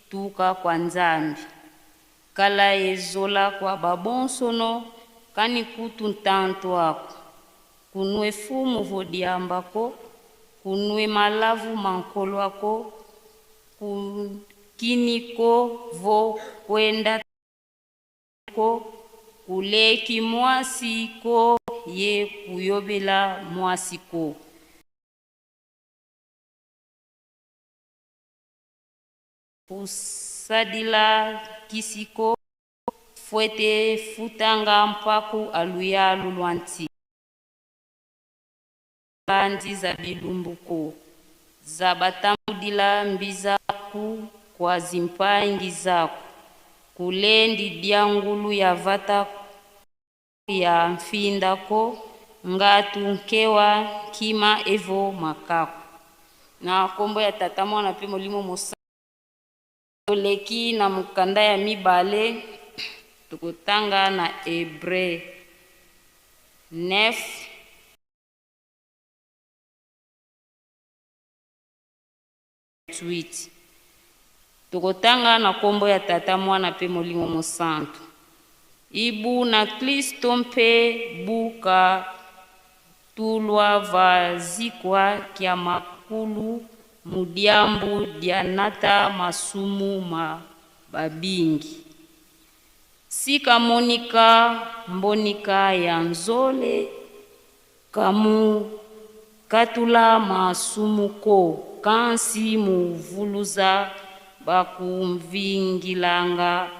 tuka kwa nzambi. Kala ezola kwa babonsono kani kutu ntanto wako. Kunwe fumu vodiambako, kunwe malavu mankolo wako, kiniko vo kwenda ko, kuleki mwasi ko ye kuyobela mwasi ko. Kusadila kisiko fuete futanga mpaku aluya lulwanti. Bandi za bilumbuko za batamudila mbizaku kwa zimpangi zaku. Kulendi diangulu ya vata ya mfindako ngatu nkewa kima evo makaku. Na kombo ya tata mwana pe molimo mosa leki na mukanda ya mibale tukutanga na Hébreux 9:8. Tukutanga na kombo ya tata mwana pe molimo mosantu. Ibu na Kristo mpe buka tulwa vazikwa kia makulu mudiambu dianata masumu ma babingi. Sika monika mbonika ya nzole kamu katula masumu ko kansi muvuluza bakumvingilanga.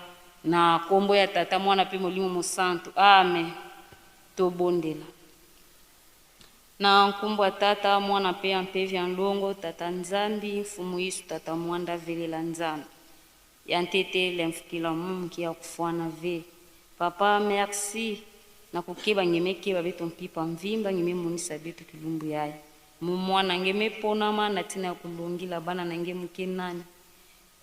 Na kombo ya tata mwana pe molimo mosantu. Amen. Tobondela. Na kombo ya tata mwana pe ampe vya ndongo tata nzambi mfumu Yesu tata mwanda vele la nzambi. Yantete lemfukila mungi ya kufuana ve. Papa merci na kukeba ngemekeba beto mpipa mvimba ngeme monisa beto kilumbu yae. Mumwana ngeme ponama na tina kulongila bana na ngeme kenani.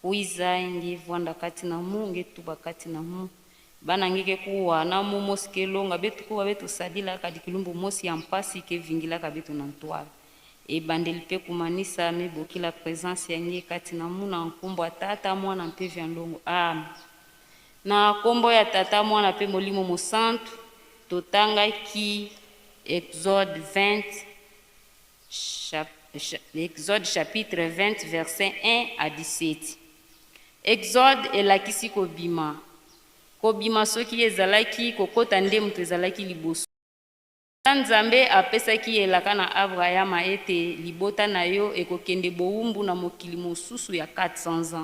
Uiza nge vwanda kati na mu nge tuba kati na mu bana ngeke kuwa na mu moske longa betu kuwa betu sadila kadi kilumbu mosi ya mpasi ke vingila ka betu na ntwala e bandeli pe kumanisa meboki la presence ya nge kati na mu na nkombo ya tata mwana mpe vya ndongo. Amen. Na kombo ya tata mwana pe molimo mosantu totanga ki Exode 20 chapitre 20 verset 1 à 17. Exode elakisi kobima. Kobima soki ezalaki kokota nde mutu ezalaki liboso. Nzambe apesaki elaka na Abrahama ete libota na yo ekokende bowumbu na mokili mosusu ya 400 ans.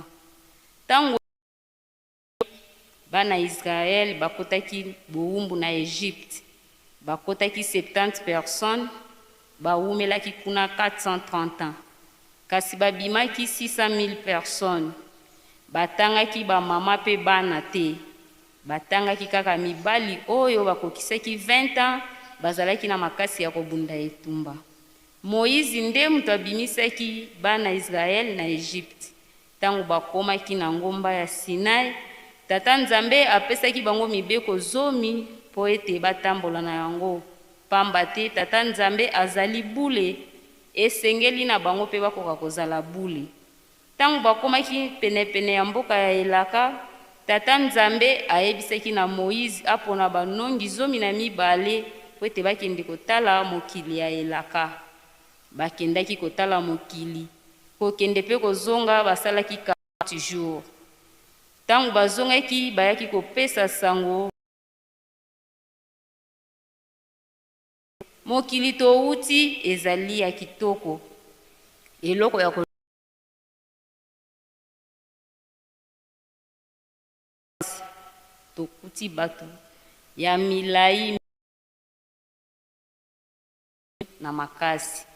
Tango bana Israel bakotaki bowumbu na Egypte, bakotaki 70 personnes, bawumelaki kuna 430 ans. Kasi babimaki 600 000 personnes. Batangaki ba mama pe bana te. Batangaki kaka mibali oyo bakokisaki 20 ans bazalaki na makasi ya kobunda etumba. Moïse nde mutu abimisaki bana Israel na Egypte. Tango bakomaki na ngomba ya Sinai, tata nzambe apesaki bango mibeko 10 po ete batambola na yango. Pamba te tata nzambe azali bule esengeli na bango pe bakoka kozala bule. Tango bakomaki penepene ya mboka ya elaka, tata nzambe ayebisaki na Moïse apona banongi 12 po ete bakende kotala mokili ya elaka. Bakendaki kotala mokili. Kokende pe kozonga basalaki 40 jours. Tango bazongaki bayaki kopesa sango. Mokili touti ezali ya kitoko. Eloko ya tokuti batu ya milai na makasi.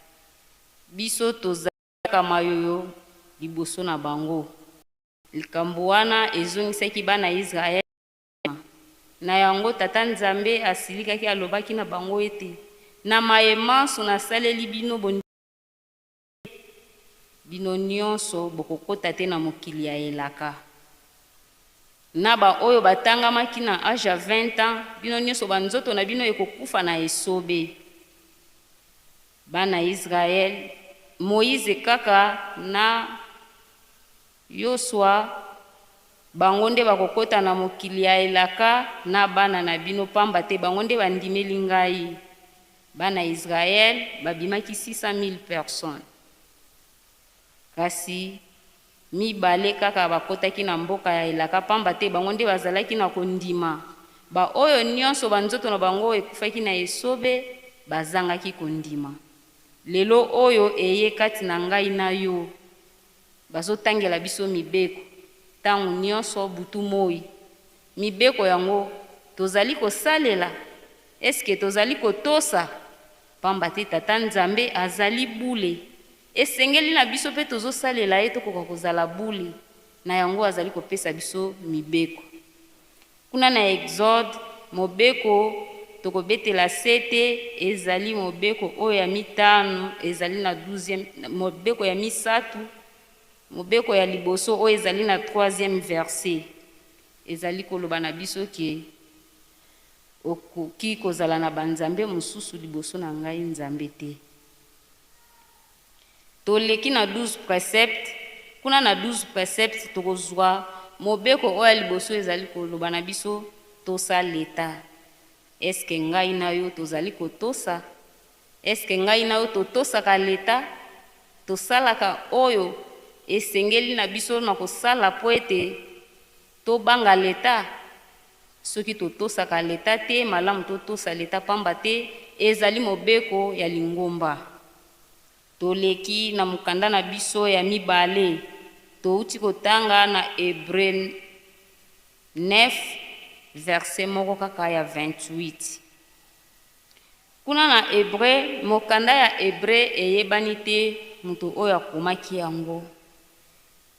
Biso tozalaka mayoyo liboso na bango. Likambo wana ezongisaki bana Israel. Na yango tata nzambe asilikaki alobaki na bango ete na mayemanso nasaleli bino bino nyonso bokokota te na mokili ya elaka. Naba oyo batangamaki na age ya 20 ans, bino nyonso banzoto na bino ekokufa na esobe. Bana Israel, Moïse kaka na Yoswa bango nde bakokota na mokili ya elaka na bana na bino, pamba te bango nde bandimeli ngai. Bana Israel babimaki 600 000 personnes. Kasi mibale kaka bakotaki na mboka ya elaka, pamba te bango nde bazalaki na kondima. Ba oyo nyonso banzoto na bango ekufaki na esobe bazangaki kondima. Lelo oyo eye kati na ngai na yo bazotangela biso mibeko tangu nyonso butu moi. Mibeko yango tozali kosalela, eske tozali kotosa? Pamba te tata Nzambe azali bule, esengeli na biso pe tozosalela ye tokoka kozala bule, na yango azali kopesa biso mibeko. Kuna na Exode mobeko tokobetela 7 ezali mobeko oyo ya 5 ezali na 12e, mobeko ya 3 mobeko ya liboso oyo ezali na 3e verset ezali koloba na biso ke okoki kozala na banzambe mosusu liboso na ngai Nzambe te. Toleki na 12 préceptes. Kuna na 12 préceptes tokozwa mobeko oyo ya liboso ezali koloba na biso tosa leta. Eske ngai na yo tozali kotosa? Eske ngai na yo totosaka leta? Tosalaka oyo esengeli na biso na kosala po ete tobanga leta? Soki totosaka leta te, malamu totosa leta, pamba te ezali mobeko ya lingomba. Toleki na mukanda na biso ya mibale. Touti kotanga na Hébreu 9 verset moko kaka ya 28. Kuna na Hébreu, mokanda ya Hébreu eyebani te mutu oyo akomaki yango.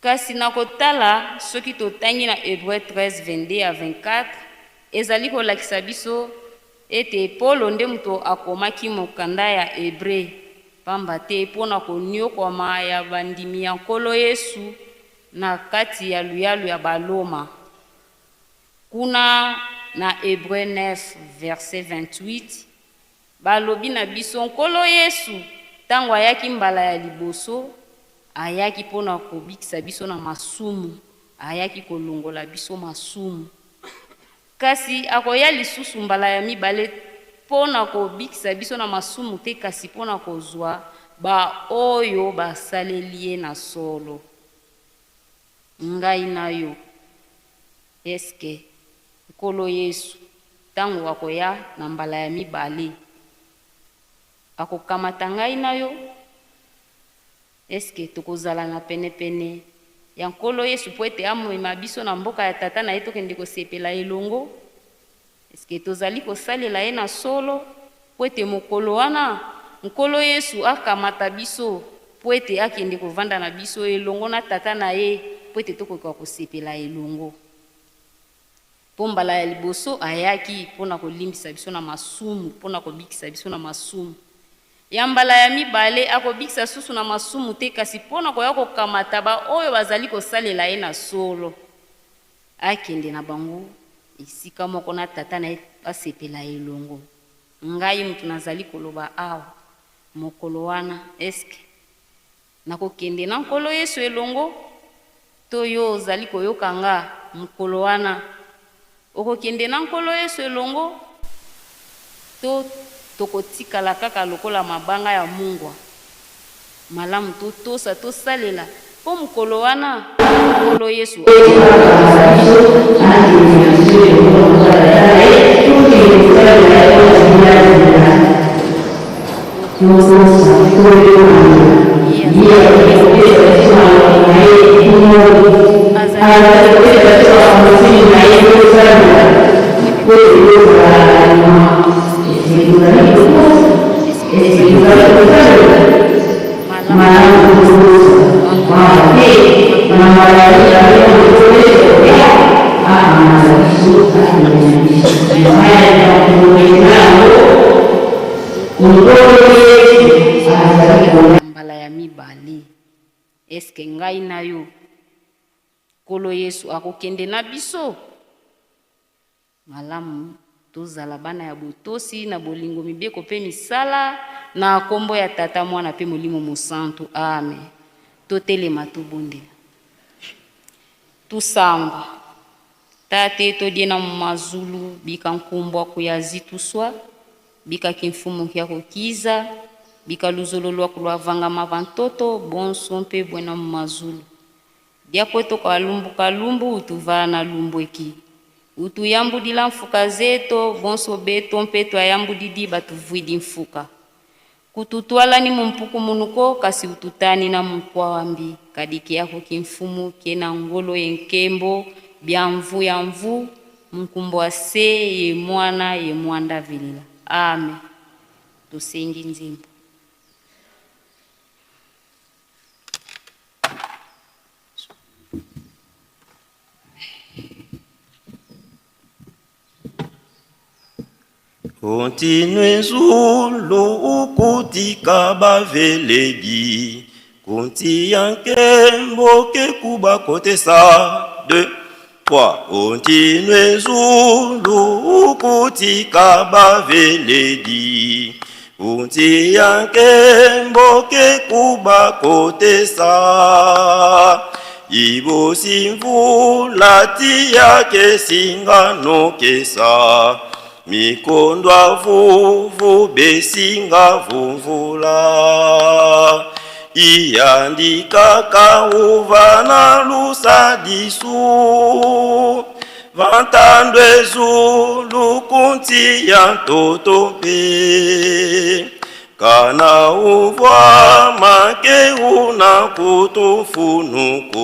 Kasi na kotala soki totangi na Hébreu 13 22 à 24 ezali kolakisa biso ete Polo nde mutu akomaki mokanda ya Hébreu, pamba te pona koniokwama ya bandimi ya Nkolo Yesu na kati ya luyalu ya baloma. Kuna na Hébreu 9 verset 28 balobi na biso Nkolo Yesu tango ayaki mbala ya liboso ayaki pona kobikisa biso na masumu, ayaki kolongola biso masumu. Kasi akoya lisusu mbala ya mibale pona kobikisa biso na masumu te, kasi pona kozwa ba oyo basaleli ye na solo. Ngai na yo, eske Nkolo Yesu tango akoya na mbala ya mibale akokamata ngai na yo? Eske tokozala na pene ya Nkolo Yesu po ete amema biso na mboka ya tata na ye tokende kosepela elongo? Eske tozali kosalela ye na solo po ete mokolo wana Nkolo Yesu akamata biso po ete akende kovanda na biso elongo na tata na ye po ete tokoka kosepela elongo? Po mbala ya liboso ayaki pona kolimbisa biso na masumu, pona kobikisa biso na masumu. Ya mbala ya mibale akobikisa susu na masumu te, kasi pona koya kokamata ba oyo bazali kosalela ye na solo, akende na bango esika moko na tata na ye asepela elongo. Ngai mutu nazali koloba awa mokolo wana, eske nakokende na Nkolo Yesu elongo? To yo ozali koyoka nga mokolo wana okokende na Nkolo Yesu elongo? To tokotikala kaka lokola mabanga ya mungwa? Malamu totosa tosalela po mokolo wana Nkolo Yesu mbala ya mibale. Eske ngai na yo Nkolo Yesu akokende na biso? Malamu tozala bana ya botosi na bolingo mibeko pe misala na kombo ya Tata, Mwana pe Molimo Mosantu. Amen. Totelema tobondela. tusamba tate todie na mazulu bika nkumbwa kuyazituswa bika kimfumu kya kukiza bika luzololwa kulwavanga mavantoto bonso mpe bwena mazulu diapo kwa lumbu kalumbu utuvana na lumbweki utuyambu dila mfuka zeto bonso beto mpe twayambu didi batuvwidi mfuka kututwala ni mumpuku munuko kasi ututani na mkwa wambi kadiki yako kimfumu kena ngolo yenkembo biamvu ya mvu mkumbo wa se ye mwana ye mwanda vilila. Amen. Tusengi nzimbo. Continue zulu ukutika bavelegi Kunti yanke mboke kuba kote sa 2, 3 Continue zulu ukutika bavelegi Kunti yanke mboke kuba kote sa Ibo simvula tiyake singano kesa Mikondwa vuvu besinga vumvula Iyandika kauva na lusadisu Vantandwe zulu kunti ya totope Kana uvwa make una kutufunuko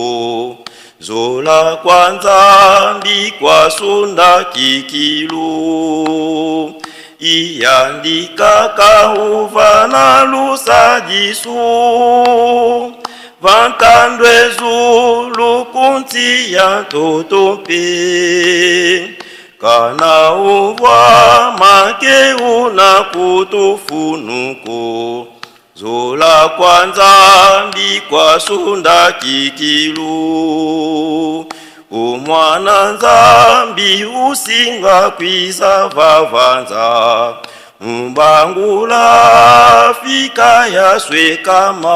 Zola kwanza mbi kwa sunda kikilu Iyandika kauva na lusajisu Vantandwe zulu kunti ya totope Kana uvwa make una kutufunuko Zola kwanza mbi kwa sunda kikilu Umwana nzambi usinga kwiza vavanza Mbangula fika ya swekama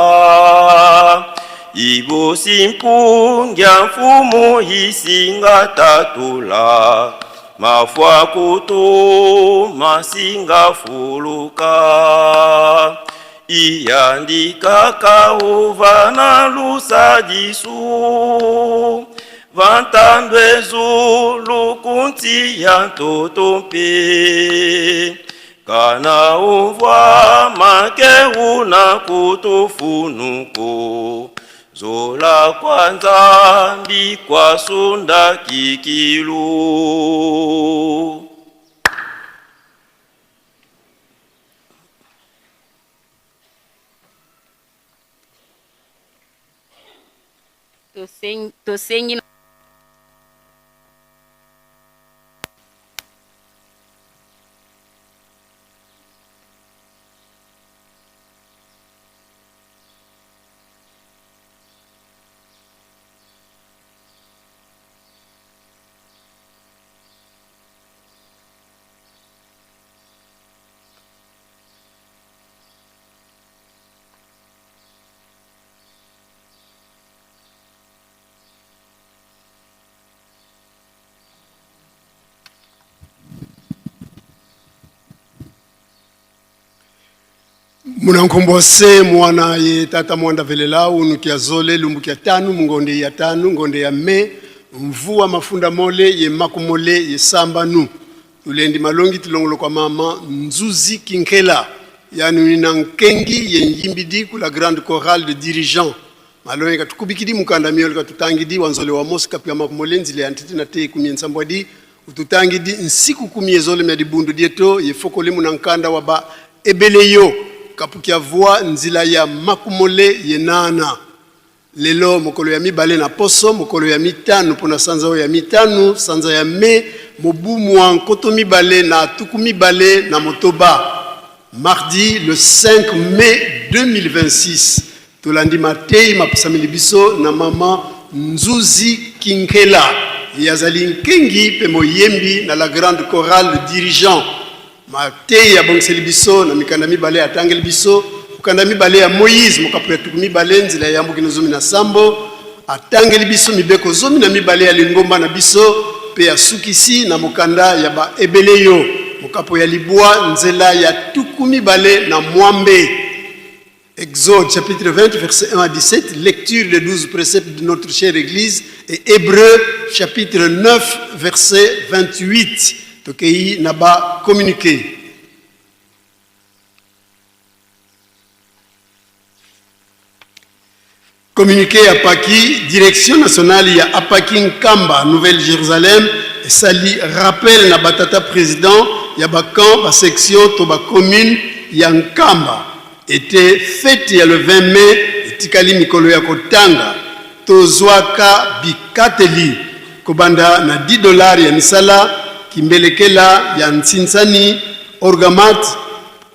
Ibo simpungya mfumu isinga tatula Mafwa kutu masinga fuluka Iyandika kauva na lusajisu Vantandwe zulu kunti ya totope Kana uvwa make una kutufunuko Zola kwanza mbi kwa sunda kikilu Tosengi Munankombose mwana ye tata mwanda velela unukia zole lumbukia tanu mungonde ya tanu ngonde ya me mvua mafunda mole ye makumole ye samba nu tulendi malongi tulongolo kwa mama Nzuzi Kinkela yani ninankengi ye njimbidi kula grande chorale de dirigeants malongi katukubikidi mukanda miolo katutangidi wanzole wa moska pia makumole nzile antiti na te kumiensambwadi ututangidi nsiku kumie zole mya dibundu dieto ye fokole munankanda waba ebeleyo kapukia voix nzila ya makumole yenana lelo mokolo ya mibale na poso mokolo ya mitano pona sanza ya mitano sanza ya me mobumu wa nkoto mibale na tuku mibale na motoba mardi le 5 mai 2026 tolandi matei mapusameli biso na mama Nzuzi Kinkela yazali nkengi pe moyembi na la grande chorale de dirigeants Matei ya bongseli biso na mikanda mibale ya tangeli biso ukanda mibale ya Moïse mokapu ya tuku mibale nzila ya mbuki nozumi na sambo atangeli biso mibeko zomi na mibale ya lingomba na biso pe asukisi na mokanda ya ba ebele yo mokapo ya libwa nzela ya tuku mibale na mwambe. Exode chapitre 20 verset 1 à 17, lecture des 12 préceptes de notre chère Église, et Hébreux chapitre 9 verset 28. Tokei naba communiqué. Communiqué à Paki, direction nationale, il y a Apaki Nkamba, Nouvelle-Jérusalem, et Sali rappel na batata président, il y a Bakan, section, Toba commune, il y a Nkamba. Était fête il y a le 20 mai, et Tikali Mikolo ya Kotanga, Tozwaka Bikateli, Kobanda na $10 ya misala, Kimbelekela ya Ntsinsani, Orgamat,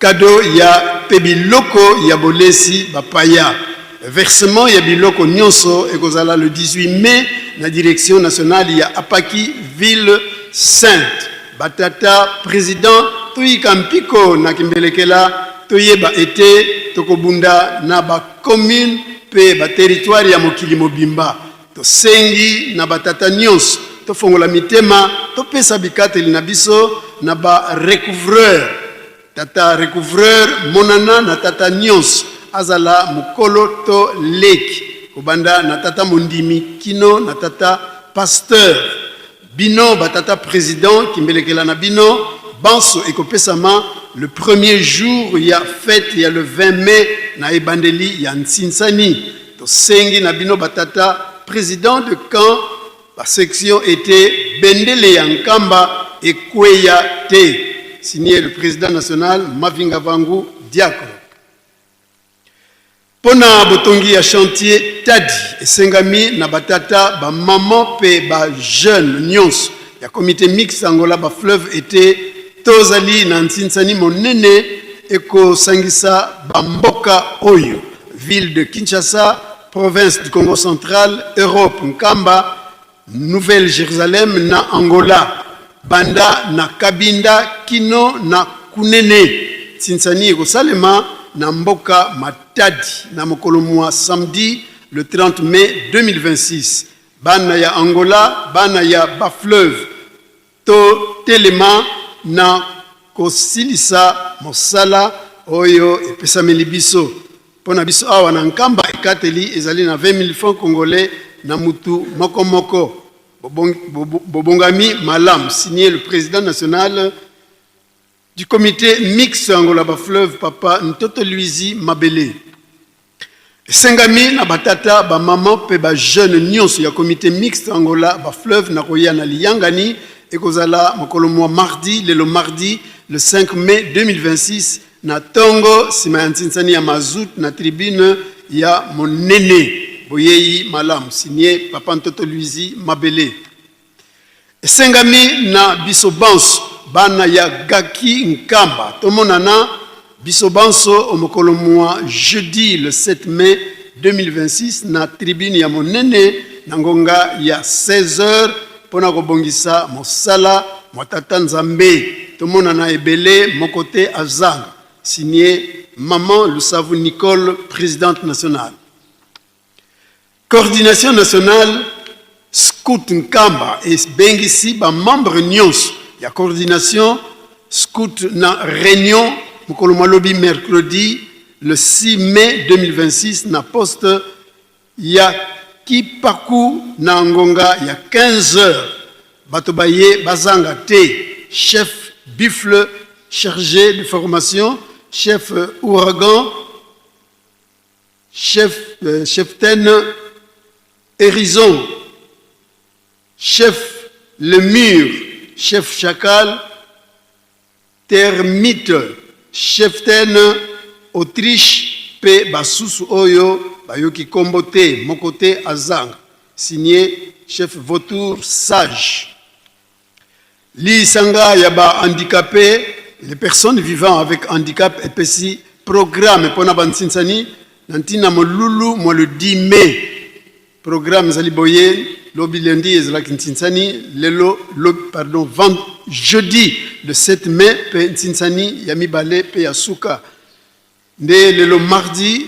cadeau ya Pebiloko ya Bolesi, Bapaya. Versement ya biloko nyonso ekozala le 18 mai na direction nationale ya Apaki ville sainte. Batata président Toyika Mpiko na Kimbelekela toyeba ete tokobunda na ba commune pe ba territoire ya mokili mobimba. Tosengi na batata nyonso tofongola mitema topesa bikateli na biso na ba recouvreur. Tata recouvreur monana na tata nyonso azala mukolo to leki kobanda na tata mondimi kino na tata pasteur bino batata président kimbelekela na bino banso ekopesama le premier jour ya fête ya le 20 mai na ebandeli ya Ntsinsani to sengi na bino batata président de camp la section était bendele ya Nkamba ekweya te signé le président national Mavinga Vangu Diakro. Pona botongi ya chantier Tadi esengami na batata ba maman pe ba jeune nyonso ya comité mixte Angola ba fleuve était tozali na Ntsinsani monene eko sangisa ba mboka oyo ville de Kinshasa, province du Congo central, Europe Nkamba, Nouvelle-Jérusalem na Angola, banda na Kabinda kino na Kunene. Ntsinsani eko salema na mboka Matadi na mokolo mwa samedi le 30 mai 2026. Bana ya Angola, bana ya Bafleuve to telema na kosilisa mosala oyo epesameli biso. Pona biso awa na Nkamba ekateli ezali na 20 000 francs congolais na mutu moko moko. Bobongami Malam, signé le président national du comité mixte Angola Bafleuve, Papa Ntoto Luizi Mabele. Sengami na batata ba maman pe ba jeune nyonso ya comité mixte Angola Bafleuve na koya na liyangani ekozala mokolo mwa mardi le 5 mai 2026 na tongo sima ya Ntsinsani ya Mazout na tribune ya monene boyeyi Malam signé Papa Ntoto Luizi Mabele. Sengami na biso banso bana ya Gaki Nkamba tomonana biso banso omokolo mwa jeudi le 7 mai 2026 na tribune ya monene na ngonga ya 16h pona kobongisa mosala mwatata Nzambe tomonana ebele mokote azanga signé maman Lusavu Nicole présidente nationale. Coordination nationale Scout Nkamba et bengisi ba membre nyonso ya coordination Scout na réunion mokolo malobi mercredi le 6 mai 2026 na poste ya Kipaku na ngonga ya 15h bato baye bazanga te chef Buffle chargé de formation, chef Ouragan, chef-taine Hérison, chef Le Mur, chef Chacal, Termite, chef-taine Autriche, P. Basusu Oyo, Bayoki Kombote, Mokote Azang, signé chef Vautour Sage. L'Isanga Yaba handicapé, les personnes vivant avec handicap EPC, programme pour Ntsinsani, Nantina Molulu, moi le 10 mai. Programme Zaliboye, Lobi lundi et Zalak Ntsinsani, jeudi le 7 mai, P. Ntsinsani, Yami Bale, P. Yasuka. Né le mardi,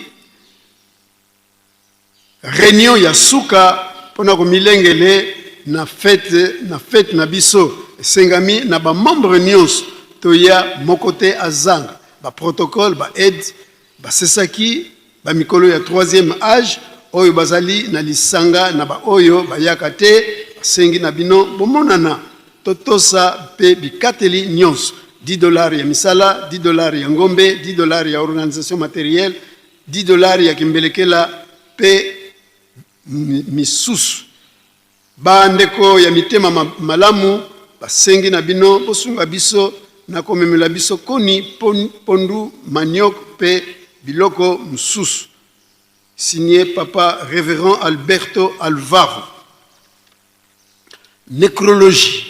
réunion ya suka pona ko milengele na fête na biso sengami na ba membre nyonso to ya mokote azanga ba protocole ba aide ba sesaki ba mikolo ya 3e âge oyo bazali na lisanga na ba oyo bayaka te sengi na bino bomonana totosa pe bikateli nyonso $10 ya misala, $10 ya ngombe, $10 ya organisation matérielle, $10 ya kimbelekela pe misusu. Bandeko ya mitema malamu basengi na bino bosunga biso na komemela biso koni pondu maniok pe biloko mususu. Signé Papa Révérend Alberto Alvaro. Nécrologie.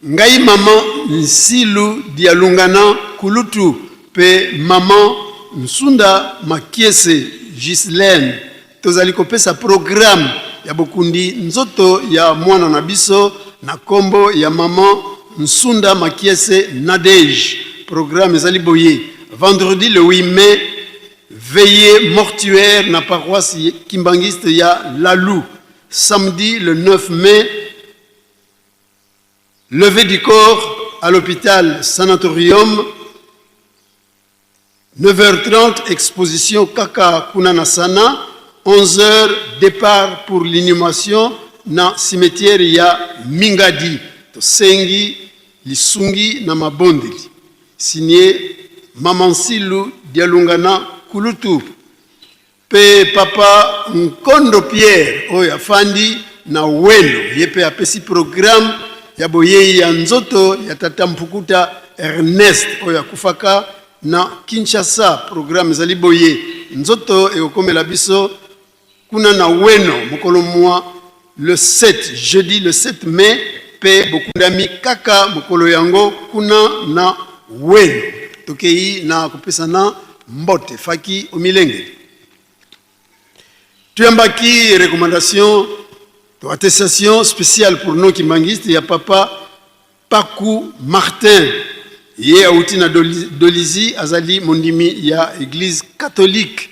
Ngai maman Nsilu Dialungana Kulutu pe maman Nsunda Makiese Gislaine tozali kopesa programme ya bokundi nzoto ya mwana na biso na kombo ya maman Nsunda Makiese Nadej. Programme ezali boye vendredi le 8 mai veillée mortuaire na paroisse kimbangiste ya Lalou. Samedi le 9 mai levée du corps à l'hôpital Sanatorium. 9h30 exposition Kaka Kunanasana. 11h départ pour l'inhumation na cimetière ya Mingadi. Tosengi Lisungi na Mabondeli. Signé Mamansilu Dialungana Kulutu. Pe Papa Nkondo Pierre oya fandi na weno yepe apesi programme ya boyei ya nzoto ya tata Mpukuta Ernest oya kufaka na Kinshasa. Programme zali boye nzoto ekokomela biso kuna na weno mokolo mwa le 7 jeudi le 7 mai pe bokundami kaka mokolo yango kuna na weno tokei na kopesa na mbote faki omilenge. Tuyambaki recommandation de attestation spéciale pour nos kimbangistes ya Papa Paku Martin ye auti na Dolizi azali mondimi ya église catholique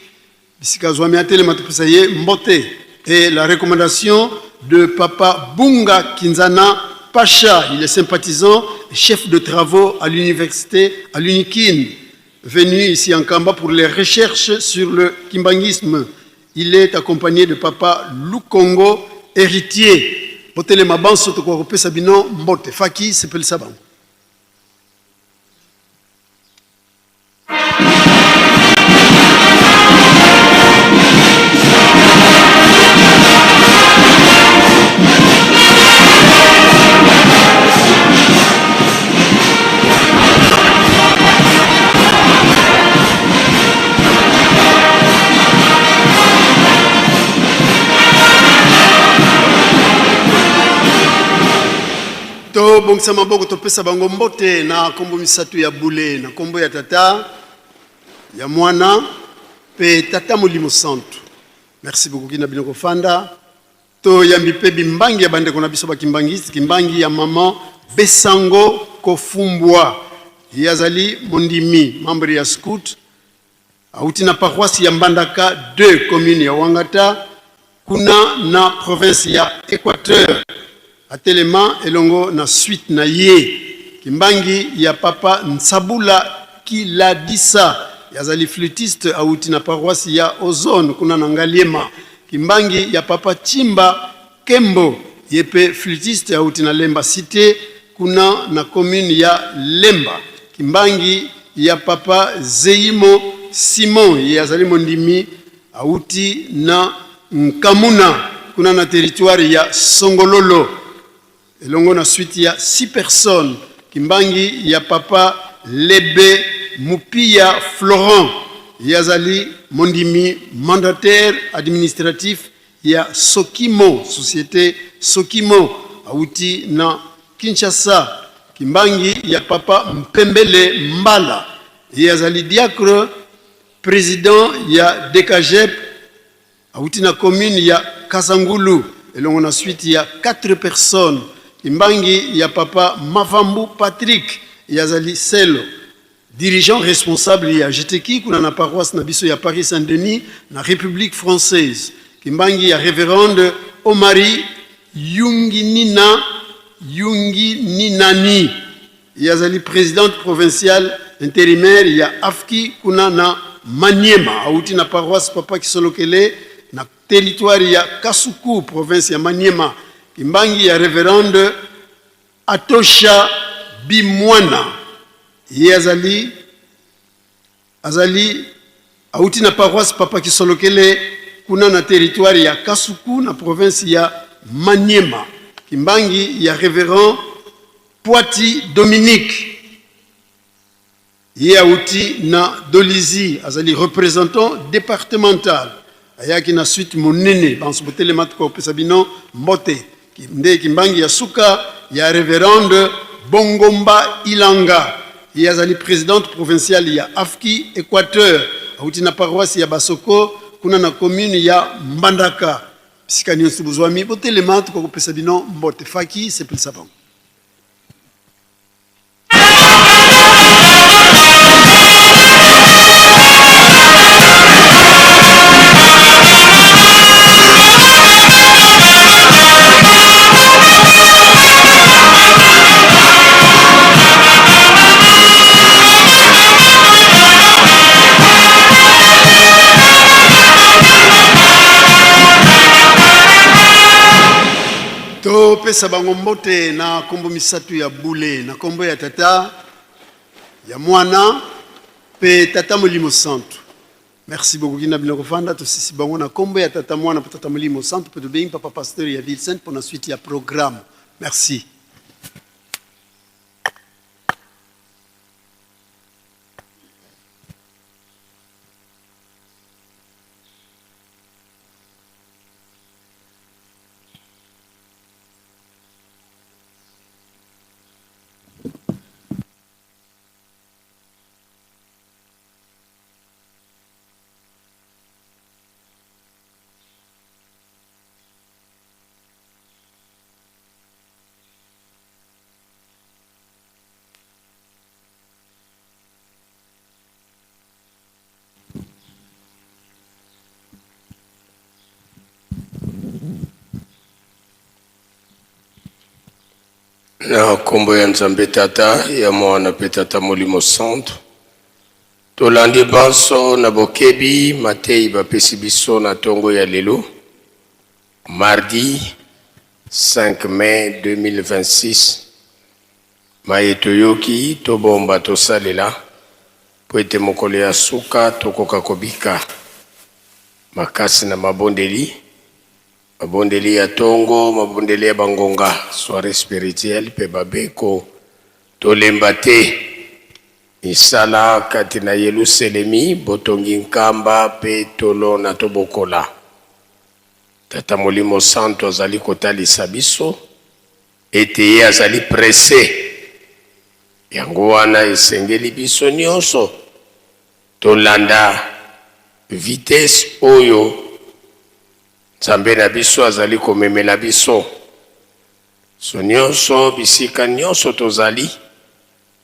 bisika zwami atele matopesa ye mbote. Et la recommandation de Papa Bunga Kinzana Pacha, il est sympathisant et chef de travaux à l'université à l'UNIKIN, venu ici en Kamba pour les recherches sur le kimbangisme. Il est accompagné de Papa Lukongo, héritier. Botele mabanso to ko pesa bino mbote faki sepel sabango. To bongisa maboko topesa bango mbote na kombo misatu ya bule na kombo ya tata ya mwana pe tata molimo santu. Merci beaucoup kina binoko fanda to yambi pe bimbangi ya bande kona biso bakimbangisi kimbangi ya maman Besango Kofumbwa yazali mondimi membre ya scout auti na paroisse ya Mbandaka 2 commune ya Wangata kuna na province ya Équateur. Atelema elongo na suite na ye kimbangi ya Papa Nsabula Kiladisa yazali flûtiste auti na paroisse ya Ozone kuna na Ngaliema. Kimbangi ya Papa Chimba Kembo yepe flûtiste auti na Lemba Cité kuna na commune ya Lemba. Kimbangi ya Papa Zeimo Simon yazali mondimi auti na Nkamuna kuna na territoire ya Songololo. Elongo na suite ya 6 personnes. Kimbangi ya Papa Lebe Mupia Florent yazali mondimi mandataire administratif ya Sokimo, société Sokimo auti na Kinshasa. Kimbangi ya Papa Mpembele Mbala yazali diacre président ya Dekajep auti na commune ya Kasangulu. Elongo na suite ya 4 personnes. Kimbangi ya Papa Mavambu Patrick yazali Selo, dirigeant responsable ya Jeteki kuna na paroisse na biso ya Paris Saint-Denis na République française. Kimbangi ya révérende Omari Yungininani. Yazali présidente provinciale intérimaire ya Afki kuna na Maniema. Auti na paroisse Papa Kisolokele na territoire ya Kasuku, province ya Maniema. Kimbangi ya révérende Atosha Bimwana. Azali auti na paroisse Papa Kisolokele kuna na territoire ya Kasuku na province ya Maniema. Kimbangi ya révérend Poiti Dominique. Auti na Dolizi azali représentant départemental. Ayaki na suite monene bansubotele matko pesabino mbote. Nde Kimbangi ya suka ya révérende Bongomba Ilanga. Azali présidente provinciale ya Afki Équateur. Auti na paroisse ya Basoko kuna na commune ya Mbandaka. Pisika nyonso buzwami botele matko pesabino mbote faki c'est plus savant. To pesa bango mbote na kombo misatu ya bule na kombo ya tata ya mwana pe tata Molimo Santo. Merci beaucoup kina bino kofanda to sisi bango na kombo ya tata mwana pe tata Molimo Santo pe de being papa pasteur ya Ville Sainte pour la suite ya programme. Merci. Na kombo ya Nzambe tata ya mwana pe tata Molimo Santo tolandi banso na bokebi matei bapesi biso na tongo ya lelo mardi 5 mai 2026 maetoyoki tobomba tosalela po ete mokolo ya suka tokoka kobika makasi na mabondeli ya tongo, mabondeli ya bangonga, soirée spirituelle, pe babeko, tolemba te, misala kati na Yerusalemi, botongi nkamba, pe tolo na tobokola. Tata Molimo Santo azali kotalisa biso, ete ye azali pressé. Yango wana esengeli biso nyonso, tolanda vitesse oyo, Nzambe na biso azali komemela biso. So nyonso bisika nyonso tozali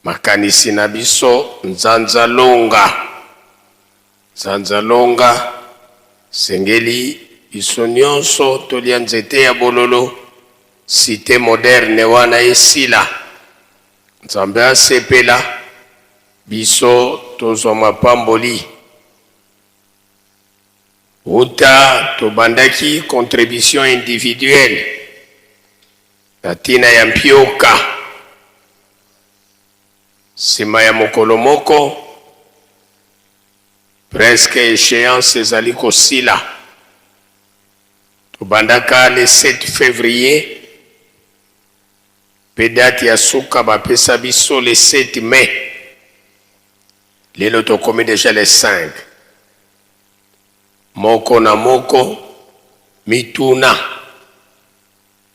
makanisi na biso nzanza longa sengeli biso nyonso tolia nzete ya bololo cité moderne wana esila. Nzambe asepela biso tozwa mapamboli. Uta tobandaki contribution individuelle natina ya mpioka sima ya mokolo moko presque échéance ezali kosila tobandaka le 7 février pe date ya suka bapesa biso le 7 mai lelo tokomi déjà le 5 moko na moko mituna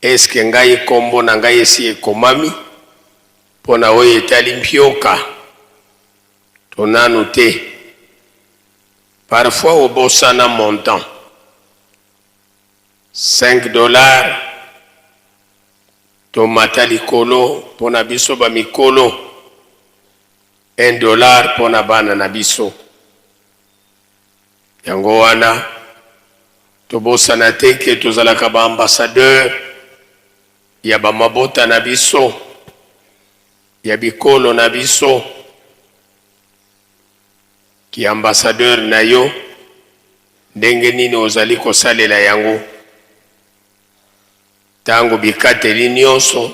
eske ngai kombo na ngai esi ekomami pona oyo etali mpioka tonanu te parfois obosana montant $5 tomata likolo pona biso ba mikolo $1 pona bana na biso. Yango wana tobosana te ke tozalaka ba ambassadeur ya ba mabota na biso ya bikolo na biso ki ambassadeur na yo ndenge nini ozali kosalela yango tango bikateli nyonso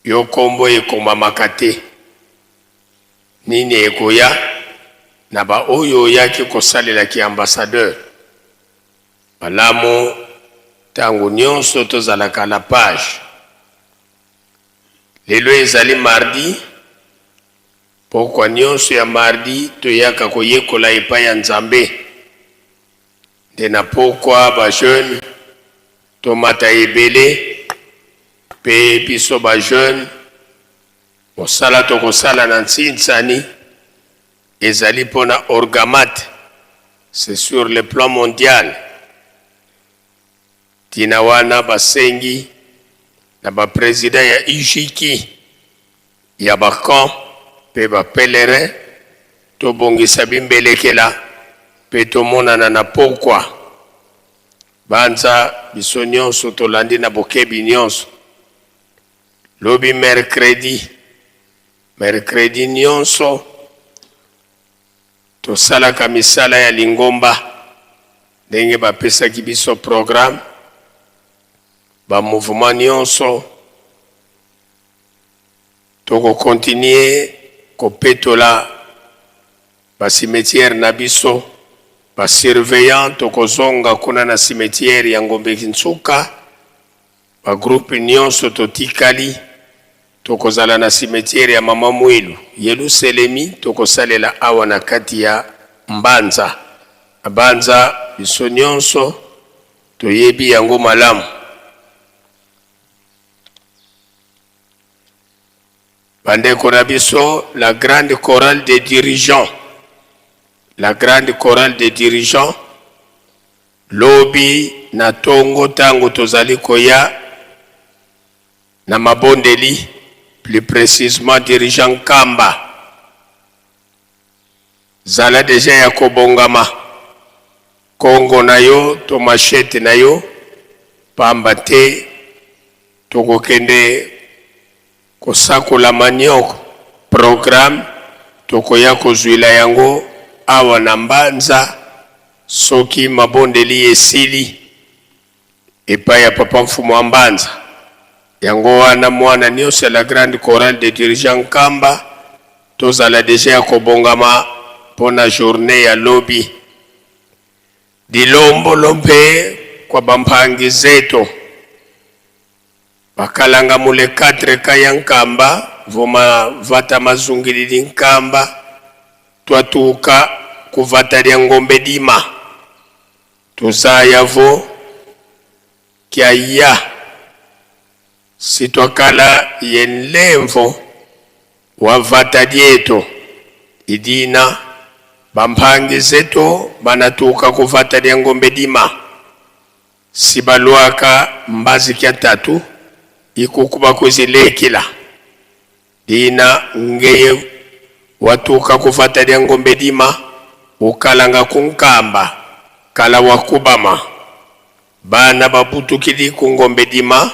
yo kombo ekomamaka te nini ekoya na ba oyo oyaki kosalela ki ambassadeur malamu tango nyonso tozalaka la page lelo ezali mardi pokwa nyonso ya mardi toyaka koyekola epai ya Nzambe nde na pokwa ba jeune tomata ebele pe biso ba jeune mosala tokosala na ntsinsani ezali pona Orgamat, c'est sur le plan mondial. Tina wana basengi na ba président ya Ijiki ya bakan pe ba pèlerin to bongisa bimbelekela pe to monana na pokwa banza biso nyonso tolandi na bokebi nyonso lobi mercredi nyonso tosalaka misala ya lingomba ndenge bapesaki biso programme ba mouvement nyonso toko continuer kopetola ba cimetière na biso ba surveillant toko zonga kuna na cimetière ya Ngombe Kintsuka ba groupe nyonso totikali toko zala na cimetière ya Mama Mwilu Yerusalemi toko salela awa na kati ya Mbanza biso nyonso toyebi yango malamu bandeko na biso la grande chorale des dirigeants lobi na tongo tango tozali koya na mabondeli plus précisément dirigeant Kamba zala deja ya kobongama kongo na yo to machete na yo pamba te tokokende kosakola manioko programme tokoya kozwila yango awa na Mbanza soki mabondeli esili epai ya papa mfumu wa Mbanza yango wana mwana nyonso la grande chorale de dirigeants Kamba tozala deja ya kobongama pona journée ya lobi dilombolo kwa bampangi zeto bakalanga mule 4 kaya Nkamba voma vata mazungilili Nkamba twatuka kuvata lya Ngombe Dima tuzayavo kiaya sitwakala yenlemvo wavata dieto idina bampangi zeto banatuka kuvata lya Ngombe Dima sibaluaka mbazi kia tatu ikukuba kuzilekila dina ngeye watuka kuvata lya Ngombe Dima ukalanga kunkamba kala wakubama bana babutukili ku Ngombe Dima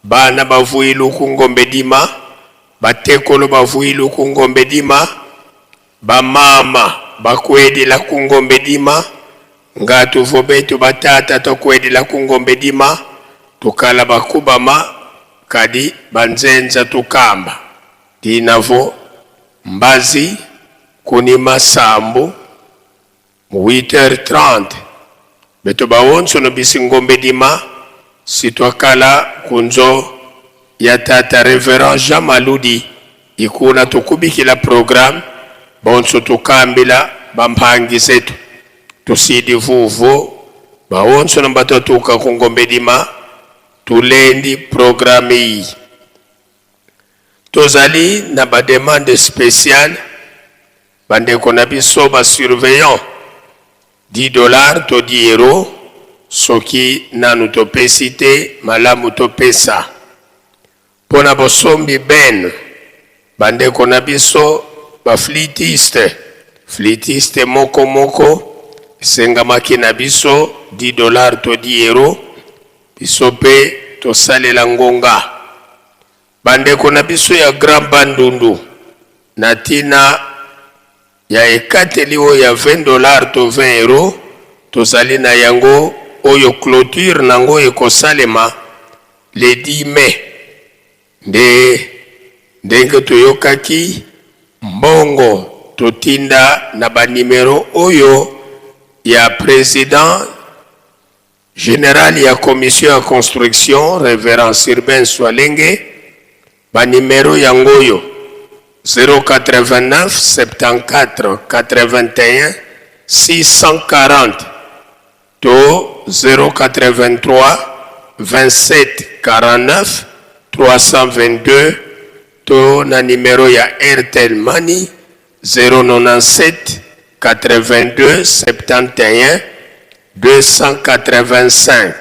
bana bavuilu ku Ngombe Dima batekolo bavuilu ku Ngombe Dima bamama bakwedela ku Ngombe Dima ngatu vobetu batata tokwedela ku Ngombe Dima tukala bakubama kadi banzenza tukamba dinavo mbazi kuni masambu 8h30 beto bawonso no bisi Ngombe Dima sitwakala kunzo ya tata Reverend Jean Maludi ikuna tukubikila programme bonso tukambila bampangi zetu tusidi vuvu bawonso no batatuka ku Ngombe Dima tulendi programme hii tozali na ba demande spéciale bandeko na biso ba surveillant $10 to €10 soki nanu topesi te malamu topesa pona bosombi ben bandeko na biso ba flitiste moko esengamaki na biso $10 to €10 biso pe tosalela ngonga bandeko na biso ya Grand Bandundu na tina ya ekateli oyo ya $20 to €20 tozali na yango oyo clôture nango ekosalema le 10 mai ndenge toyokaki mbongo totinda na banimero oyo ya président général ya commission ya construction révérend Sylvain Swalenge banimero yangoyo 089 74 81 640 to 083 27 49 322 to na nimero ya Airtel Money 097 82 71 285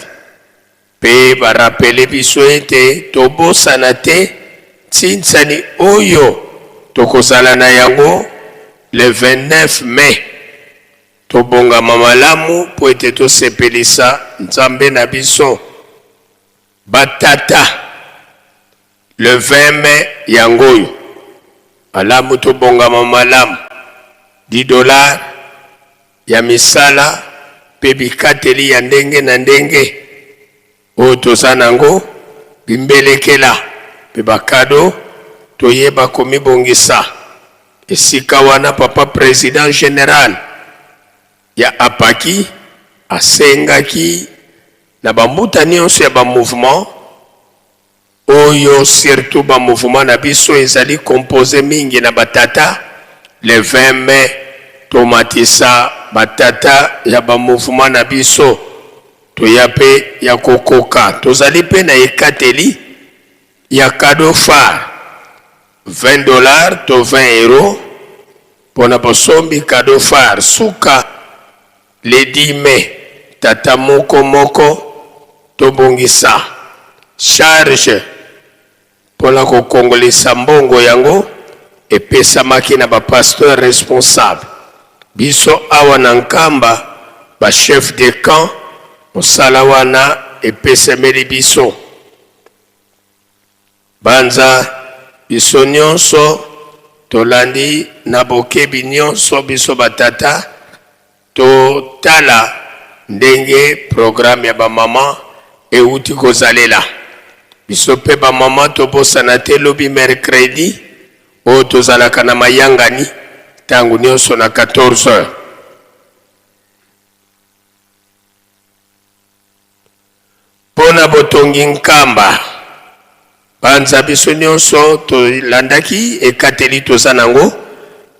pe barapele biso ete tobosana te ntinsani oyo tokozala na yango le 29 mai tobongama malamu po ete tosepelisa nzambe na biso batata le 20 mai yangoyo malamu tobongama malamu $10 ya misala pe bikateli ya ndenge na ndenge oyo toza nango bimbelekela pe bakado toyeba komibongisa esika wana papa président général ya apaki asengaki na bambuta nyonso ya bamouvement oyo surtout bamouvement na biso ezali composé mingi na batata le 20 mai tomatisa batata ya bamouvement na biso toya pe ya kokoka tozali pe na ekateli ya cadeau phare $20 to €20 pona bosombi cadeau phare suka le 10 mai tata moko tobongisa charge pona kokongolisa mbongo yango epesamaki na bapasteur responsable biso awa na nkamba bachef de camp mosala wana epesemeli biso banza biso nyonso tolandi na bokebi nyonso biso batata totala ndenge programme ya bamama euti kozalela biso pe bamama tobosana te lobi mercredi oyo tozalaka na mayangani tangu nyonso na 14h pona botongi nkamba banza biso nyonso tolandaki ekateli toza nango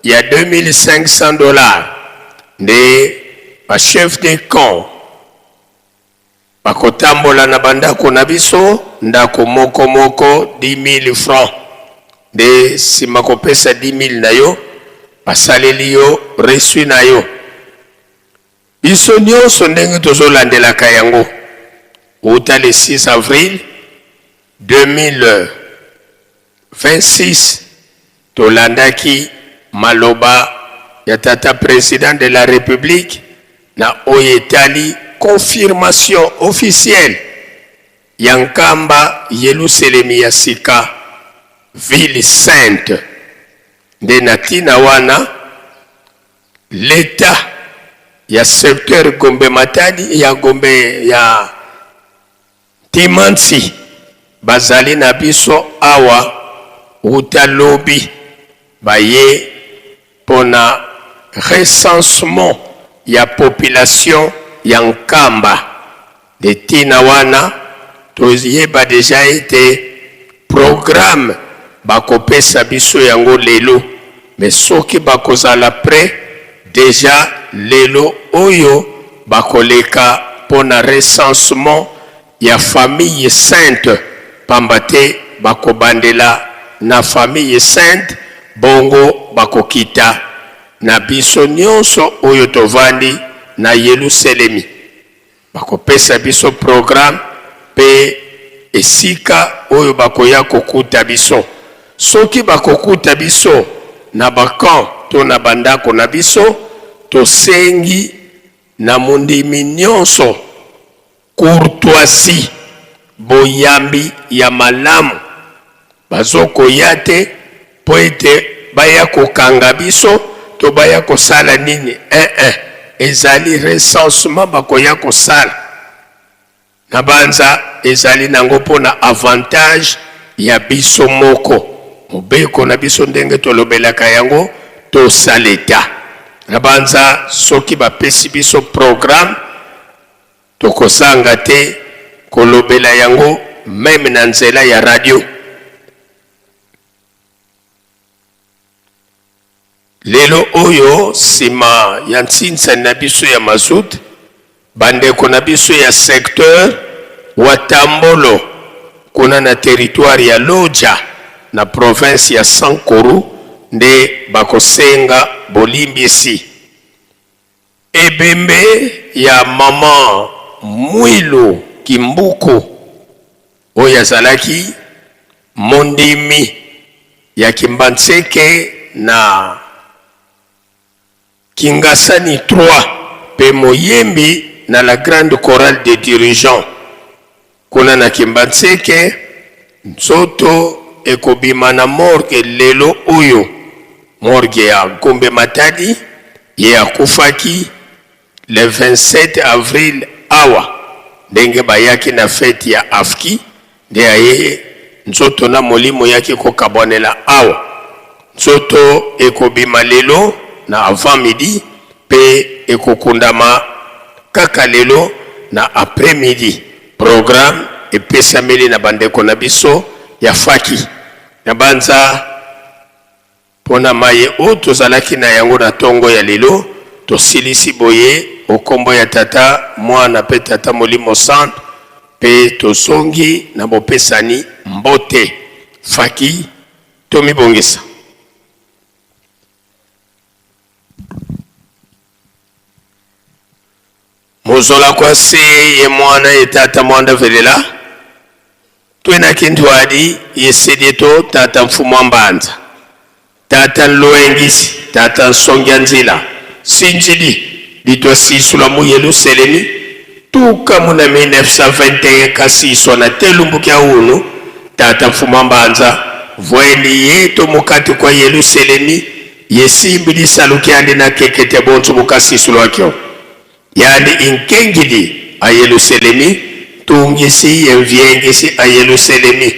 ya $2500 nde bachef de camp bakotambola na bandako na biso ndako moko 10,000 francs nde sima kopesa 10,000 na yo basaleli yo reçu na yo biso nyonso ndenge tozolandelaka yango uta le 6 avril 2026 tolandaki maloba ya tata président de la république na oyo etali confirmation officielle ya nkamba Yelusalemi ya sika ville sainte nde na tina wana l'état ya secteur Gombe Matadi ya Gombe ya Timansi bazali na biso awa utalobi baye pona recensement ya population ya nkamba de tina wana toyeba deja ete programme bakopesa biso yango lelo mais soki bakozala prêt déjà lelo oyo bakoleka pona recensement ya famille sainte pambate bakobandela na famille sainte bongo bakokita na biso nyonso oyo tovandi na Yelusalemi bakopesa biso programme pe esika oyo bakoya kokuta biso soki bakokuta biso na bakan to na bandako na biso tosengi na mundimi nyonso courtoisie boyambi ya malamu bazokoya te po ete baya kokanga biso to baya kosala nini ezali recensement bakoya kosala na banza ezali nango mpona avantage ya biso moko mobeko na biso ndenge tolobelaka yango tosaleta na banza soki bapesi biso programme tokosanga te kolobela yango meme na nzela ya radio. Lelo oyo sima ya ntsinsa na biso ya mazut bandeko na biso ya secteur Watambolo kuna na territoire ya Loja na province ya Sankuru nde bakosenga bolimbisi ebembe ya mama Mwilu Kimbuku oyo azalaki mondimi ya Kimbantseke na Kingasani 3 pe moyembi na la grande chorale des dirigeants kuna na Kimbantseke nzoto ekobima na morgue lelo oyo morgue ya Gombe Matadi ye akufaki le 27 avril awa ndenge bayaki na fete ya afki nde aye nzoto na molimo yaki kokabonela awa nzoto ekobima lelo na avant midi pe ekokundama kaka lelo na après midi programme epesameli na bandeko na biso ya faki na banza pona maye o tozalaki na yango na tongo ya lelo tosilisi boye okombo ya tata mwana pe tata molimo centre pe tosongi na bopesani mbote faki tomibongisa. Mozola kwa se ye mwana ye tata mwanda velela twena kintu adi yesedieto tata mfumo mbanza tata nloengisi tata nsongya nzila sinjidi ditwa sisula mu Yerusalemi tuka muna 1921 kasiswa na telumbu kya unu tata mfumo mbanza vweni yeto mukati kwa Yerusalemi yesimbi lisalukiandi na kekete bontu mukasisula wakyo yani inkengidi a Yerusalemi tungisi yenvyengisi a Yerusalemi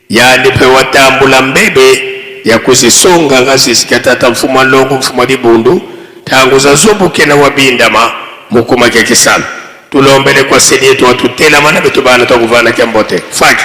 yani pe watambula mbebe ya kusisonga ngasisikya tata mfumo longo mfumo libundu tangu za zobuke na wabindama mukuma kya kisana tulombele kwa seni yetu watutela mana betubana tokuvana kya mbote faki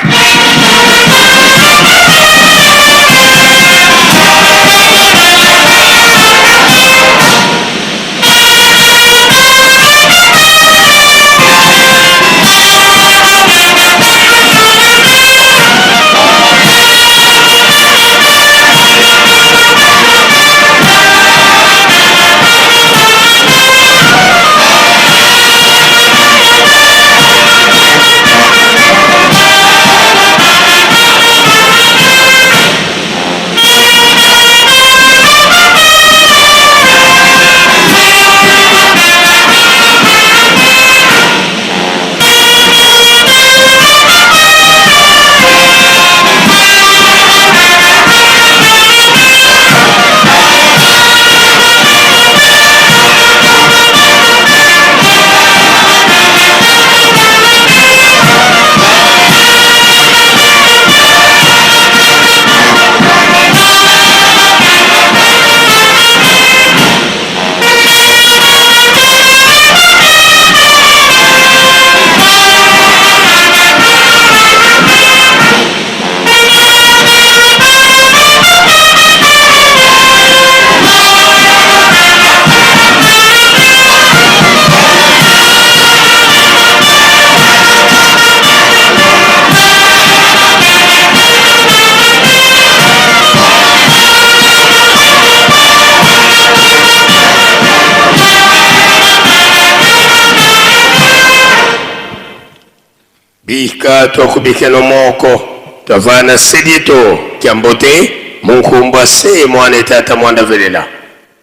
bika twakubikeno moko twavana sedito kya mbote munkumbwa se mwana tata mwanda velela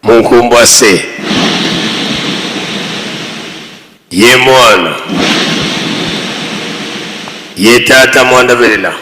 munkumbwa se ye mwana ye tata mwanda velela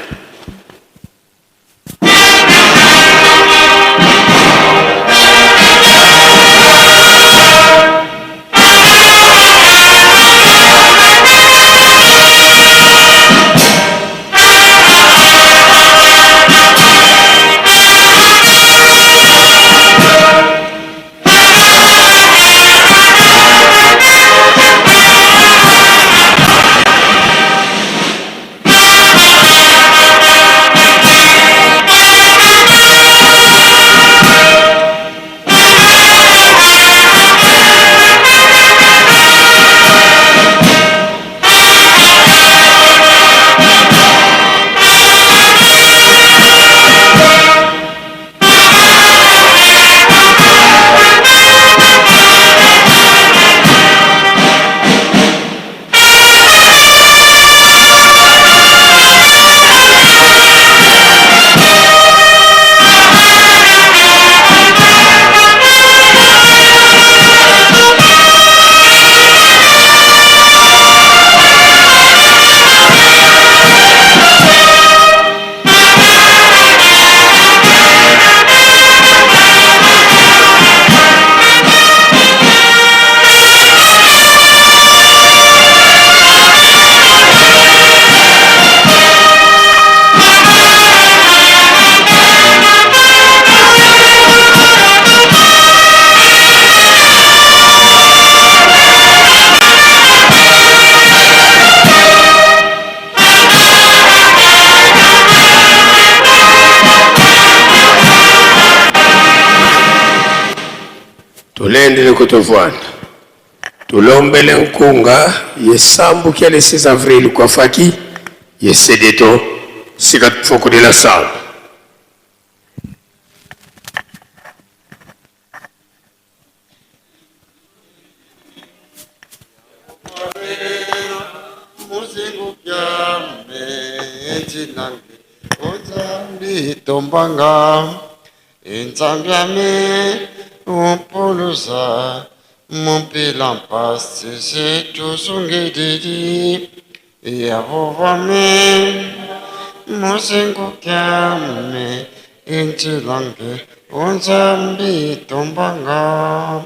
tulendele kutovwana tulombele nkunga yesambu kia le 6 avril kwa faki yesedeto sikatfoko de la salle Tombanga Inzambiame Umpulusa Mumpilampas Setusungedidi Yavovame Musingu Kyame Inchilange Unzambi Tombanga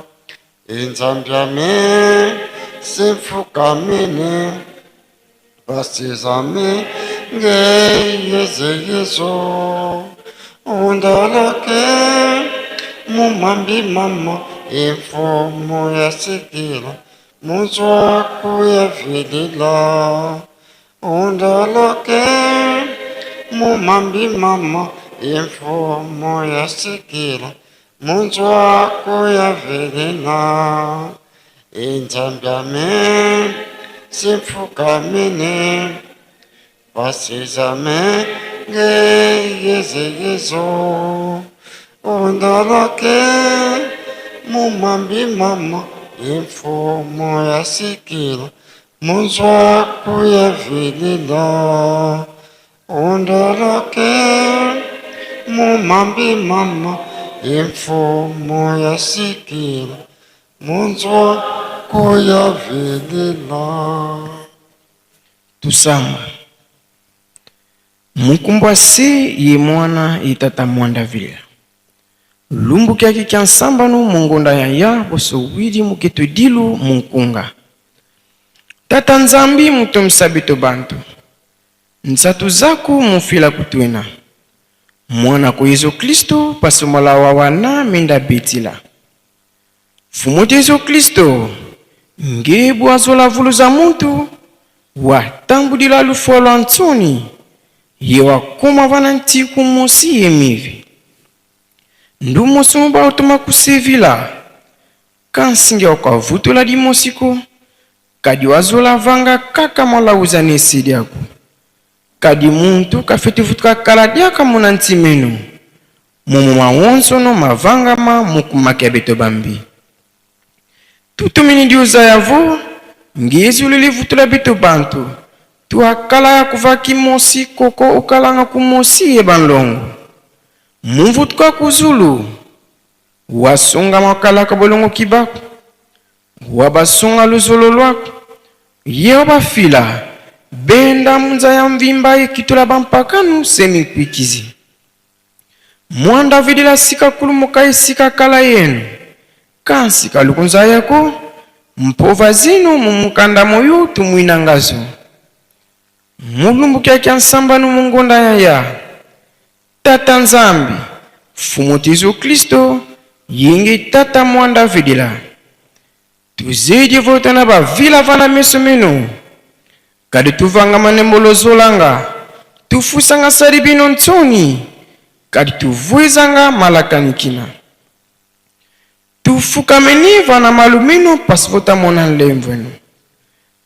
Inzambiame Simfukamine Pasizame Yezo Undalake Mumambi mama Informo ya sikila Muzwaku ya vilila Undalake Mumambi mama Informo ya sikila Muzwaku ya vilila Inzambiame Simfukamine Pasizame yezo Undalake Mumambi mama Informo ya sikila Muzwaku ya vilila Undalake Mumambi mama Informo ya sikila Muzwaku ya vilila. Tusamba Mukumbwase ye mwana itata mwanda vile lumbu kyaki kyansambanu mungonda yaya bosowidi muketo dilu munkunga tata nzambi mutomsabito bantu nsatu zaku mufila kutwena mwana ko Yesu Kristo pasomola wawana minda betila fumote Yesu Kristo ngebu azola vulu za muntu watambudila lufolo antoni yewa kuma vananti kumosi yemivi ndumo sumba utuma kusevila kansinge wakavutula dimosiko kadi wazola vanga kaka mola uzane sidiaku kadi muntu kafeti vutuka kaladiaka munanti menu mumu mawonso no mavanga ma mukumake beto bambi tutumini diuza yavo ngezi ulilivutula beto bantu tuakala ya kuvaki mosi koko ukalanga kumosi ebanlongo mumvutuka kuzulu wasunga makala kabolongo kibaku wabasunga luzolo lwaku ye bafila benda munza ya mvimba ikitula bampakanu semi kwikizi mwanda vidila sika kulumuka isika kala yenu kansika lukunza yako mpova zinu mumukanda moyo tumwina ngazo mulumbu kya nsambanu mungonda ya tata nzambi fumutizo kristo yingi tata mwanda vidila tuzidi votana ba vila vana meso menu kadi tuvanga manembolo zolanga tufusanga saribino ntsoni kadi tuvuizanga malakanikina tufukameni vana malumino pasipota mona nlemvenu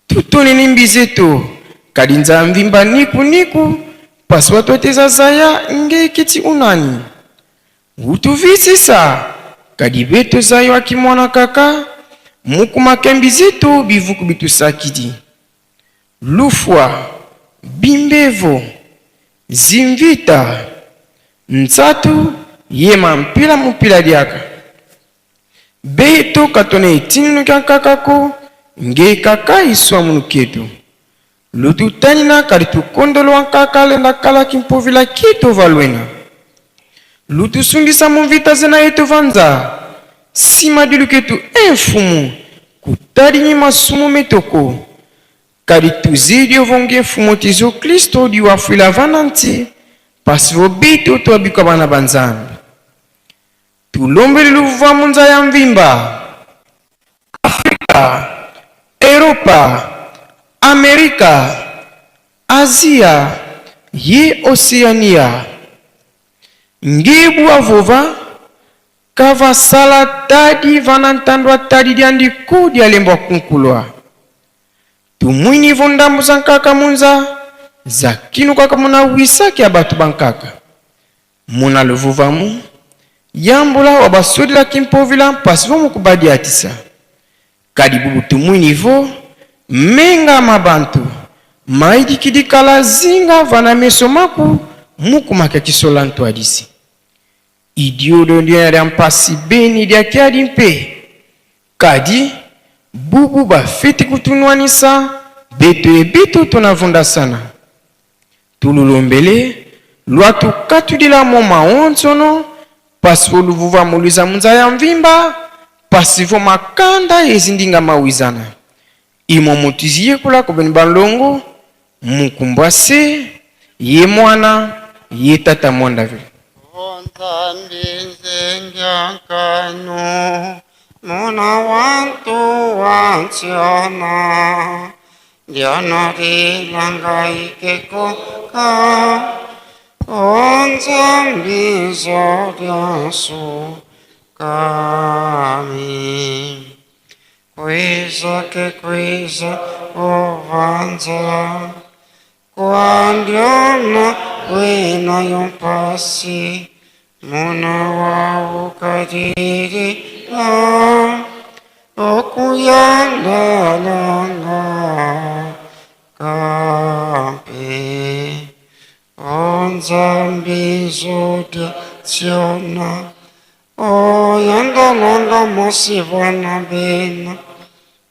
tutoni nimbizeto kadi nzamvimba niku niku pasipota teza zaya ngekiti unani utuvisisa kadi beto zayo akimwana kaka mukumakembi zetu bivuku bitusakidi lufwa bimbevo zimvita ntsatu yema mpila mupila diaka beto katone itinu kakako nge kaka iswa munuketu lutu tanina kadi tukondolo kaka lenda kala kimpovila kito valwena lutu sungisa muvita zena yetu vanza sima diluketu enfumu kutadi ni masumu metoko kadi tuzidi ovonge fumutizo kristo diwafwila vananti pasivo bitu tuabika bana banzambi tulombeli luva munza ya mvimba Afrika, Europa, Amerika, Asia ye Oceania ngibu avova kava sala tadi vanantandwa tadi diandi kudi alembwa kunkulwa tumwini vondambu zankaka munza zakinu kaka muna wisaki abatu bankaka muna luvuvamu yambula wabasudila kimpovila pasivo mukubadi atisa kadi bubu tumwini vo menga mabantu maidikidikala zinga vana meso maku mukumaka kisola ntwadisi idiodo ndiana mpasi beni dia kiadi mpe kadi bubu bafeti kutunwanisa beto ebito tunavunda sana tululombele lwatu katudila moma onsono pasivo luvuva muluza munza ya mvimba pasivo makanda ezindinga mawizana imo mutiziye kula kubeni balongo mukumbwase ye mwana ye tata mwanda vile Ontambinzengyakano muna wantu wansiona Dionorilanga ikekoka Onzambizo diasu kami Kwisa ke kwisa ovanza Kuandiona wena yompasi Muna wa ukadiri la Okuyanda langa Kampi Onzambi zodia siona Oyanda langa mosivana bena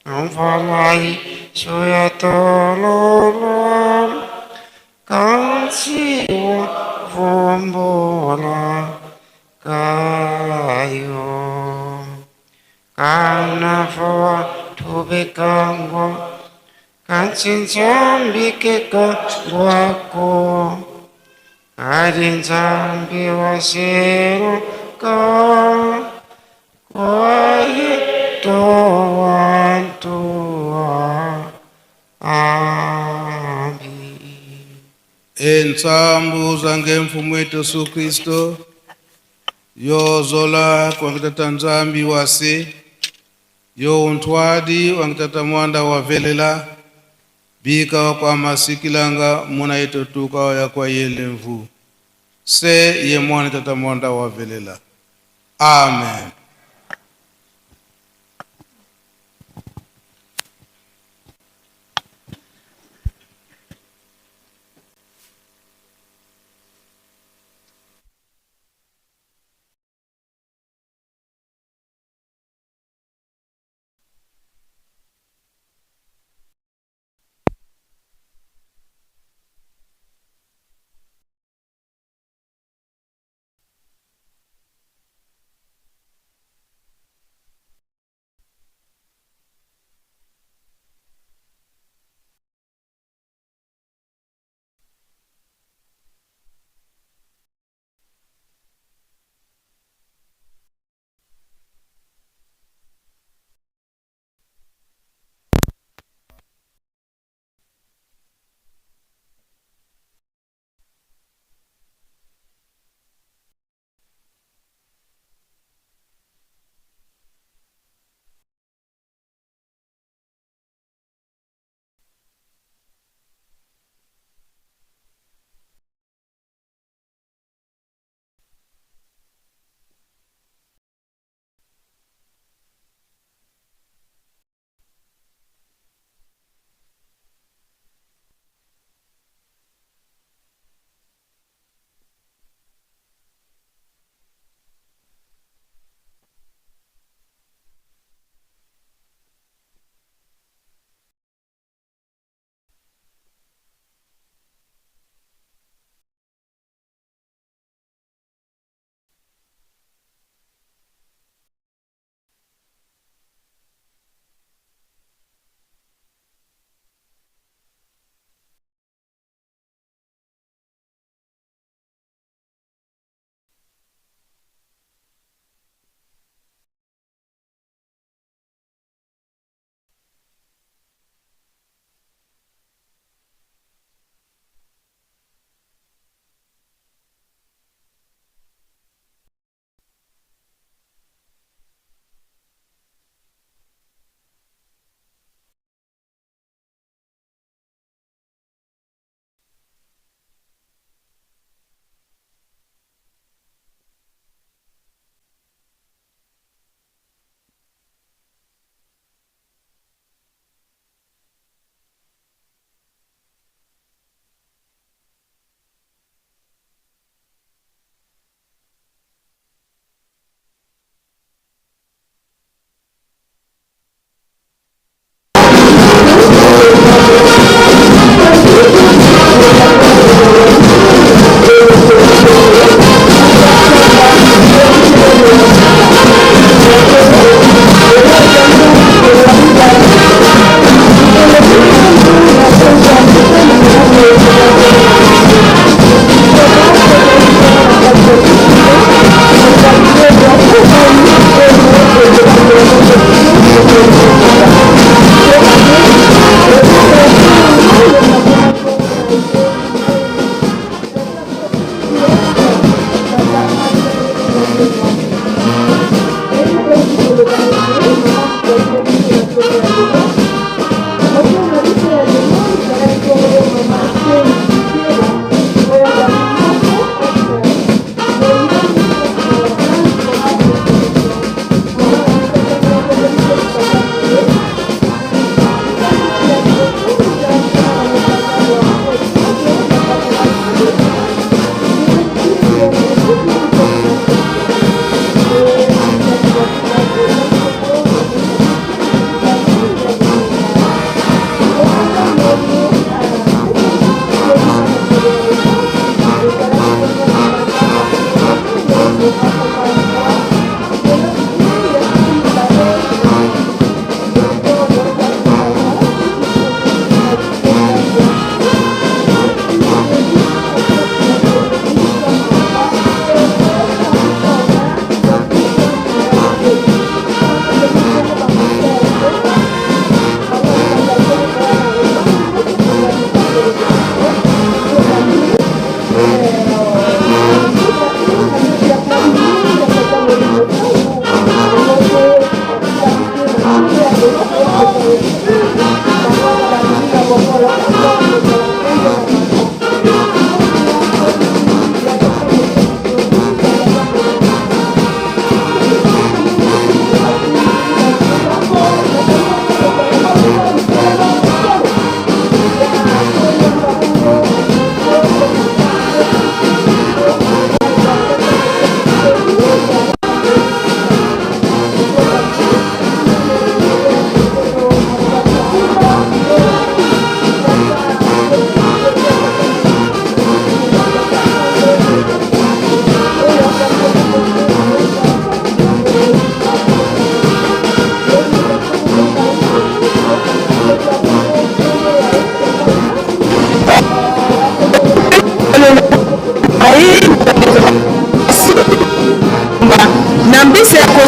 Omvalai suya tololo Kansiwa vombola kayo Kanafwa tubekangwa Kansinzambi kekangwako Kadinzambi wasiruka Kwaye towantua Amen Entsambu zange mfumu wetu Yesu Kristo yozola kwa kitata nzambi wase yo untwadi wangitata mwanda wavelela bika kwa masikilanga muna yetu tuka ya kwa yele mvu se ye mwana tata mwanda wavelela. Amen.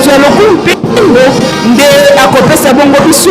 yesu ya lokumu mpingo nde akopesa bongo biso.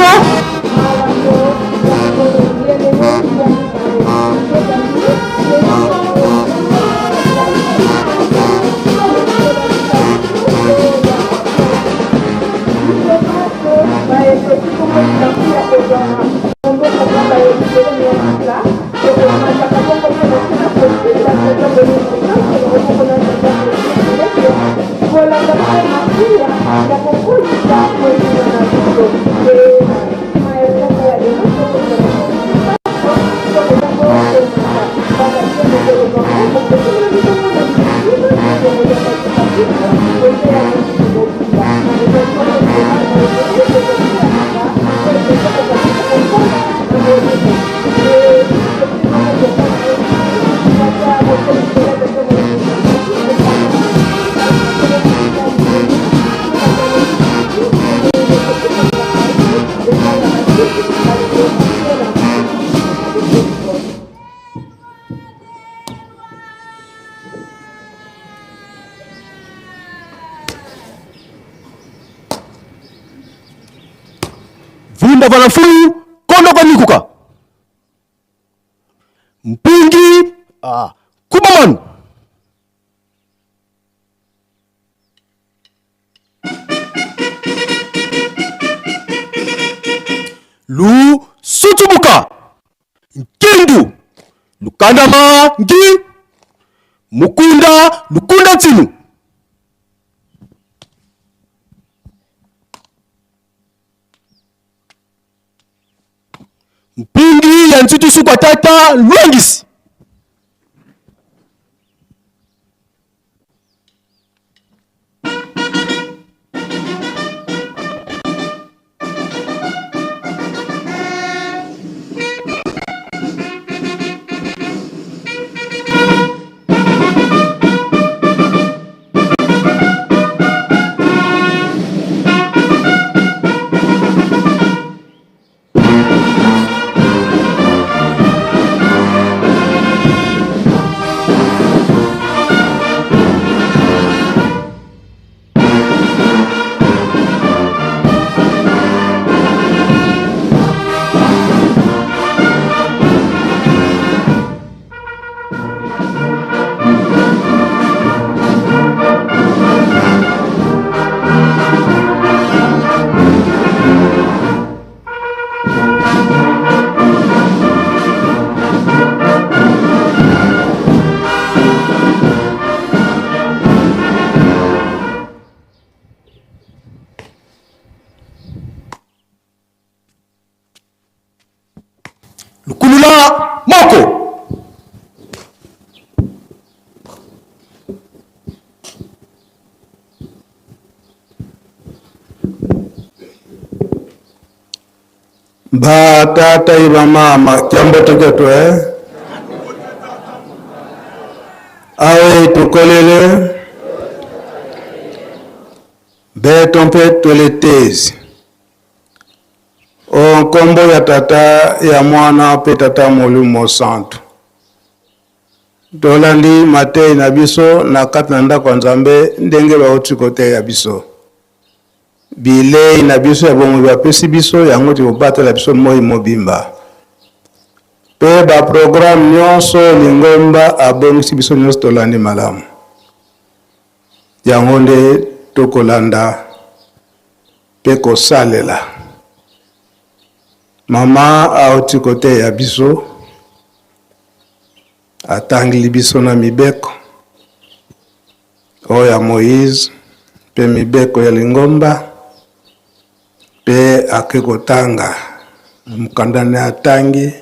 Vunda vanafulu kondo kwa nikuka mpingi kumamanu lu sutumuka nkendu lukandama ngi mukunda lukunda tsinu mpingi ya ntutusu kwa tata lwengisi lukulula moko ba tata iba mama jambo toketo awe tukolele be tompe toletezi o nkombo ya tata ya mwana pe tata Molimo Santu tolandi matei na biso na kati na ndako ya Nzambe ndenge bauti kote ya biso bilei na biso ya bongo bapesi biso yango tikobatela biso moi mobimba pe ba programme nyonso lingomba abongisi biso nyonso tolandi malamu yango nde tokolanda pe kosalela mama auti kote ya biso atangili biso na mibeko oyo ya Moïse pe mibeko ya lingomba pe ake kotanga mukandane atangi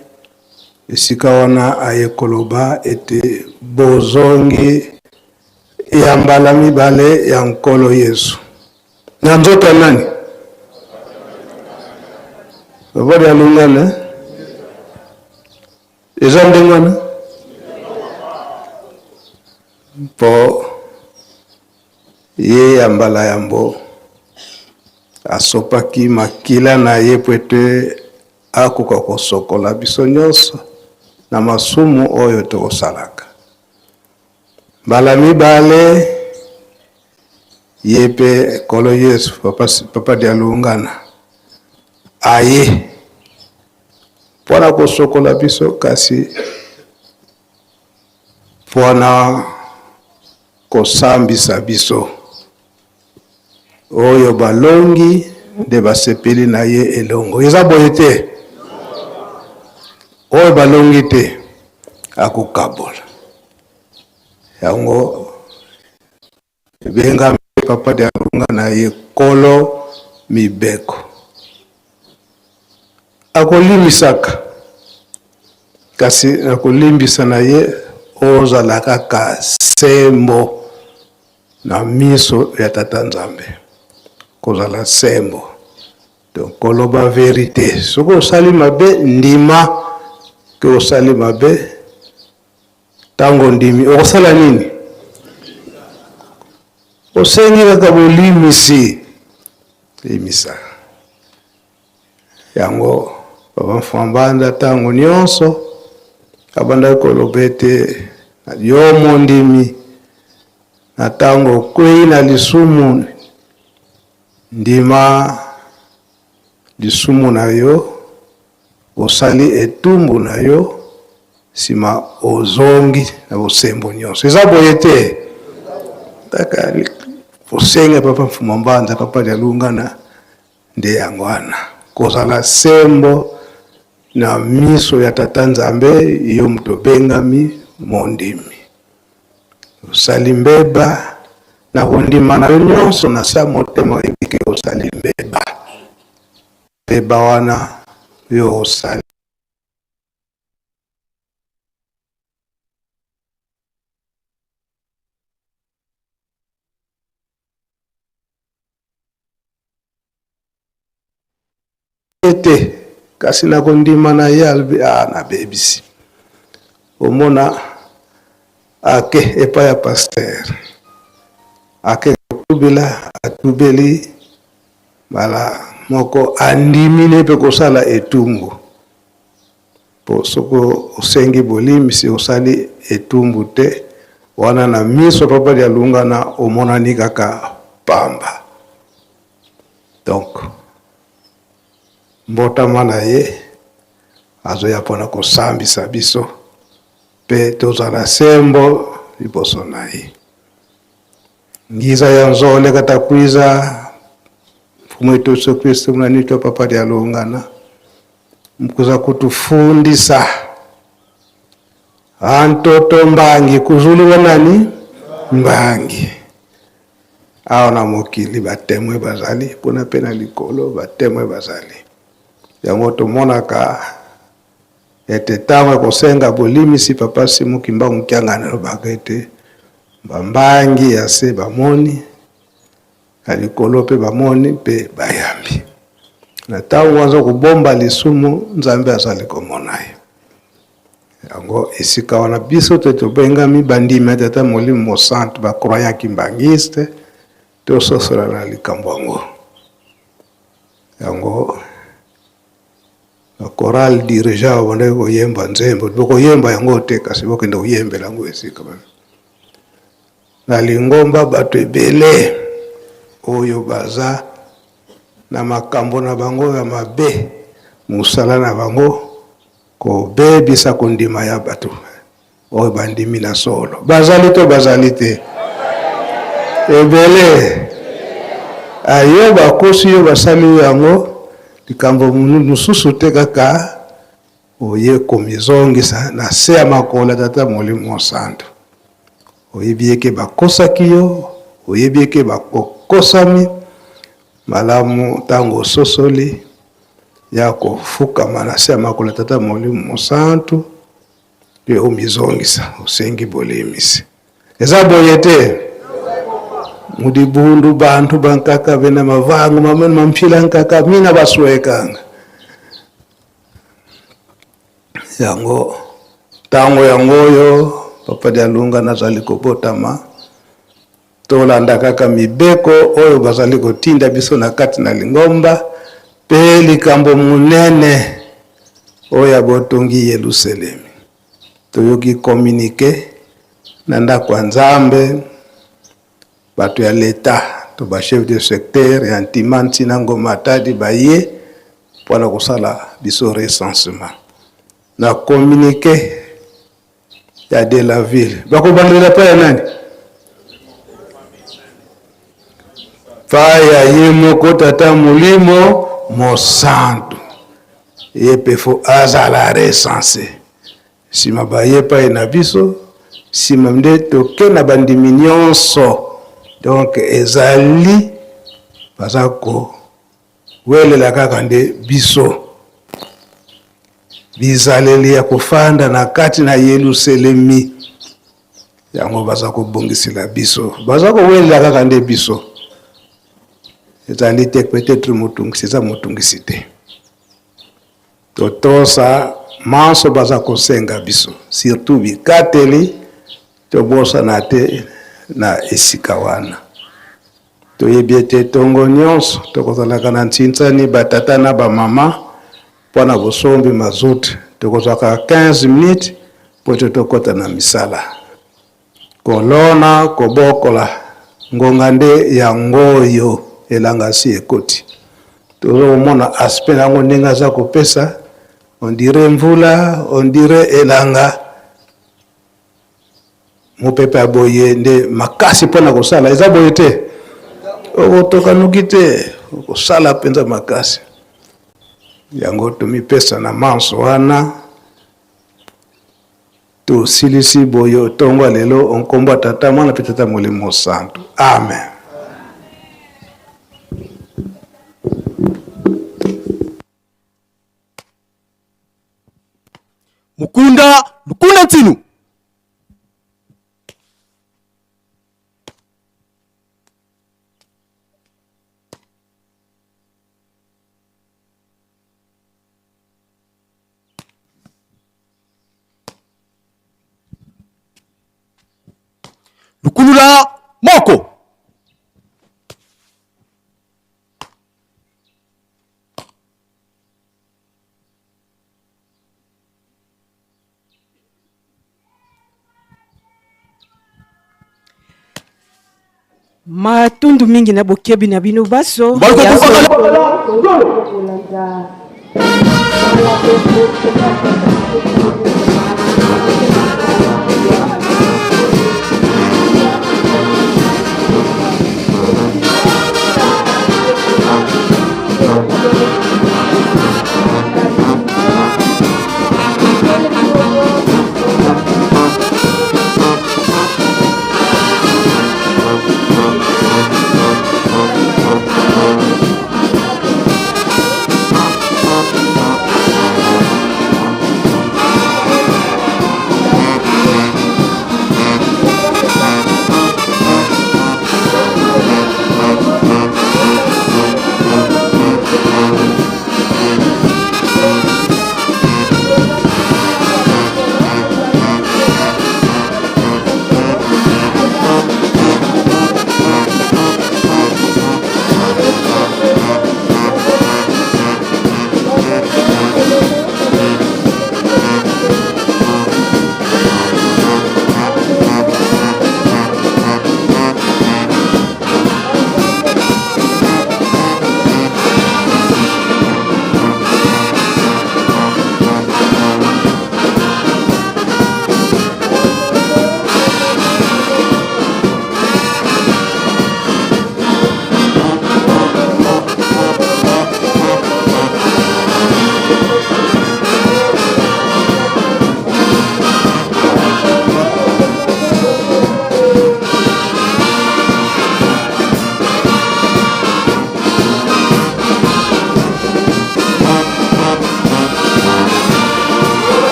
esika wana aye koloba ete bozongi ya mbala mibale ya nkolo Yesu na nzoto nani bavodi ya lungane eza ndengwana po ye ya mbala yambo asopaki makila na ye po ete akoka kosokola biso nyonso na masumu oyo tokosalaka mbala mibale yepe kolo Yesu papa dialungana aye pona kosokola biso kasi pona kosambisa biso oyo balongi de basepeli na ye elongo eza boye te oyo balongi te akukabola yango benga papa dialungana ye kolo mibeko akolimisaka kasi akolimbisa na ye ozala kaka sembo na miso ya tata Nzambe kozala sembo donc koloba verite soko osali mabe ndima ke osali mabe tango ndimi okosala nini osengi kaka bolimisi limisa yango baba mfambanda tango nyonso abanda kolobete yo mondimi na tango kwei na lisumu ndima lisumu na yo osali etumbu na yo sima ozongi na bosembo nyonso eza boye te taka osenge papa mfumambanza papa dialungana nde yango wana kozala sembo na miso ya tata Nzambe yo muto bengami mondimi osali mbeba na kondima na yo nyonso na sa motema ebike osali mbeba wana yo osali ete kasi na kondima na ye na bebisi omona ake epa ya pasteur ake kotubela atubeli bala moko andimile pe kosala etumbu po soko osengi bolimisi osali etumbu te wana na miso papa dialungana omonani kaka pamba donc mbotama na ye azoya pona kosambisa biso pe tozala sembo liboso na ye ngiza ya nzole kata kwiza mfumeto Yesu Kristo mnanitwa papa dialungana mkuza kutufundisa antoto mbangi kuzuliwa nani mbangi awo na mokili batemwe bazali pona pena likolo batemwe bazali yango tomonaka ete tango kosenga bolimisi papa simu kimba mkiangana lobaka ete bambangi ya se bamoni alikolo pe bamoni pe bayambi na tango wazo kubomba lisumu Nzambe azali komona ye yango esika wana biso tobengami bandimi tata Molimo Santo bakroya kimbangiste tososola na likambo yango choral dirija wande ko yemba nzembo boko yemba yango te kasi boko ndo yembe lango esika ba na lingomba bato ebele oyo baza na makambo na bango ya mabe musala na bango ko bebisa kondima ya bato oyo bandimi na solo bazali te ebele ayo bakosi yo basali yango likambo mususu te kaka oye komizongisa na se ya makolo tata Molimo Santo oyebi eke bakosaki yo oyebi eke bakokosami malamu tango ososoli ya kofukama na se ya makolo tata Molimo Santo pe omizongisa osengi bolimisi eza boye te mudibundu bantu bankaka bena mavangu mamene mampila nkaka mina baswekanga yango tango yango yo papa dialungana azali kobotama tolanda kaka mibeko oyo bazali kotinda biso na kati na lingomba pe likambo munene oyo abotongi Yerusalemi toyoki communiquer na ndako ya Nzambe bato ya leta to ba chef de secteur ya ntima ntina ngoma Matadi baye mpona kosala biso recensement na communiqué ya de la ville bakobandela pa ya nani pa ya ye moko tata Molimo Mosantu ye pe fo azala recensé sima baye pa na biso sima nde toke na bandimi nyonso donc ezali baza ko welela kaka nde biso bizaleli ya kofanda na kati na Yerusalemi yango baza kobongisela biso baza kowelela kaka nde biso ezali te peut-être motungisi eza motungisi te totosa manso baza kosenga biso surtout bikateli tobosana te na esika wana toyebi ete tongo nyonso tokozalaka na ntintsani batata na bamama mpona bosombi mazout tokozwaka 15 minutes po te tokota na misala kolona kobokola ngonga nde yango oyo elanga si ekoti tozomona aspect nango ndenge aza kopesa on dirait mvula on dirait elanga mopepe aboye nde makasi mpona kosala eza boye te okotokanuki te okosala mpenza makasi yango tomipesa na manso wana tosilisi boye otongo lelo onkombo tata mwana mpe tata Molimo Santu amen. Mukunda Ntinu. Lukulula Moko. Matundu mingi na bokebi na bino baso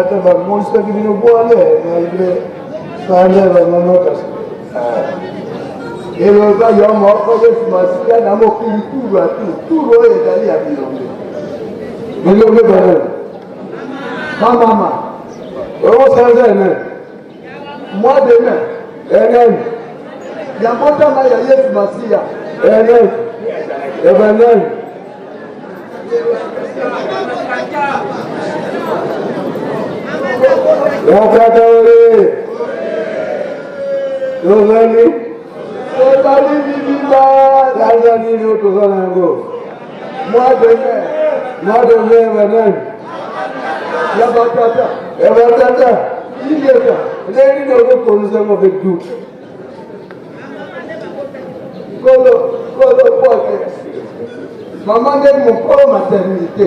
Tata ba monster ki bino boale na ibe sande ba nonotas. Elo ba yo mo ko Yesu Masiya na mo kiri tu ro e dali ya bilonge. Bilonge ba. Mama. O sande ne. Moi demain. Amen. Ya mota na ya Yesu Masiya. Amen. Amen. Wakata ore. Tozani. Tozani bibiba. Tozani no tozana go. Moi demain, Amen. Ya batata. Ingeta. Leni no go konusamo avec doute. Kolo pote. Maman de mon corps maternité.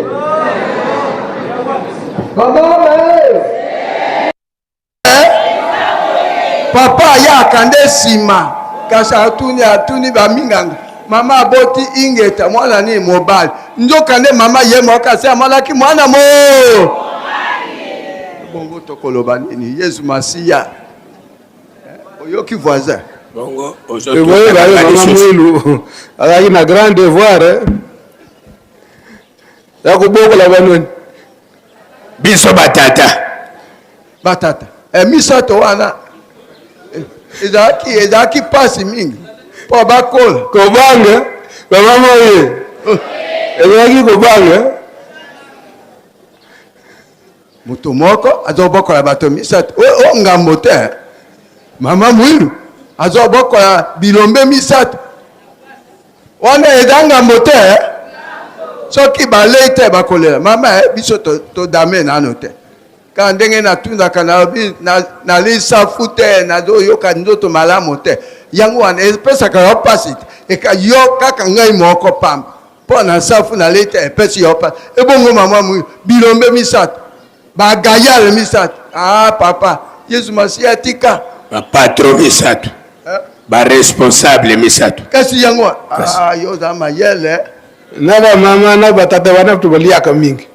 Maman, papa ya kande sima kasa atuni ba minganga mama aboti ingeta mwana ni mobile njoka nde mama ye moka se amalaki mwana mo bongo tokoloba nini Yesu Masiya oyoki voisin bongo Et vous voyez, maman Mwilu, avec une grande devoir, yakuboko la banoni. biso batata misato wana ezalaki pasi mingi mpo bakola Kobanga, maman Mwilu, ezalaki kobanga. moto moko azobokola bato misato o ngambo te mama Mwilu azobokola bilombe misato wana eza ngambo te soki balei te bakolela mama biso todame nano te ka ndenge natundaka nali safu te nazoyoka nzoto malamu te yango wana epesaka yo pasi te yo kaka ngai moko pamba mpo na safu nalei te epesi yo pasi ebongo mama Mwilu bilombe misato bagayale misato papa Yesu Masiya tika bapatro misato baresponsable misato kasi yango yo za mayele Naba mama na batata wana tubaliaka mingi.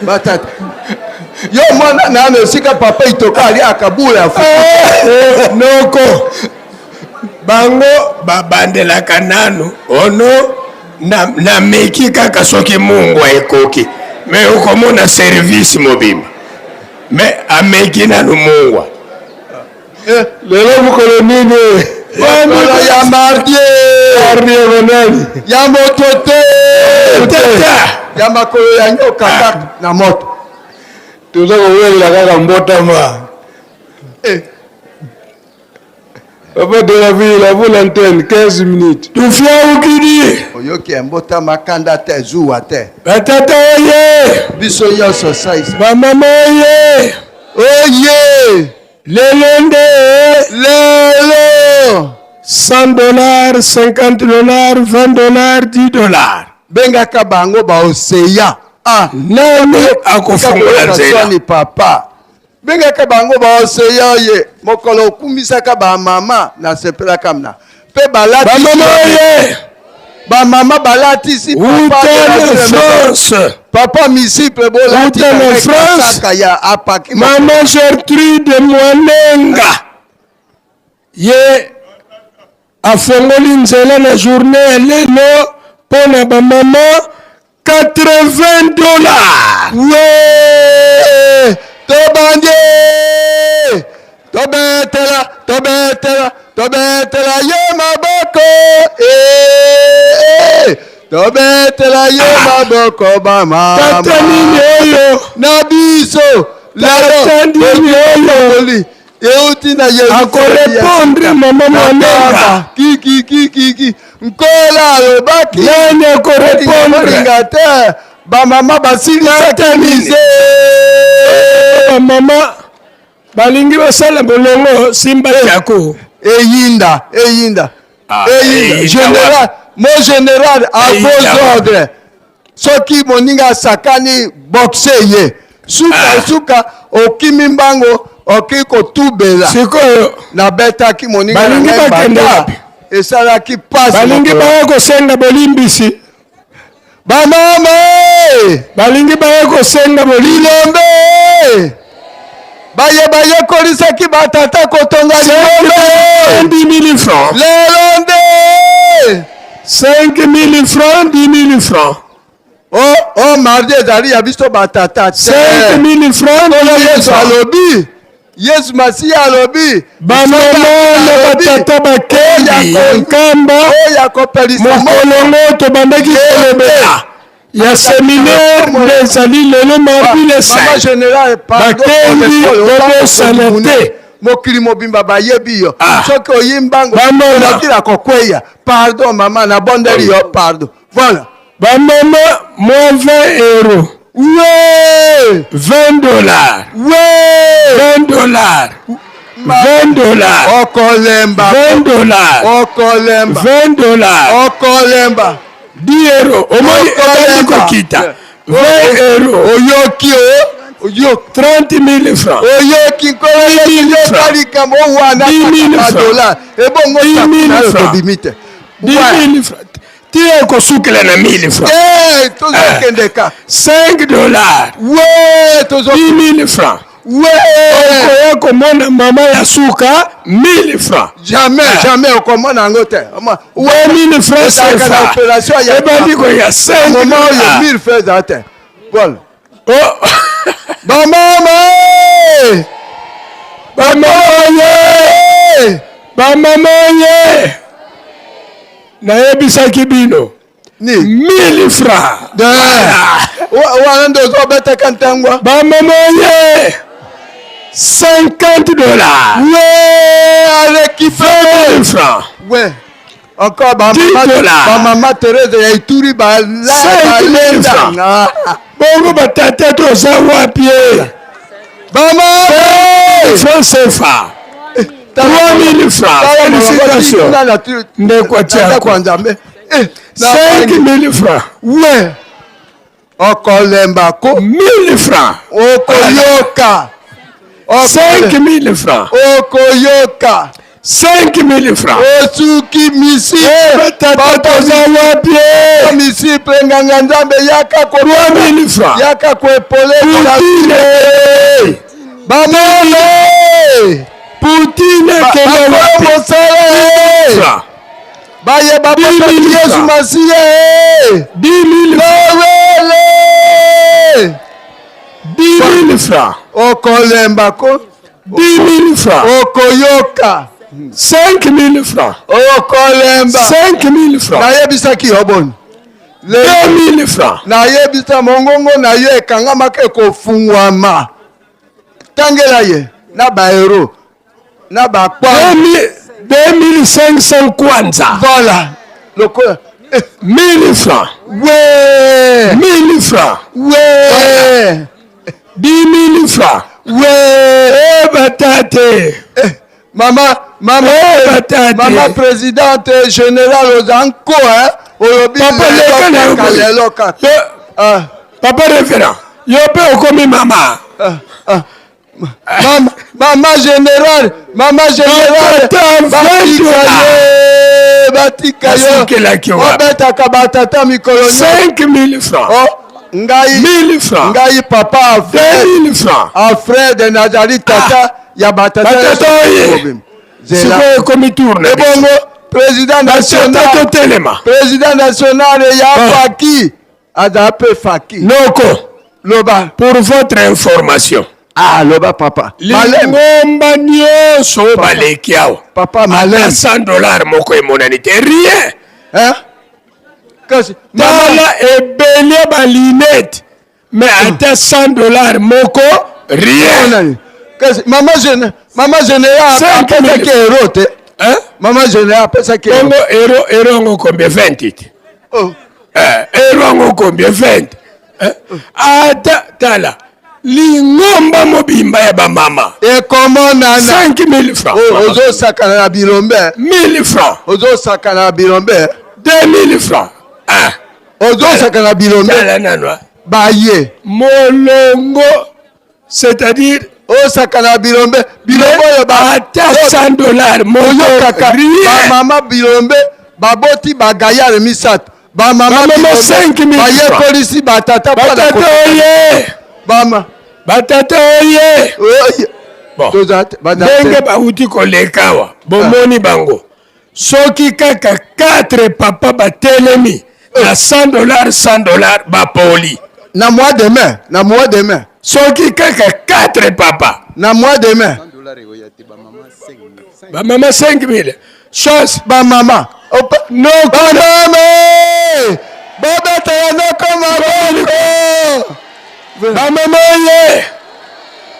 Batata. Yo mwana nano sika papa itoka ali akabula noko bango babandelaka nano ono na meki kaka soki Mungu aekoki me ukomona service mobimba me ameki nano Mungu Lelo mukolo nini? Wala ya mardie bonani. Ya motote ya makolo ya nyoka na moto Tuza kuwela kaka mbota ma. Papa de la ville, la volontaire, 15 minutes. Tu fais au kidi. Oyoki mbota makanda te zuwa te. Batata oye. Biso yoso saisa. Mama oye. Oye. Lelo $100, $50, $20, $10. Bengaka bango ba oseya. Nani akofungula nzela ni papa. Bengaka bango ba oseya ye. Mokolo kumisaka ba mama na sepela kamna. Pe balati. Ba mama ye. Ba mama balati si papa. France. Papa misiple bolati en France. Maman Gertrude Mwanenga. Ye afongoli nzela na journée lelo pona ba mama $80. Ouais! Tobandie! Tobetela ye maboko! Tobetela ye maboko ba mama! Tata nini oyo? Na biso! Tata nini oyo? Euti na Yesu. Akorepondre mama Mwanenga. Kiki. Nkola alobaki. Nani akorepondre? Te. Ba mama basilisaka mise. Ba mama balingi basala bolongo simba yako. Eyinda. Général, mon général à vos ordres. Soki moninga sakani boxe ye. Suka okimi mbango okiko tubela. Sikoyo na betaki moninga balingi bakende wapi? Esalaki passe. Balingi bako senga bolimbisi. bamama balingi baye kosenga bilombe baye kolisaki batata kotonga bilombe 10 000 francs. lelo nde 5 000 francs, 10 000 francs. o mardi ezali ya biso batata 5 000 francs, yesu alobi yesu masiya alobi bamama na batata bakendi nkamba oyo akopelisa mokolongo tobandaki kolobela ya séminaire ezali lelo mardi le 5 bakendi tobosana te mokili mobimba bayebi yo soki oyimbango olakila kokweya pardon mama nabondeli yo pardon voilà bamama moins 20 euros. Ouais. 20 dollars. Ouais. 20 dollars. 20 dollars. Okolemba. 20 dollars. Okolemba. 20 dollars. Okolemba. 10 euros. Omoi ebandi kokita. 20 euros. Oyoki o. Oyoki. 30 000 francs. Oyoki nkolo yokalika mo wana 10 000 dollars. Ebongo 10 000 francs. 10 000 francs. Tiens kosukela na 1000 francs. Eh, tozokendeka. 5 dollars. Ouais, 10 000 francs. Ouais. Okoya komona mama ya suka 1000 francs. Jamais okomona yango te. 1000 francs CFA. Ebandi koya 5 moment oyo 1000 francs eza te. Voilà. Bamama! Bamama ye! Nayebisaki bino 1000 francs. Wana ndo ozobetaka ntangwa. Bamama ye 50 dollars. Ouais, avec 20 000 francs. Ouais. Encore Maman Thérèse ya Ituri balenda. Bongo batata toza wapi? Bamama! Francs CFA. 3 000 francs. Félicitations. Ndekwa chako. 5 000 francs. Ouais. Okolembako. 1000 francs. Okoyoka. 5 000 francs. Okoyoka. 5 000 francs. Osuki misi. Tata wapi? Misi penganga nzambe yaka ko 3 000 francs. yaka ko epole Poutine. Bamama. Poutine kema wapi? Mosala. Baye baba Yesu Masiye. 10 000 francs. 10 000 francs. Okolembako. 10 000 francs. Okoyoka. 5 000 francs. Okolemba. 5 000 francs. Nayebisaki yo boni. 2 000 francs. Nayebisa mongongo na yo ekangamaka ekofungwama. Tangela ye na ba euro na ba kwa 2500 kwanza. Voilà. Lokola 1000 francs. Ouais. 1000 francs. Ouais. 10 000 francs. Ouais. Batate. Mama présidente générale Ozanko, hein? Papa référent. Yo pe okomi mama. Maman générale. Batika yo. Obeta kabatata mikolo. 5 000 francs. Ngai 1000 francs. Ngai papa 20 000 francs. Alfred Nazari tata ya batata. Siko komi tourne. Ebongo président national ya Faki. Adape Faki. Noko. Loba. Pour votre information. Ah, loba papa. Lingomba nyonso baleki awo. Papa Malem. $100 moko emonanite. Rien. Hein? Tala ebele balinete. Mais ata $100 moko, rien. Maman générale, apesa ki euro te. Hein? Maman générale, apesa ki euro. Euro ngo combien? 20. Oh. Euro ngo combien? 20. Ata, tala. Lingomba mobimba ya ba mama. Ekomona 5 000 francs. Ozo sakana na bilombe. 1000 francs. Ozo sakana na bilombe. 2000 francs. Ozo sakana na bilombe. Tala nanwa. Baye. Molongo. C'est-à-dire osakana bilombe yo ata $100 moyo kaka ba mama bilombe baboti bagayare misatu Bamama 5 000 francs. polisi batata Batata oye. Bama. Batata oye. Bon. Ndenge bauti kolekawa. Bomoni bango. Soki kaka 4 papa batelemi. Na $100 bapoli. Na mois de mai. Soki kaka 4 papa. Na mois de mai. Ba mama 5 000. Chose ba mama. No mama. Baba tayano kama ba mama ye.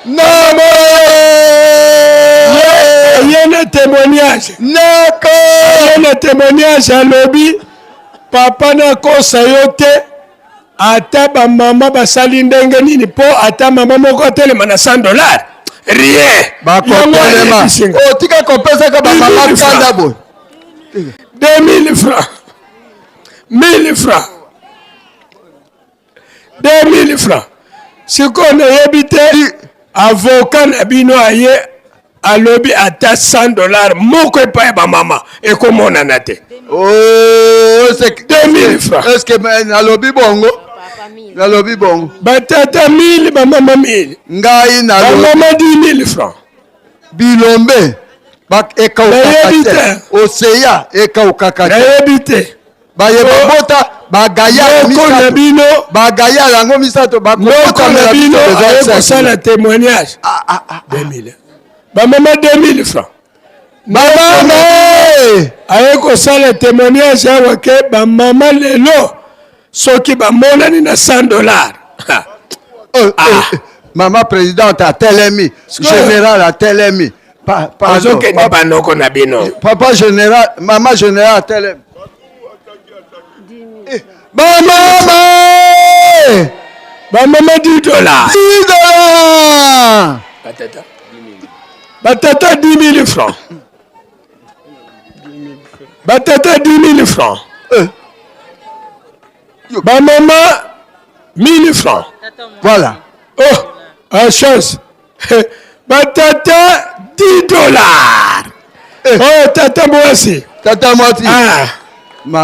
No Yena témoignage. Nako. Yena témoignage à lobby. Papa na kosa yote. Ata ba mama basali ndenge nini po ata mama moko telema na $100. Rien. Bakotelema. O tika kopesa ka ba mama kanda bo. 2000 francs. 1000 francs. 2000 francs. Siko na yebite avocat na bino aye alobi ata $100 moko epai ba mama ekomona na te. Oh, c'est 2000 francs. Est-ce que na lobi bongo? Na lobi bongo. Batata 1000 ba mama 1000. Ngai na ba mama 10 000 francs. Bilombe. Bak eka ukakate. Oseya eka ukakate. Na yebite. Ba yebota bagaya misato bino bagaya yango misato bakota na bino ayeko sala témoignage 2000 ba mama 2000 francs mama ayeko sala témoignage awa ke ba mama lelo soki ba monani na $100 mama présidente a telemi général a telemi pardon ke ne banoko na bino papa général mama général a telemi Mama! Mama $10. $10! Batata 10 000 francs. Batata 10 000 francs. Mama 1000 francs. Voilà. Oh, chance. Batata $10. Oh, tata mwasi. Tata mwasi.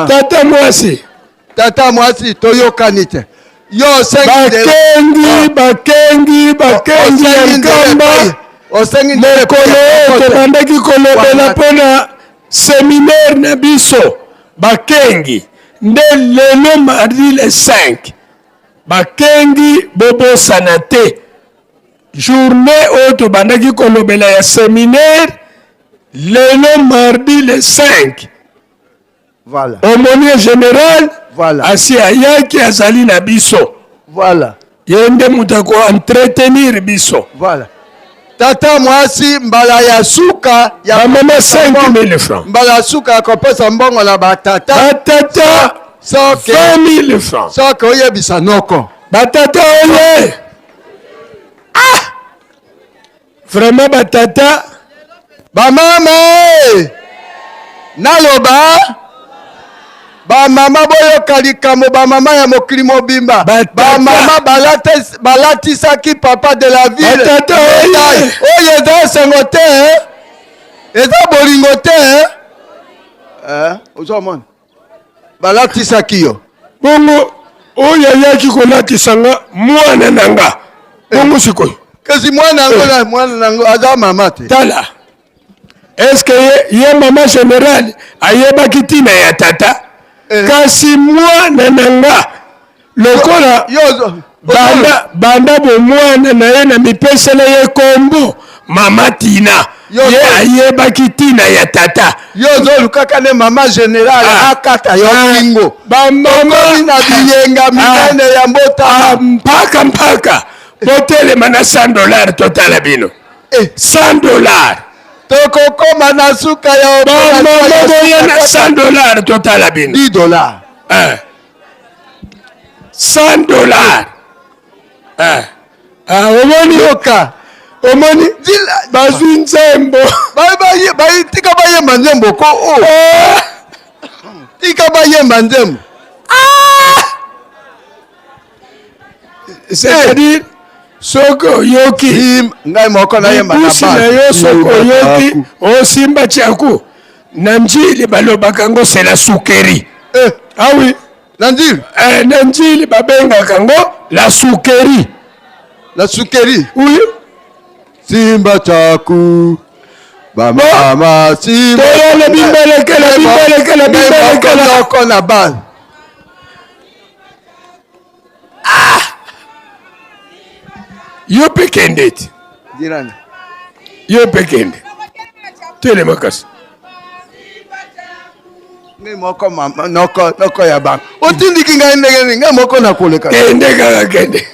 Tata mwasi. Tata mwasi toyokani te. Yo bakengi yankamba mokolo tobandaki kolobela mpona séminaire na biso bakengi nde lelo mardi le 5 bakengi bobosana te journée oyo tobandaki kolobela ya séminaire lelo mardi le 5 voilà. Aumônier général voilà. Asi ayaki azali na biso voilà. Yende mutako entretenir biso voilà. Tata mwasi mbala ya suka ya mama 5000 francs mbala suka ya kopesa mbongo na batata batata 20000 francs soka oyebisa noko batata oye vraiment batata bamama naloba bamama boyoka likambo bamama ya mokili mobimba bamama balatisaki papa de la ville oyo eza esengo te eza bolingo te ozomona balatisaki yo bongo oyo ayaki kolatisanga mwana nanga bongo sikoyo kasi mwana nango aza mama te tala eske ye mama général ayebaki ntina ya tata kasi mwana nanga lokola banda bomwana na ye na mipesela ye kombo mama tina ye ayebaki ntina ya tata yo ozolukaka ne mama général akata yo kingo bamama na biyenga minene ya mbota mpaka botelema na $100 totala bino $100 tokokoma na suka ya bamama boye na $100 totala bino $10 $100 omoni yoka omoni bazwi nzembo tika bayemba nzembo ko tika bayemba nzembo c'est-à-dire soko oyoki ngai moko nayemba na busi na yo soko oyoki osimba chaku na njili balobaka ngo c'est la sukeri ah oui Nandil. Nandil babenga kango la soukeri. La soukeri. Oui. Simba chaku. Mama Simba. La bimbeleke. Na bal. Yo pekende. Dirani. Yo pekende. Tele makas. Moko mama noko ya bang. Otindiki nga moko na koleka. Kende.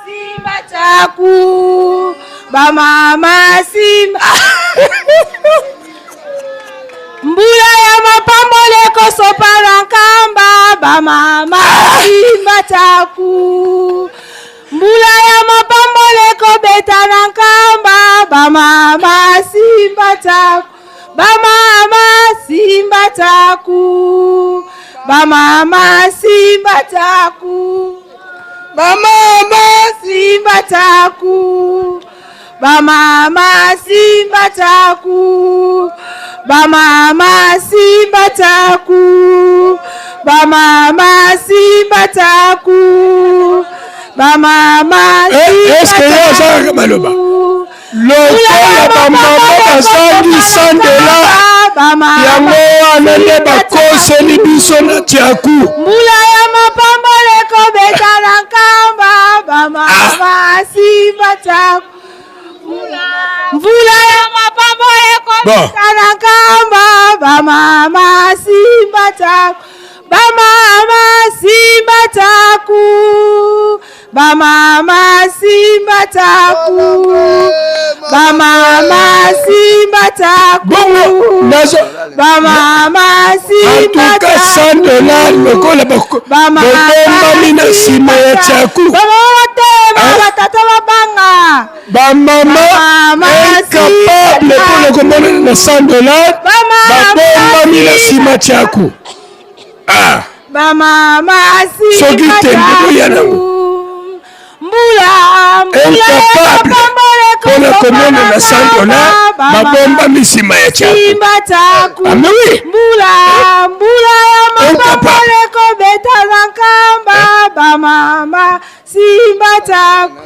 Simba chaku. Ba mama Simba. Mbula ya mapambo leko sopara nkamba. Ba mama Simba chaku. Mbula ya mapambo leko betana nkamba. Ba mama Simba chaku. Ba mama Simba chaku. Ba mama Simba chaku. Ba mama Simba chaku. Ba mama Simba chaku. Ba mama Simba chaku. Ba mama Simba chaku. Ba mama Simba chaku. Lokola bamama basangi $100 yango wana nde bakoseli biso na tiaku. Mbula ya mapambo leko betana nkamba. Ba mama Simba chaku. Mvula ya mapambo leko betana nkamba. Ba mama Simba chaku. Ba mama Simba chaku. Ba mama Simba chaku. Ba mama Simba chaku. Ba mama Simba chaku. $100 lokola bokombami na nsima ya tiaku. Batata babanga. Ba mama incapable pona komona na $100 babombami na nsima tiaku. Ba mama Simba chaku. Mbula pona komona na $100 babomba misima ya chaku. Amewi. Mbula ya mapambo leko betana nkamba. Ba mama Simba chaku.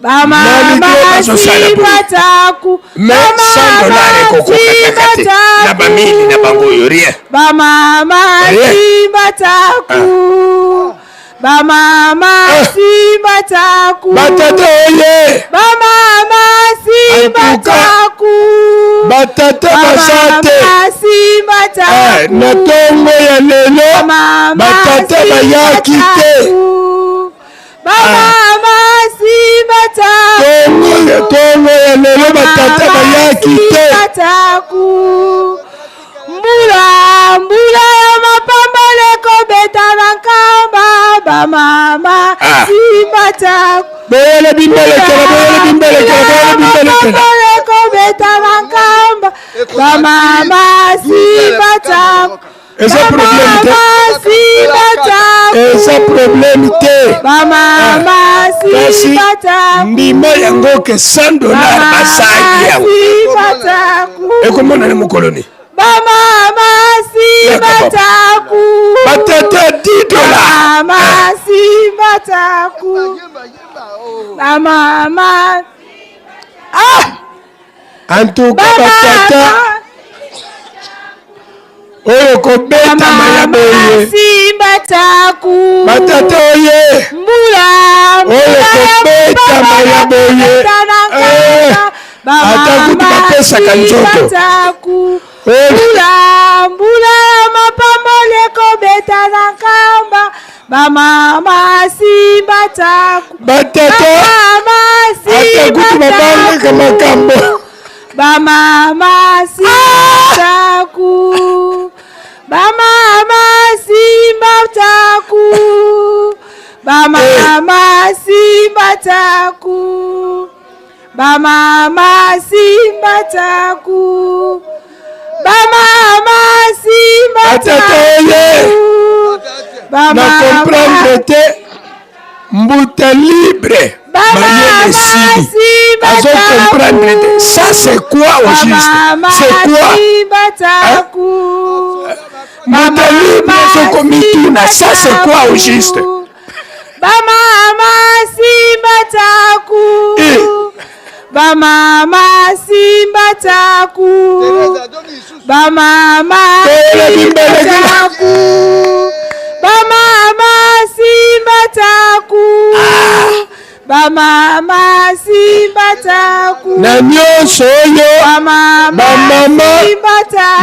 Ba mama Simba chaku. Mais $100 kokokakakate na bamili na bango yorie. Ba mama Simba chaku. Ba mama Simba chaku. Batata oye. Ba mama Simba chaku. Batata basate. Simba chaku. Na tongo ya lelo batata bayaki te. Ba mama Simba chaku. Tongo ya lelo batata bayaki te. Mbula ya mapambo leko betana nkamba. Ba mama Simba chaku. Boyele bimbelekela. Leko betana nkamba. Ba mama Simba chaku. Eza problème te. Ba mama Simba chaku. Ndima yango ke $100 basaki yango. Simba chaku. Ekomona ni mukoloni. Ba mama Simba chaku. Batata $10. Ba mama Simba chaku. Ba mama. En tout cas batata oyo kobeta mayaboye. Simba chaku. Batata oye. Mbula oyo kobeta mayaboye. Atakuti bapesaka nzoto. Mbula mapambo leko betana nkamba. Ba mama Simba chaku. Batata atakuti babangaka makambo. Ba mama Simba chaku. Ba mama Simba chaku. Ba mama Simba chaku. Ba mama Simba chaku. Ba mama Simba chaku. Ba mama comprendre te mbuta libre. Azo comprendre te. Ça c'est quoi au juste? C'est quoi? Moutalibre Sokomituna, ça c'est quoi au juste? Bamama Simba Taku. Bamama Simba Taku. Bamama Simba Taku. Bamama Simba Taku. Bamama Simba Taku. Na nyonso oyo bamama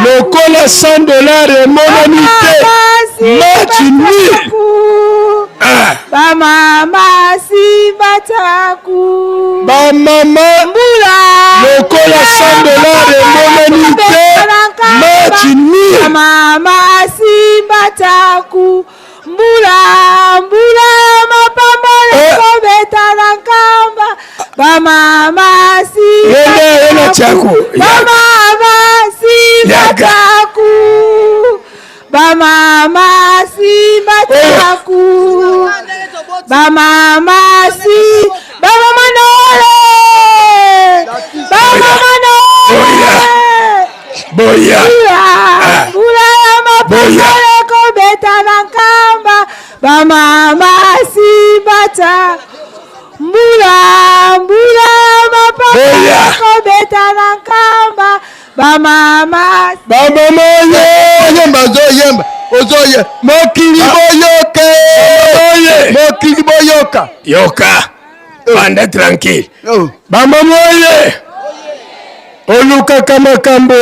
lokola $100 emonani te match nul. Bamama Simba Taku. Bamama lokola $100 emonani te match nul. Bamama Simba Taku. Mbula mapamba lekobeta na kamba. Bamama Simba Taku. Bamama Simba Taku. Bamama Simba Taku. Bamama Nole. Bamama Nole. Boya. Mbula mapamba lekobeta na kamba. Bamama Simba Taku. Mbula mapamba lekobeta na kamba. Bamama yemba zoyemba ozoye mokili boyoke mokili boyoka yoka banda tranquille bamama oye olukaka makambo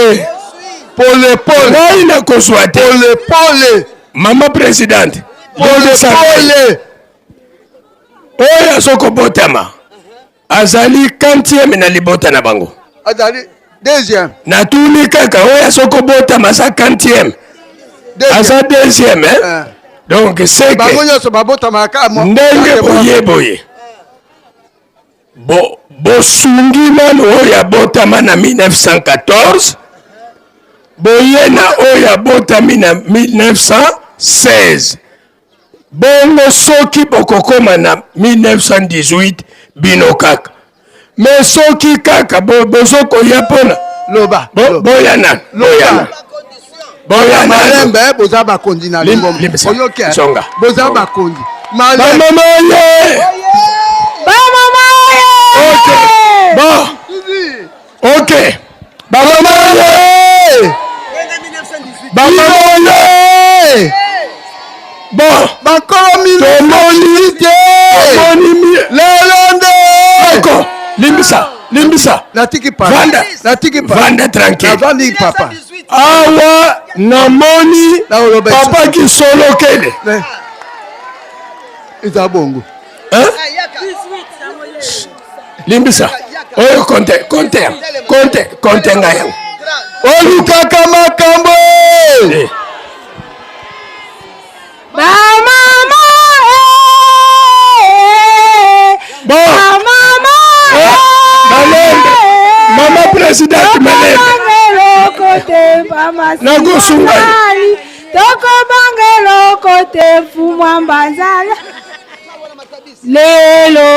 pole ngai nakozwa te pole mama president pole oyo azokobotama azali 40e na libota na bango azali deuxième. Natuni kaka oya soko bota masa 40e. Asa deuxième hein. Donc c'est que ndenge boye. Bosungi nano oya bota mana 1914. Boye na oya bota mina 1916. Bongo soki bokokoma na 1918 bino kaka. Mais soki kaka bozoko ya pona loba boyana malembe boza bakondi na lingombe oyoke songa boza bakondi malembe OK bamama bon bakolo tomoni lelonde d'accord limbisa natiki pa vanda tranquille navandi papa awa namoni papa kisolokele eza bongo limbisa oyo konte nga yango olukaka makambo Mama president nakosunga toko bangelo kote fumwa mbanzala lelo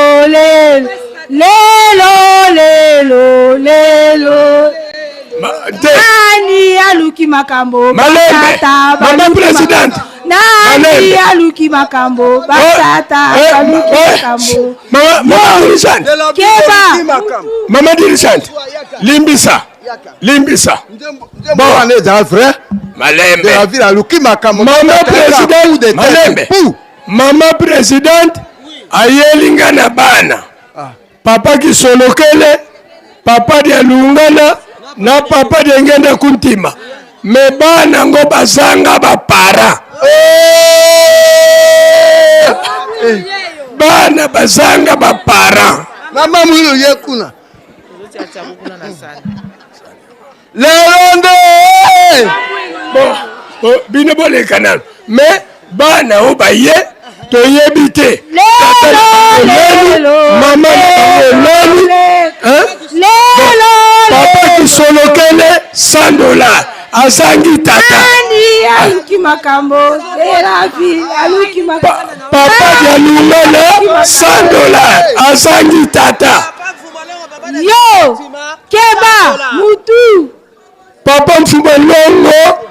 nani aluki makambo mama president nani aluki makambo batata aluki makambo mama dirigeant keba mama dirigeant limbisa bon eza vrai malembe la ville aluki makambo mama president malembe mama president ayelinga na bana papa kisolokele papa dia lungana na papa dia ngenda kuntima me bana ngo bazanga bapara bana bazanga bapara mama mwilo yekuna lelonde bino boleka nano me bana o baye toyebi te mama papa kisolokele $100 azangi tata aluki makambo papa dia lungana $100 azangi tata yo keba mutu papa mfuma longo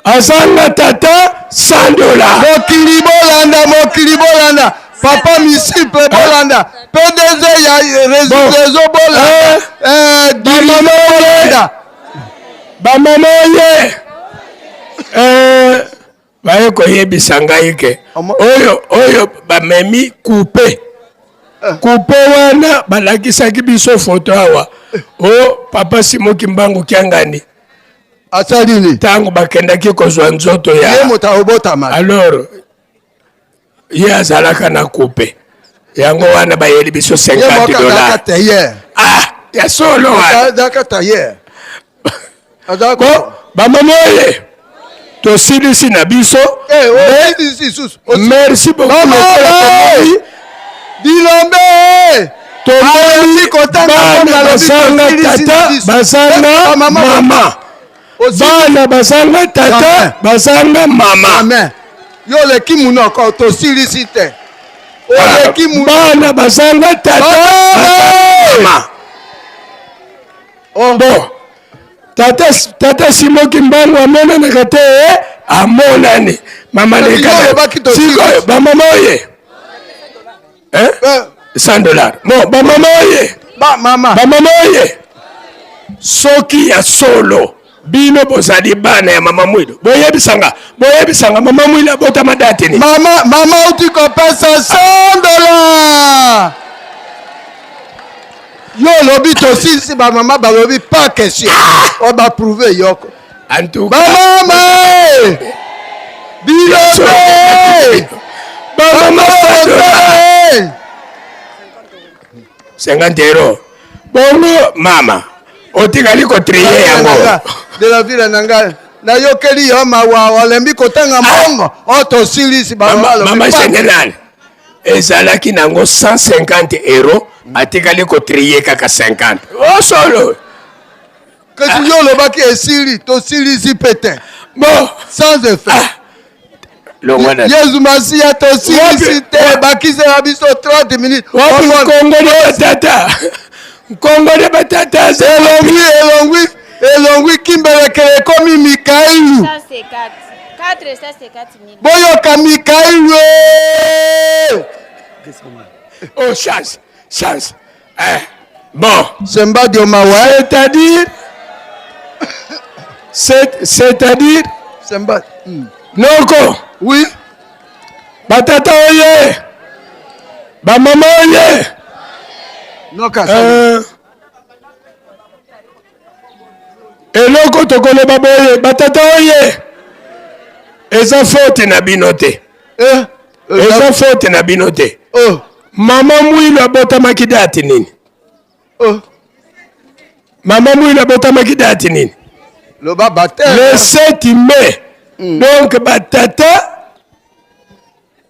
azanga tata $100. Mokili bolanda. Papa Misiple bolanda. PDG ya réseau bolanda. Dirigeant bolanda. Bamama ye. Baye koyebisa ngai ke. Oyo bamemi coupe. Coupe wana balakisaki biso photo awa. Papa Simo Kimbangu Kiangani. Asalini. Tango bakendaki kozwa nzoto ya. Ye motabotama. Alors ye azalaka na coupe. Yango wana bayeli biso $50. Ya solo wana. Azalaka hier. Ko bamama ye. Tosilisi na biso. Merci beaucoup. Bilombe tomoni bana basanga tata basanga mama. Bana basanga tata basanga mama. Amen. Yo le kimunoko to silicite. O le kimunoko bana basanga tata mama. Bon. Tata Simo Kimbangu amona na kate amona ni mama le kate. Siko ba mama ye. $100. Bon, ba mama ye. Ba mama ye. Soki ya solo. Bino bozali bana ya mama mwido. Boyebisanga mama mwila bota madate ni. Mama utiko pesa $100. Yo lobi to si ba mama ba lobi pas question. On va prouver yoko. En tout cas. Mama! Bilombe! Mama €50. Bongo mama. Otikali ko trier yango. De la ville nanga. Na yokeli yo mawa olembi kotanga mbongo. Oto silisi ba mama général. Ezalaki nango €150. Atikali ko trier kaka 50. Oh solo. Kasi yo lobaki esili to silisi pete. Bon, sans effet. Yesu Masia to silisi te bakise abiso 30 minutes. Wapi Kongo de batata. Kongo de batata elongwi kimbelekele komi Mikailu. 454 000. Boyoka Mikailu. Oh chance. Bon, Semba Diomawa, c'est-à-dire Semba. Noko. Oui. Batata oye. Ba mama oye. Noka. Eloko tokole baboye. Batata oye. Eza faute na binote. Eza faute na binote. Mama mwilo abotamaki dati nini? Mama mwilo abotamaki dati nini? Le 7 mai. Donc batata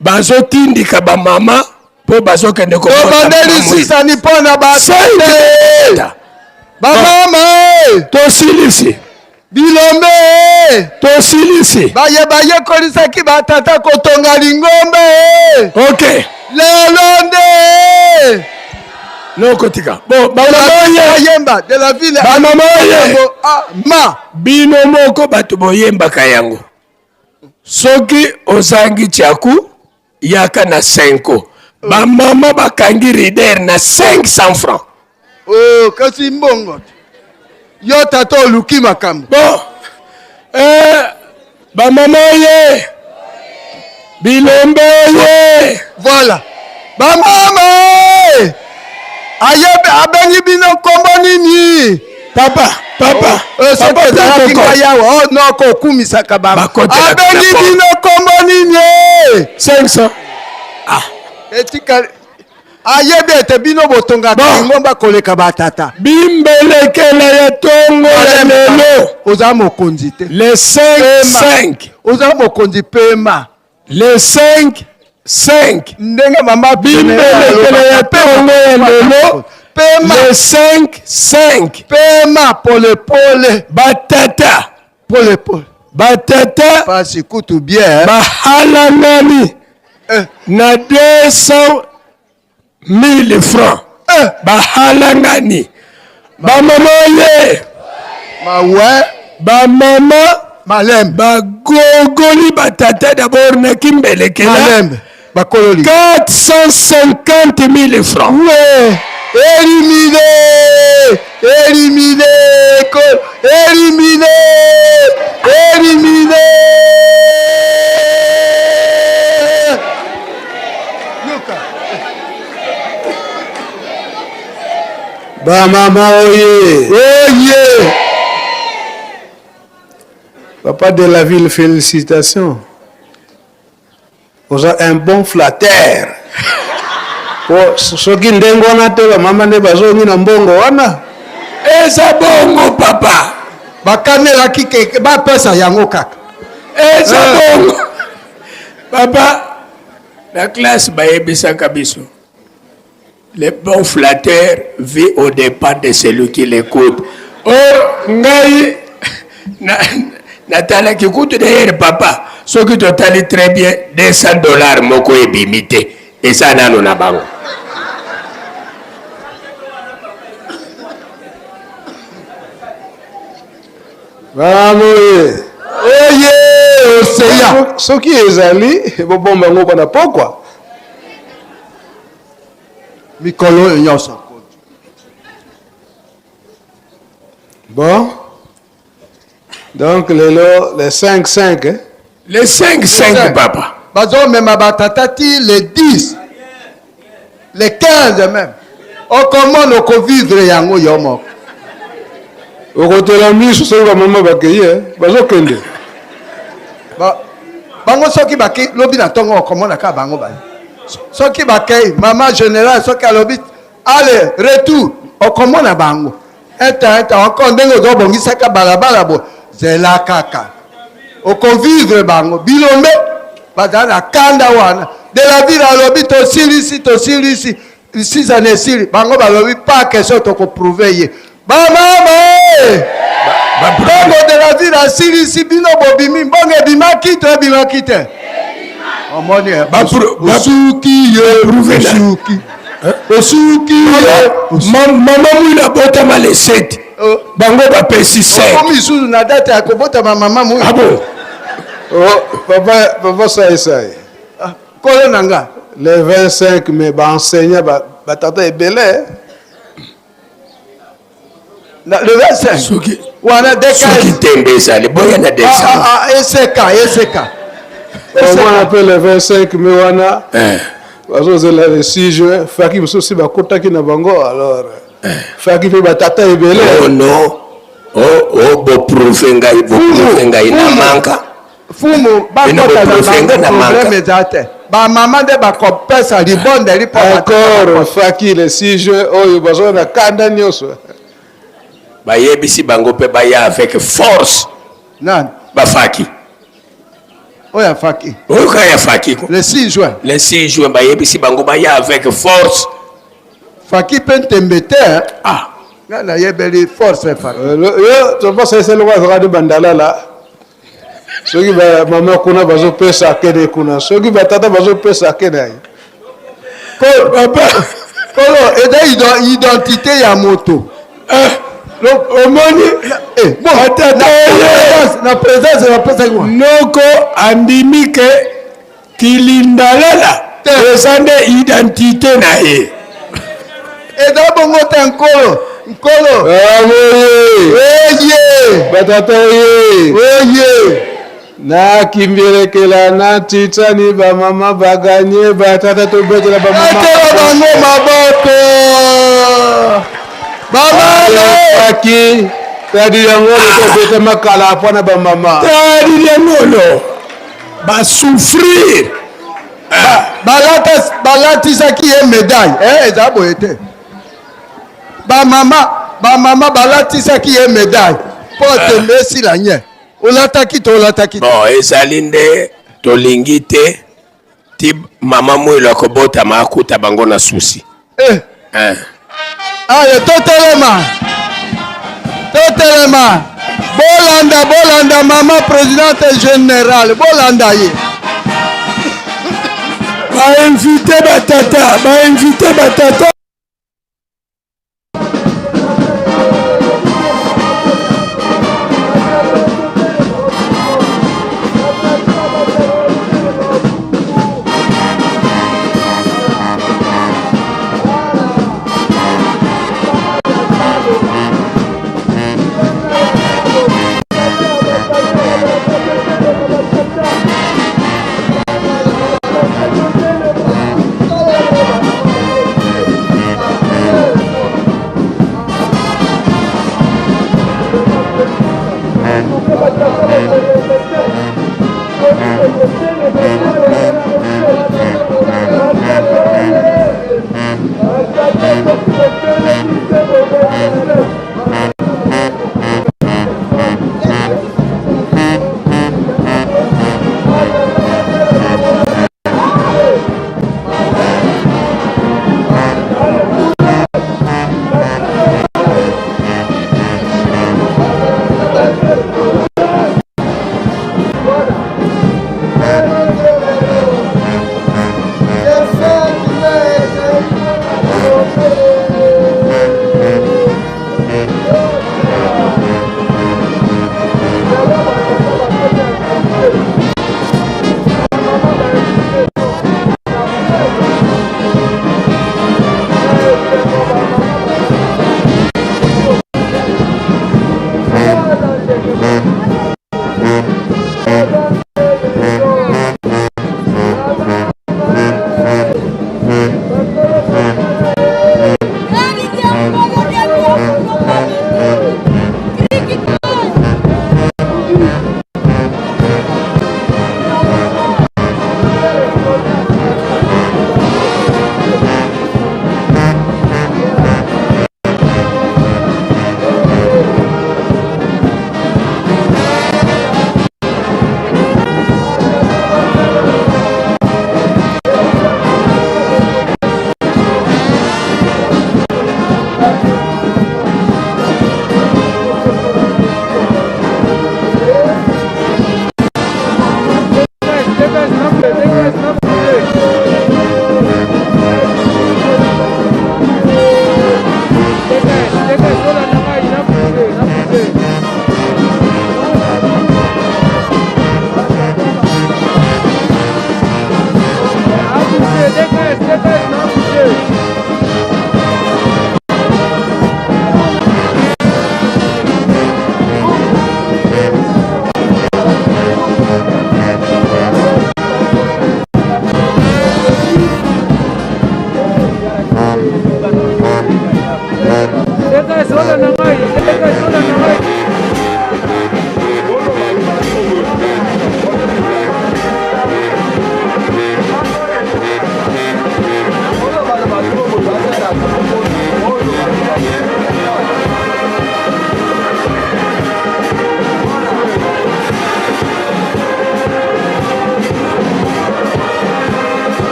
bazotindika ba mama po bazokende ko bandeli sisa ni pona batata. Ba mama tosilisi. Bilombe tosilisi. Baye kolisaki batata kotonga lingombe. OK. Lelonde Nokotika. Bon, yemba de la ville ma bino moko batu boyemba kayango. Soki ozangi chaku yaka na 5. Ba mama bakangi rider na 500 francs. Oh, kasi mbongo. Yo tato luki makambo. Bon. Ba mama ye. Bilombe ye. Voilà. Ba mama. Ayebe abengi bino kombo nini? Papa. No kumisaka baba. Abengi bino kombo nini? 500. Etika ayebe ete bino botonga ngomba koleka batata. Bimbelekela ya tongo ya lelo. Oza mokonzi te. Les 5. Oza mokonzi pema. Les 5. Ndenge mama bimbelekela ya tongo ya lelo. Pema. Les 5. Pema pole. Batata. Pole. Batata. Pasi kutu bien. Bahala nani. Na 200,000 francs. Bahala ngani. Ba mama ye. Ma ouais. Ba mama Malembe. Bagogoli batata d'abord na kimbelekela. Malembe. Bakololi. 450 000 francs. Ouais. Éliminé. Éliminé. Éliminé. Éliminé. Ba mama oye. Oye. Papa de la ville, félicitations. Vous êtes un bon flatteur. Pour ceux qui n'ont maman ne bazongi na mbongo wana. Eza bongo papa. Bakamela kike ba pesa yango kaka. Eza bongo. Papa, la classe bayebisa kabiso. Le bon flatteur vit au départ de celui qui l'écoute. Oh, ngai Natala qui coûte d'ailleurs papa. Ce qui totalise très bien $200 moko ebimité. Et ça nano na bango. Vamos. Oye, oseya. Ce qui est ali, bon bango bana pourquoi? Mikolo nyonso. Bon. Donc les 5-5 hein? Les 5-5 papa. Bazo même abatatati les 10. Les 15 même. O comment on peut vivre yango yomo. Au côté la mise sur la maman bakeye, bazo kende. Bango soki baki lobi na tongo comment na ka bango ba. Soki bakay maman général soki lobi allez retour o comment na bango. Eta encore ndengo do bongisa ka balabala bo zela kaka. O ko vivre bango bilombe badana kanda wana de la ville alobi to silisi 6 années sili bango balobi pas question to ko prouver ye. Ba mama bongo de la ville à silisi bino bobimi bongo bimaki to bimaki te. Omoni Osuki prouver Osuki. Osuki maman mouila bota mal 7. Bango ba pesi 7. Comme sous na date ya ko bota maman mouila. Ah bon. Oh, papa ça. Kolo nanga. Les 25 mais ba enseignant ba tata ebele. Le 25. Soki. Wana deka. Soki tembe ça le boya na descendre. ESK. On appelle le 25 mais wana. Bazo le 6 juin, faki muso si ba kotaki na bango alors. Faki pe ba tata ebele. Oh non. Oh bo profenga na manka. Fumu ba kota na problème ezate. Ba maman de ba kopesa libonde lipo. Encore faki le 6 juin oyo bazo na kanda nyoso. Ba yebisi bango pe ba ya avec force. Nan ba faki. Oya faki. Oyo ka ya faki ko. Le 6 juin. Le 6 juin ba yebisi bango ba ya avec force. Faki pentembete. Ah. Na yebeli force faki. Yo to pas c'est le wa de bandala là. Soki ba mama kuna bazo pesa kene kuna. Soki ba tata bazo pesa kene. Ko papa. Kolo eda identité ya moto. Donc omoni bon na présence na pesa kwa. Noko andimike kilindalala. Présente identité na ye. Eda bongo tankolo. Nkolo. Oye. Batata oye. Na kimbelekela na titani ba mama baganye batata to betela ba mama. Batela bango maboko. Baba aki tadi yango to beta makala apana ba mama. Tadi yango ba souffrir. Balati saki e médaille. Eza boyete. Ba mama balati saki e médaille. Porte merci la nye. Olataki. Bon, ezalinde tolingi te ti mama mwilo kobota makuta bango na susi. Allez, totelema. Bolanda, maman présidente générale. Bolanda ye. Ba invité batata.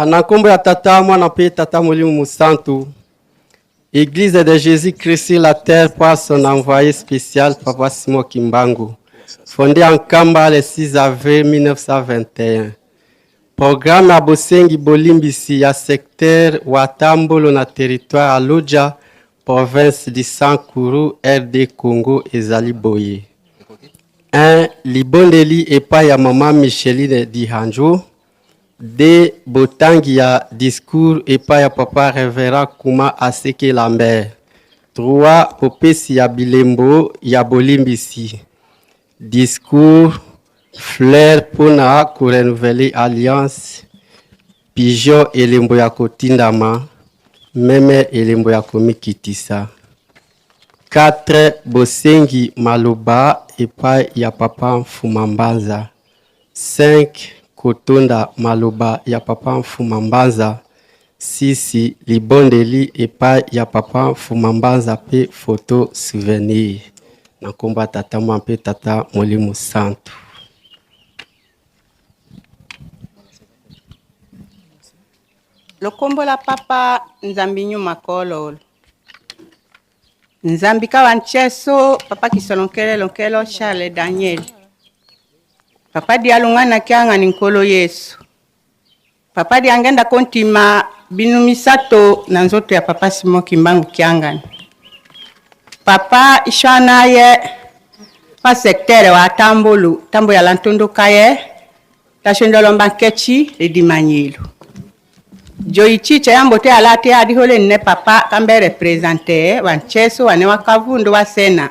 Na nkombo ya tata mwana pe tata Molimo Musantu, Église de Jésus-Christ sur la terre par son envoyé spécial Papa Simon Kimbangu, fondé en Kamba le 6 avril 1921. Programme à Bosengi Bolimbisi ya secteur Watambolo na territoire à Lodja, province du Sankuru, RD Congo ezali boye. 1. Libondeli epa ya maman Micheline Dihanjo. 2. Botangi ya discours epa ya papa Révérend Kuma Aseke Lambert. 3. Popesi ya bilembo ya Bolimbisi. Discours Fleur pona ko renouveler alliance. Pigeon elembo ya kotindama. Meme elembo ya komikitisa. 4. Bosengi maloba epai ya papa Mfumambanza. 5. Kotonda maloba ya papa Mfumambanza. 6. Libondeli epai ya papa Mfumambanza pe photo souvenir. Na komba tata mwampe tata Molimo Santu. Lokombo la papa Nzambinyu Makolo. Nzambika wancheso papa kisolonkelo Charles Daniel. Papa di alungana kianga ninkolo Yesu. Papa di angenda kontima binu misato na nzoto ya papa Simon Kimbangu kianga. Papa ishana ye pa sektere wa tambolu, tambo ya lantondo kaye, tashondolomba kechi le dimanyelo. Joichi chayambo te alate adihole ne papa kambe represente wancheso wane wakavundo wa sena.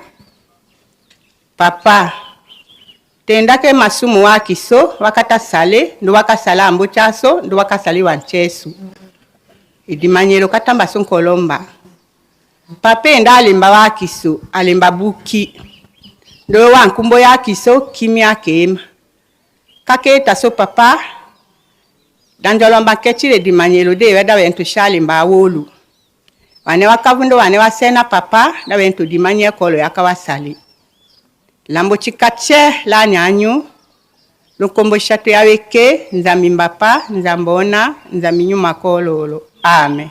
Papa tendake masumu wa kiso wakata sale ndo wakasala ambo chaso ndo wakasali wancheso. Idimanyelo katamba sonkolomba. Papa enda alimba wa kiso alimba buki. Ndo wankumbo ya kiso kimi akema. Kake taso papa danjolomba kechile di manyelo de weda wentu shali mba wolu. Wane wakavundo wane wasena papa da wentu di manye kolo yakawasali. Lambo chikache la nyanyu. Lukombo shatu ya weke nzambi mbapa nzambona nzaminyu makolo. Amen.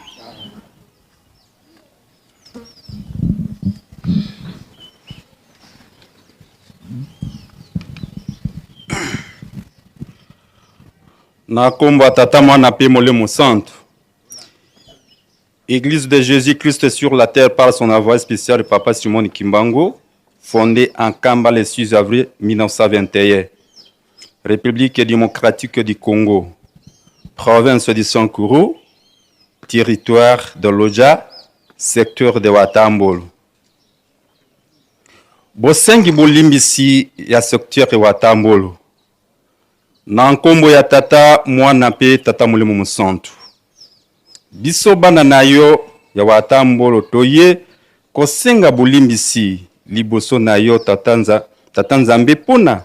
Na komba tata mwana pe Molimo Santu. Église de Jésus-Christ sur la terre par son envoyé spécial de papa Simon Kimbangu, fondée en Kamba le 6 avril 1921. République démocratique du Congo, province du Sankuru, territoire de Lodja, secteur de Watambolo. Bosengi Bolimbisi ya secteur de Watambolo. Na nkombo ya tata mwana pe tata Molimo Musantu. Biso bana na yo ya Watambolo toye kosenga Bolimbisi liboso na yo tata Nzambe pona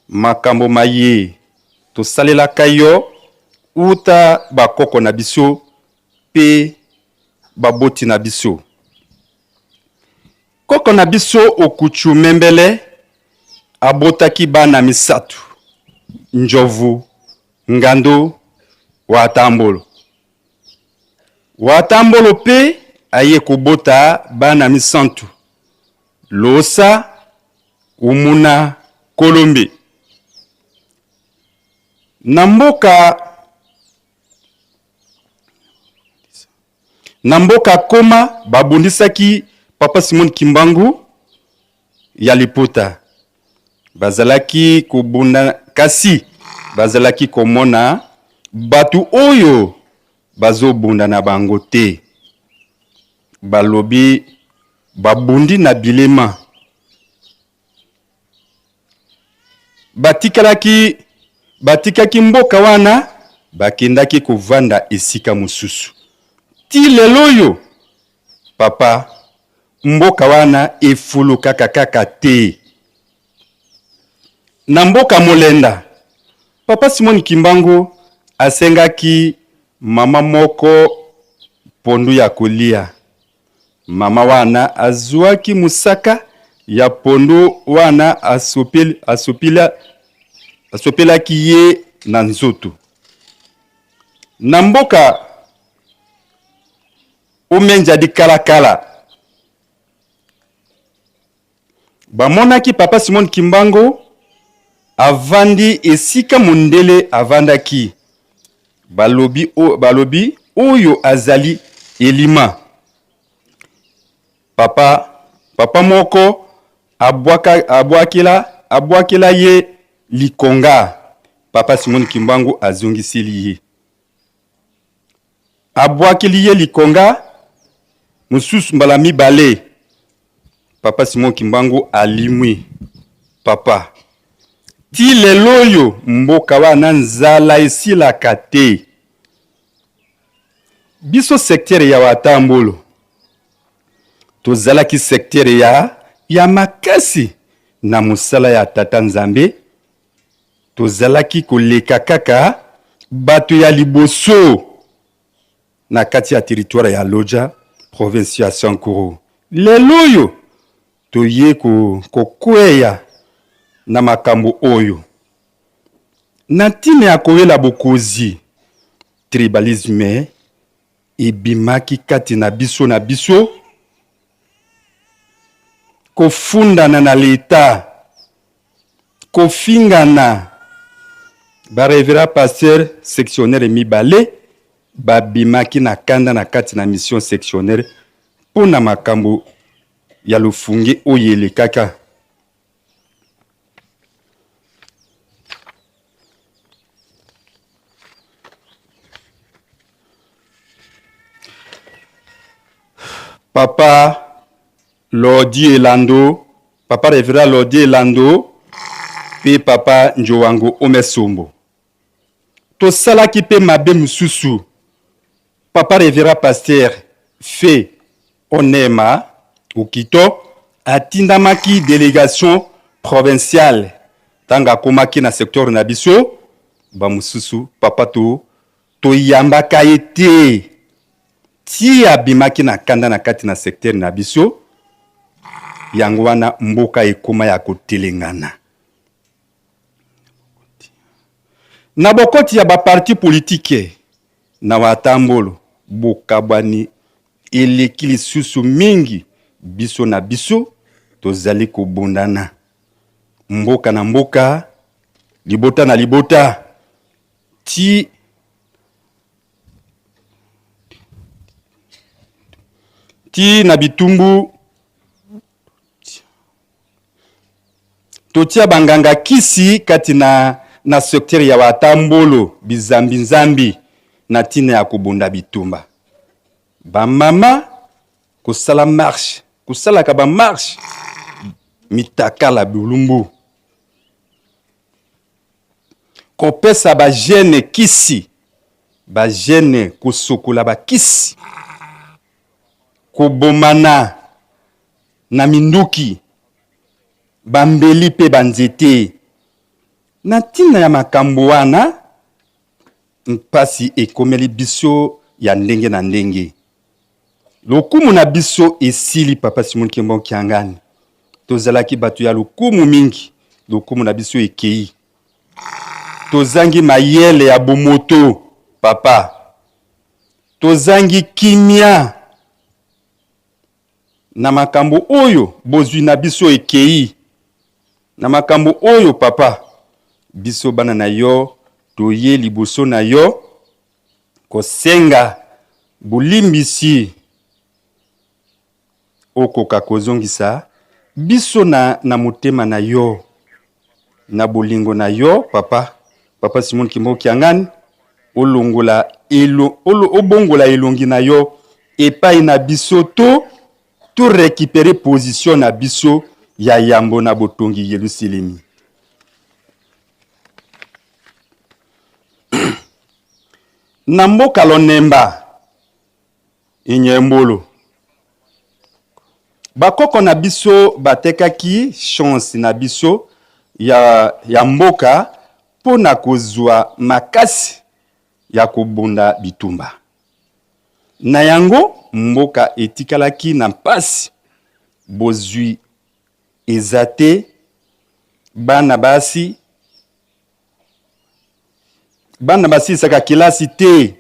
makambo maye tosalelaka yo uta bakoko na biso pe baboti na biso. Koko na biso okuchu membele abotaki bana misatu. Njovu, Ngando, Watambolo. Watambolo pe aye kubota bana misantu. Losa, Umuna, Kolombe. Namboka koma babundisaki papa Simon Kimbangu ya lipota. Bazalaki kubunda kasi bazalaki komona batu oyo bazobunda na bango te. Balobi babundi na bilema. Batikaki mboka wana bakendaki kovanda esika mususu. Ti lelo yo papa mboka wana efuluka kaka te. Na mboka molenda papa Simon Kimbangu asengaki mama moko pondu ya kolia. Mama wana azwaki musaka ya pondu wana asopela ki ye na nzoto. na mboka omenja di kalakala bamonaki papa Simon Kimbangu avandi esika mundele avandaki balobi oyo azali elima papa moko abwakela ye likonga papa Simon Kimbangu azongiseli ye abwakeli ye likonga mususu mbala mibale papa Simon Kimbangu alimwi papa ti lelo oyo mboka wana nzala esilaka te biso secteur ya Watambolo tozalaki secteur ya makasi na musala ya tata Nzambe tozalaki koleka kaka bato ya liboso na kati ya territoire ya Lodja province ya Sankuru lelo oyo toye kokweya na makambo oyo na ntina ya koyela bokozi tribalisme ebimaki kati na biso kofundana na leta kofingana barevera pasteur sectionnaire mibale babimaki na kanda na kati na mission sectionnaire pona makambo ya lufunge oyele kaka papa Lodi Elando papa Revera Lodi Elando pe papa Njowango Omesombo tosalaki pe mabe mususu papa Revera pasteur fe onema ukito atindamaki délégation provinciale tanga komaki na secteur na biso ba mususu papa to yambaka ete ti abimaki na kanda na kati na secteur na biso yango wana mboka ekoma ya kotelengana na bokoti ya ba parti politique na Watambolo bokabani eleki lisusu mingi biso na biso tozali kobondana mboka na mboka libota na libota ti na bitumbu totia banganga kisi kati na secteur ya Watambolo bizambi na tina ya kobunda bitumba ba mama kosala marche kosalaka ba marche mitakala bulumbu kopesa ba jeune kisi ba jeune kosokola ba kisi kobomana na minduki bambeli pe banzete na tina ya makambo wana mpasi ekomeli biso ya ndenge na ndenge lokumu na biso esili papa Simon Kimbangu Kiangani tozalaki bato ya lokumu mingi lokumu na biso ekei tozangi mayele ya bomoto papa tozangi kimia na makambo oyo bozwi na biso ekei na makambo oyo papa biso bana na yo toye liboso na yo kosenga bulimbisi okoka kozongisa biso na motema na yo na bolingo na yo papa Simon Kimbangu Kiangani obongola elongi na yo epai na biso to récupérer position na biso ya yambo na botongi Yerusalemi na mboka Lonemba Inyembolo bakoko na biso batekaki chance na biso ya mboka pona kozwa makasi ya kobunda bitumba na yango mboka etikalaki na mpasi bozwi ezate bana basi saka kilasi te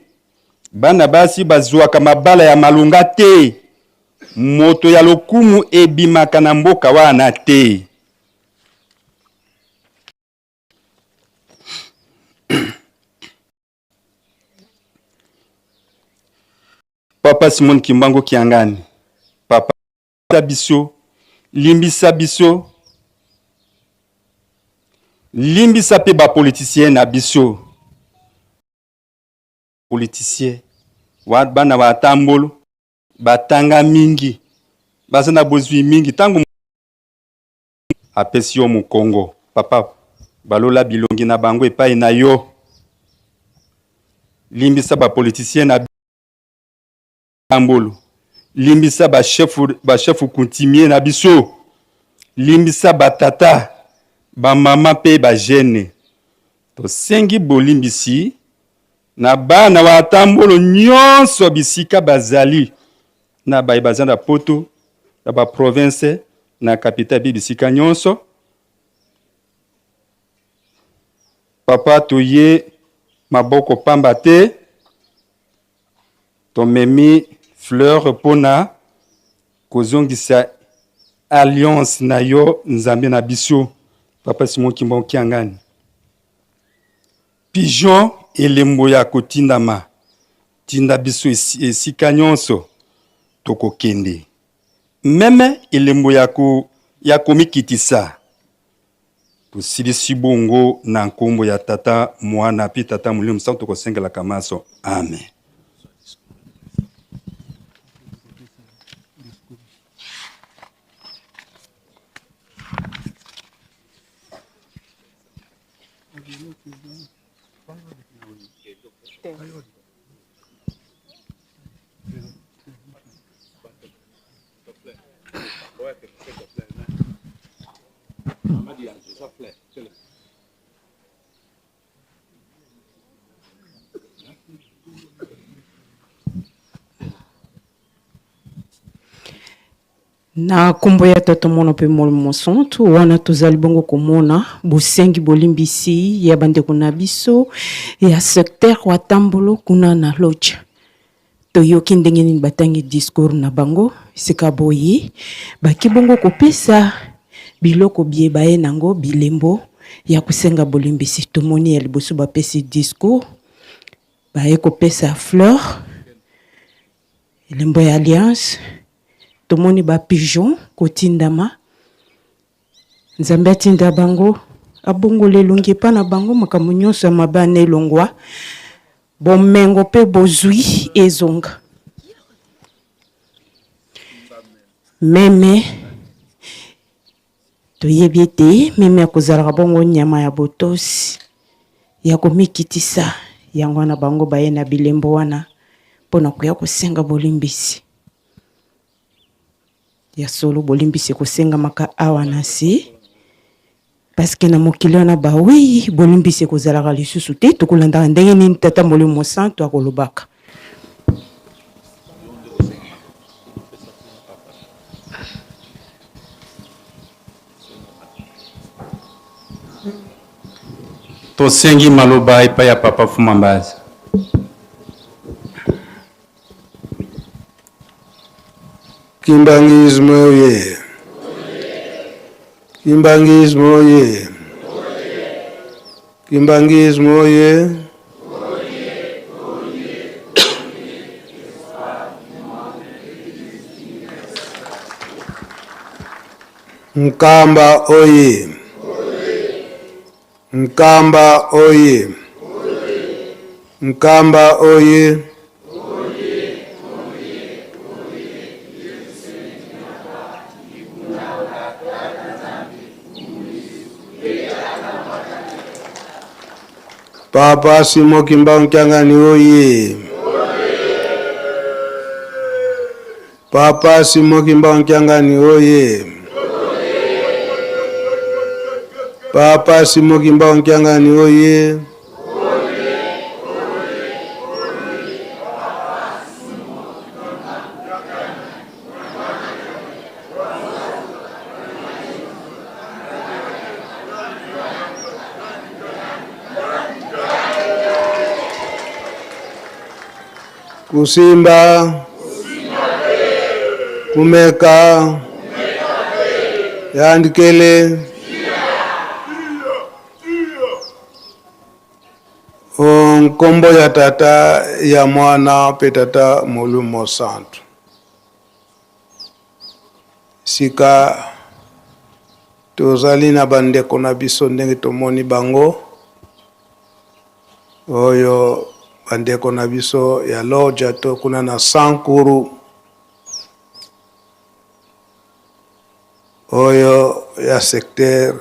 bana basi bazwaka mabala ya malunga te, moto ya lokumu ebimaka na mboka wana te. Papa Simon Kimbangu Kiangani, papa biso, limbisa biso, limbisa pe ba politicien na biso. Politicien bana batambolo batanga mingi bazana bozwi mingi tango apesi yo mu Congo. Papa balola bilongi na bango epai na yo, limbisa ba politicien na tambolo, limbisa ba chef coutumier na biso, limbisa ba tata ba mama pe ba jeune. To sengi bolimbisi na bana watambolo nyonso bisika bazali na bazana poto na ba province na capitale bisika nyonso. Papa toye maboko pamba te, tomemi fleur pona kozongisa alliance na yo nzambe na biso. Papa Simon Kimbangu Kiangani, pigeon elembo ya kotindama tinda biso esika nyonso tokokende, meme elembo ya komikitisa tosilisi bongo na nkombo ya tata mwana pe tata Molimo Mosantu tokosengela kamaso. Amen. Na kombo ya tata mwana pe Molimo Mosantu wana tozali bongo komona bosengi bolimbisi ya bandeko na biso ya secteur wa Tambolo kuna na lodge. Toyoki ndenge nini batangi discours na bango sika boye baki bongo kopesa biloko bie baye nango bilembo ya kusenga bolimbisi. Tomoni ya liboso bapesi discours baye kopesa fleur lembo ya alliance. Tomoni ba pigeon kotindama nzambe atinda bango abongo lelongi pa na bango makambo nyonso ya mabane elongwa bomengo pe bozwi ezonga. Meme toyebi ete meme akozalaka bongo nyama ya botosi ya komikitisa yango na bango baye na bilembo wana mpona koya kosenga bolimbisi ya solo. Bolimbisi kosenga maka awa na se parce que na mokili wana bawi bolimbisi kozalaka lisusu te tokolandaka ndenge nini tata Molimo Mosantu akolobaka. Tosengi maloba epai ya papa Fumambazi. Kimbangismo oye! Kimbangismo oye! Kimbangismo oye! Nkamba oye! Nkamba oye! Nkamba oye! Papa Simon Kimbangu Kiangani oye! Papa Simon Kimbangu Kiangani oye! Papa Simon Kimbangu Kiangani oye! kusimba kumeka yandikele nkombo ya tata ya mwana pe tata Molimo Santu. Sika tozali na bandeko na biso ndenge tomoni bango oyo bandeko na biso ya loja to kuna na Sankuru oyo ya secteur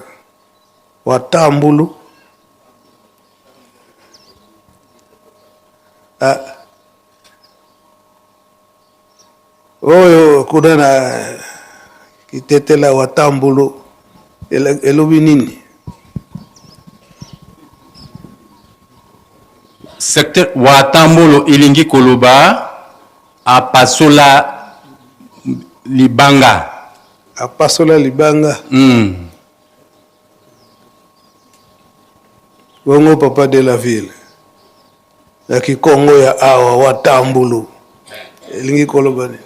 wa Tambulu oyo kuna na kitetela wa Tambulu elobi nini? Secteur wa Tambolo ilingi koloba apasola libanga. Apasola libanga. Bongo papa de la ville. Ya Kikongo ya awa wa Tambolo. Ilingi koloba nini?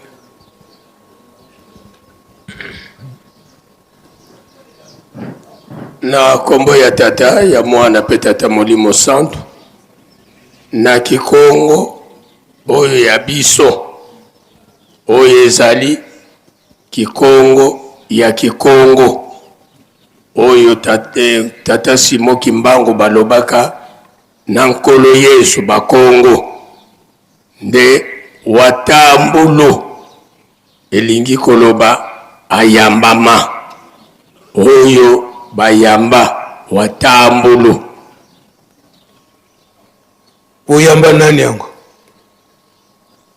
Na kombo ya tata ya mwana pe tata Molimo Santu na Kikongo oyo ya biso oyo ezali Kikongo ya Kikongo oyo tata Simo Kimbangu balobaka na nkolo Yesu bakongo nde Watambulu elingi koloba ayambama oyo bayamba Watambulu. Uyamba nani yango?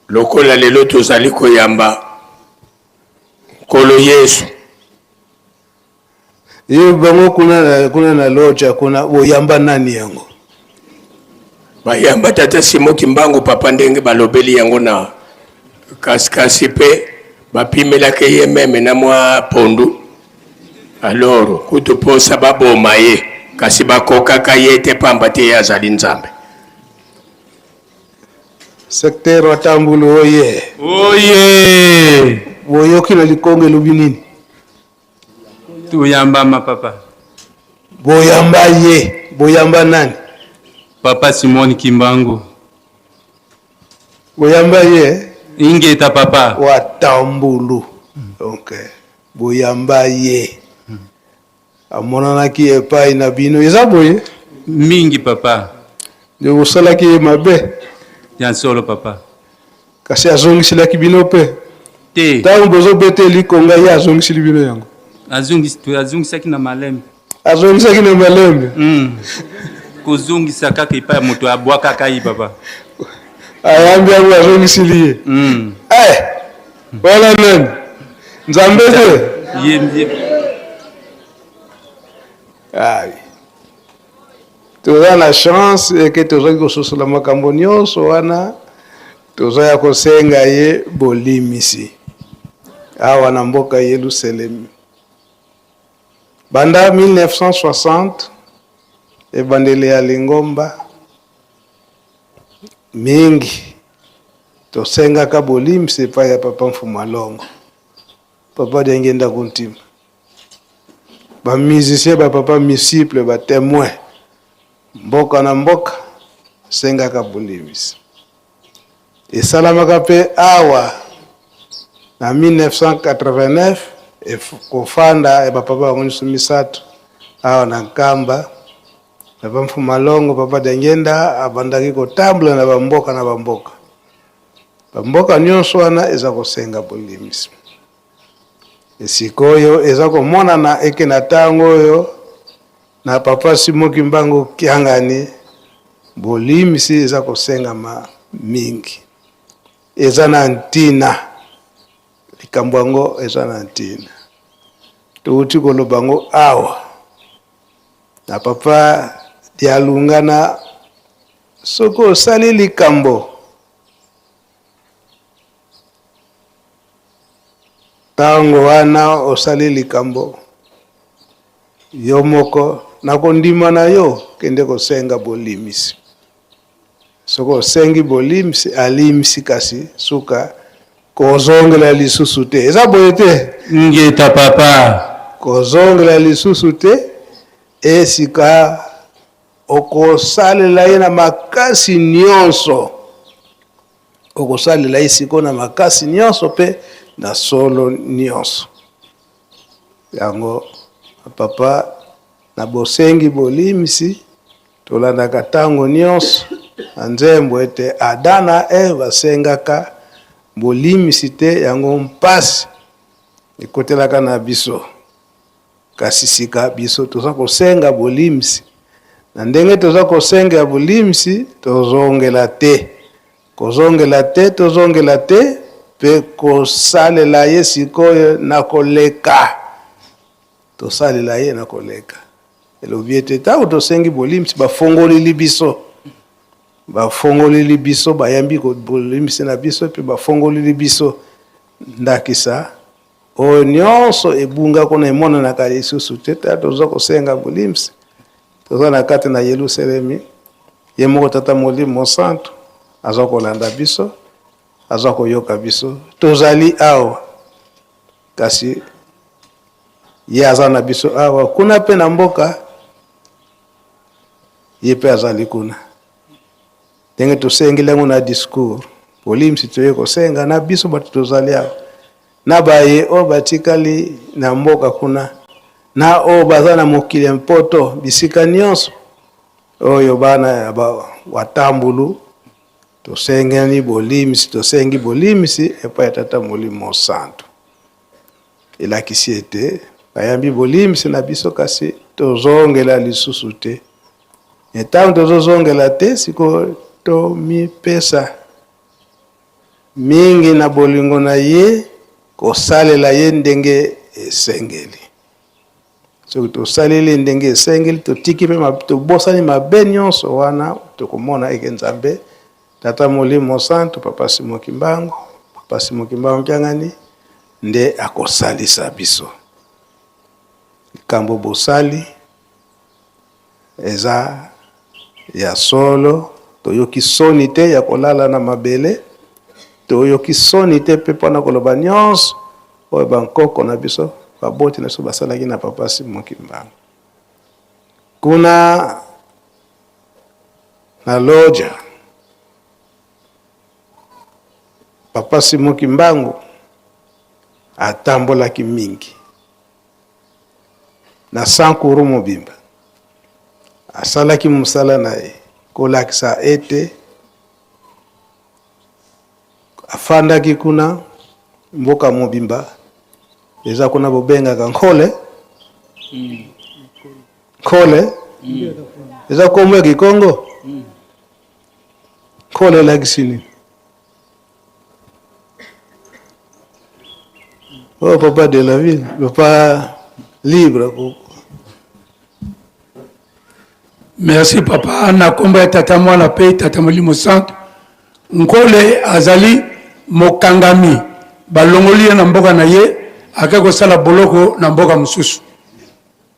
Lokola lelo tozali koyamba nkolo Yesu. Ye bango kuna na loja kuna uyamba nani yango? Bayamba tata Simo Kimbangu papa ndenge balobeli yango na kasi pe bapimelaka ye meme na mwa pondu. Alors kutuposa baboma ye kasi bakokaka ye te pamba te ye azali nzambe. Secteur wa Tambulu oye. Oye. Boyoki na Likongo elobi nini? Tuyamba ma papa. Boyamba ye. Boyamba nani? Papa Simon Kimbangu. Boyamba ye. Ingeta papa. Wa Tambulu. Okay. Boyamba ye. Amonanaki epai na bino eza boye mingi papa. De osalaki ye mabe. Ya solo papa. Kasi azongisilaki bino pe. Te. Tango bozobete Likonga ye azongisili bino yango. Azongisaki na malembe. Azongisaki na malembe. Kozongisa kaka epai moto abwaka kai papa. Ayambi yango azongisili ye. Wala nani? Nzambe te. Ye. Toza na chance eke toza kososola makambo nyonso wana toza ya kosenga ye bolimisi awa na mboka Yerusalemu. Banda 1960 ebandele ya Lingomba mingi tosengaka bolimisi epai ya papa Mfumalongo papa Diangenda Kuntima ba musicien ba papa misciple ba témoin mboka na mboka sengaka bolimisi esalamaka pe awa na 1989 kofanda ba papa bango nyonso misato awa na Nkamba papa Mfumalongo papa Diangenda abandaki kotambula na bamboka bamboka nyonso wana eza kosenga bolimisi. Esikoyo eza komona na eke na tango oyo na papa Simo Kimbangu kiangani bolimisi eza kosenga mingi eza na ntina likambo yango eza na ntina touti koloba ngo awa na papa Dialungana soko osali likambo tango wana osali likambo yo moko nakondima na yo kende kosenga bolimisi soko sengi bolimsi alimsi kasi suka kozongela lisusu te eza boye te ngeta papa kozongela lisusu te esika okosalela ye na makasi nyonso okosalela ye siko na makasi nyonso pe na solo nyonso yango papa na bosengi bolimisi tolandaka ntango nyonso na nzembo ete Adam na Eve basengaka bolimisi te yango mpasi ekotelaka na biso kasi sika biso toza kosenga bolimisi na ndenge toza kosenga bolimisi tozongela te tozongela te pe kosalela ye sikoyo na koleka tosalela ye na koleka elobi ete ntango tosengi bolimisi bafongoleli biso bayambi bolimisi na biso mpe bafongoleli biso ndakisa oyo nyonso ebungako na emonanaka lisusu te ta toza kosenga bolimisi toza na kati na Yerusalemi ye moko Tata Molimo Santo aza kolanda biso aza koyoka biso tozali awa kasi ye aza na biso awa kuna pe na mboka ye pe azali kuna ndenge tosengelango na discours bolimisi toye kosenga na biso bato tozali awa na baye oyo batikali na mboka kuna na oyo baza na mokili ya mpoto bisika nyonso oyo bana watambulu tosengi bolimisi epai ya Tata Molimo Santo elakisi ete bayambi bolimisi na biso kasi tozongela lisusu te ntango tozozongela te siko tomipesa mingi na bolingo na ye kosalela ye ndenge esengeli soki tosaleli ndenge esengeli totiki mpe tobosani mabe nyonso wana tokomona eke Nzambe Tata Molimo Santo Papa Simon Kimbangu Kyangani nde akosalisa biso likambo bosali eza ya solo toyoki soni te ya kolala na mabele toyoki soni te mpe mpona koloba nyonso oyo bankoko na biso baboti na biso basalaki na Papa Simon Kimbangu kuna na loja Papa Simon Kimbangu atambolaki mingi na Sankuru mobimba asalaki mosala na ye kolakisa ete afandaki kuna mboka mobimba eza kuna bobengaka nkole eza kombo ya Kikongo nkole elakisi nini oh papa de la ville papa libre. Merci papa na komba ya Tata Mwana pe Tata Molimo Santo nkole azali mokangami balongoli na mboka na ye akako sala boloko na mboka mususu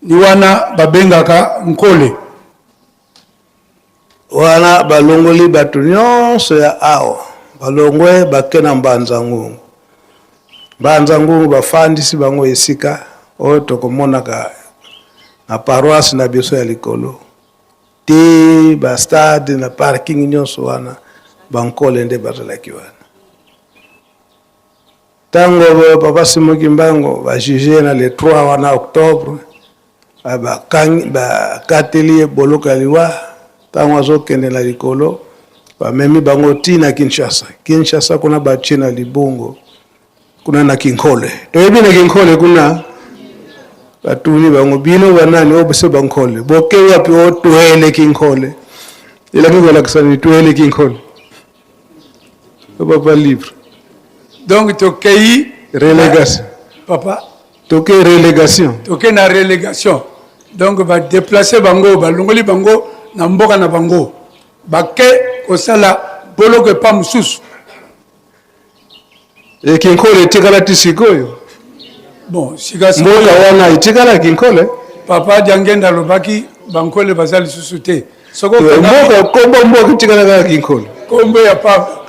ni wana babengaka nkole wana balongoli bato nyonso ya awa balongwe bakena mbanza ngungu bafandisi bango esika oyo tokomonaka na paroisse na biso ya likolo te ba stade na parking nyonso wana bankole nde bazalaki wana tango Papa Simon Kimbangu bajuge na le 3 wana octobre bakateli boloko ya liwa tango azokende na likolo bamemi bango tina Kinshasa kuna batie na libongo kuna na Kinkole toyebi na Kinkole kuna batuni bango bino banani obese bankole boke wapi otuele Kinkole ila ngola kisani tuele Kinkole papa libre donc tokei relégation papa tokei relégation tokei na relégation donc ba déplacer bango balongoli bango na mboka na bango bake kosala boloko pa mususu Kinkole etikala tisikoyo bon sikasi mboka wana etikala Kinkole papa jangenda lobaki bankole bazali susu te Soko mboka kombo mboka tikala kaka kinkolo. Kombo ya papa.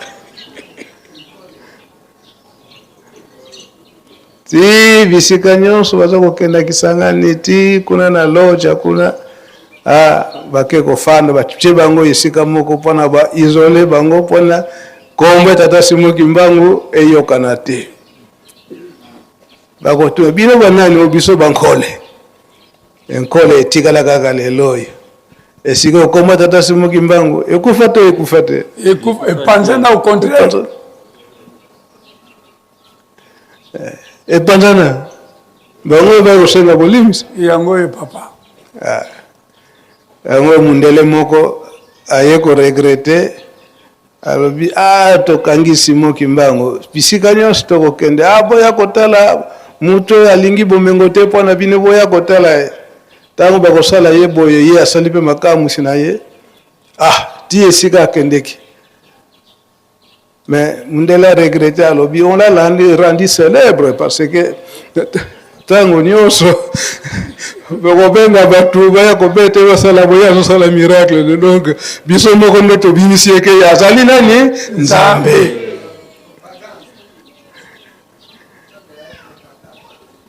Ti bisika nyonso baza kokenda Kisangani ti kuna na loja kuna bake kofanda batie bango esika moko pona ba isole bango pona kombo tata Simoki Mbangu eyokana te. Bakoto bino banani obiso bankole. Enkole etikala kaka lelo. Esika kombo tata Simoki Mbangu ekufate ekufate. Epanza na au contraire. Epanzana bango ba rosenga bolims yango e papa yango mundele moko ayeko regrete alobi to kangi Simoki Mbangu bisika nyonso to kokende boya kotala muto alingi bomengo te pona bino boya kotala tango bakosala ye boye ye asali pe makamu sina ye ti esika kendeki. Mais Mundela regrette alobi on l'a rendu célèbre parce que tango nyonso bakobenga batu baya kobete basala boya basala miracle donc biso moko ndoto binisie ke azali nani Nzambe.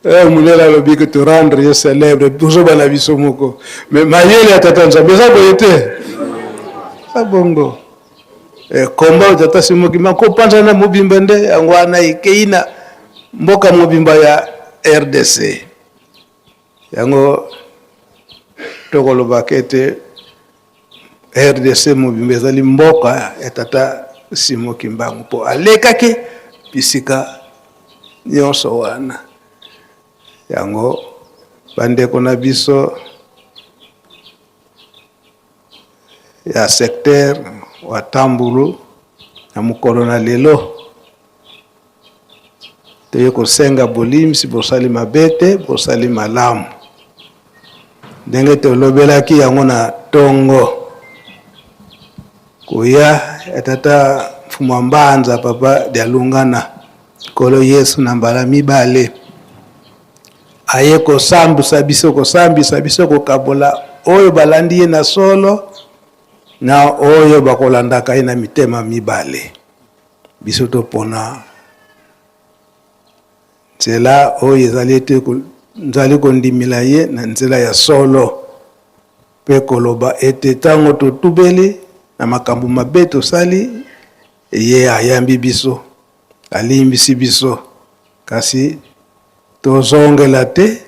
Mundela alobi que te rendre célèbre toujours bana biso moko mais mayele ya tata Nzambe ça boyete ça bongo. Komba tata Simoki Mbangu panza na mobimba nde yango ana ikeina mboka mobimba ya RDC yango tokoloba kete RDC mobimba ezali mboka ya tata Simoki Mbangu po alekaki bisika nyonso wana yango bandeko na biso ya secteur wa Tambulu na mukolo na lelo toye kosenga bolimsi bosali mabete bosali malamu ndenge tolobelaki yango na tongo kuya etata mfumu Mbanza papa dialungana kolo Yesu na mbala mibale aye kosambisa biso kokabola oyo balandi ye na solo na oyo bakolandaka ye na mitema mibale biso topona nzela oyo ezali ete nzali kondimila ye na nzela ya solo mpe koloba ete ntango totubeli na makambo mabe tosali ye ayambi biso alimbisi biso kasi tozongela te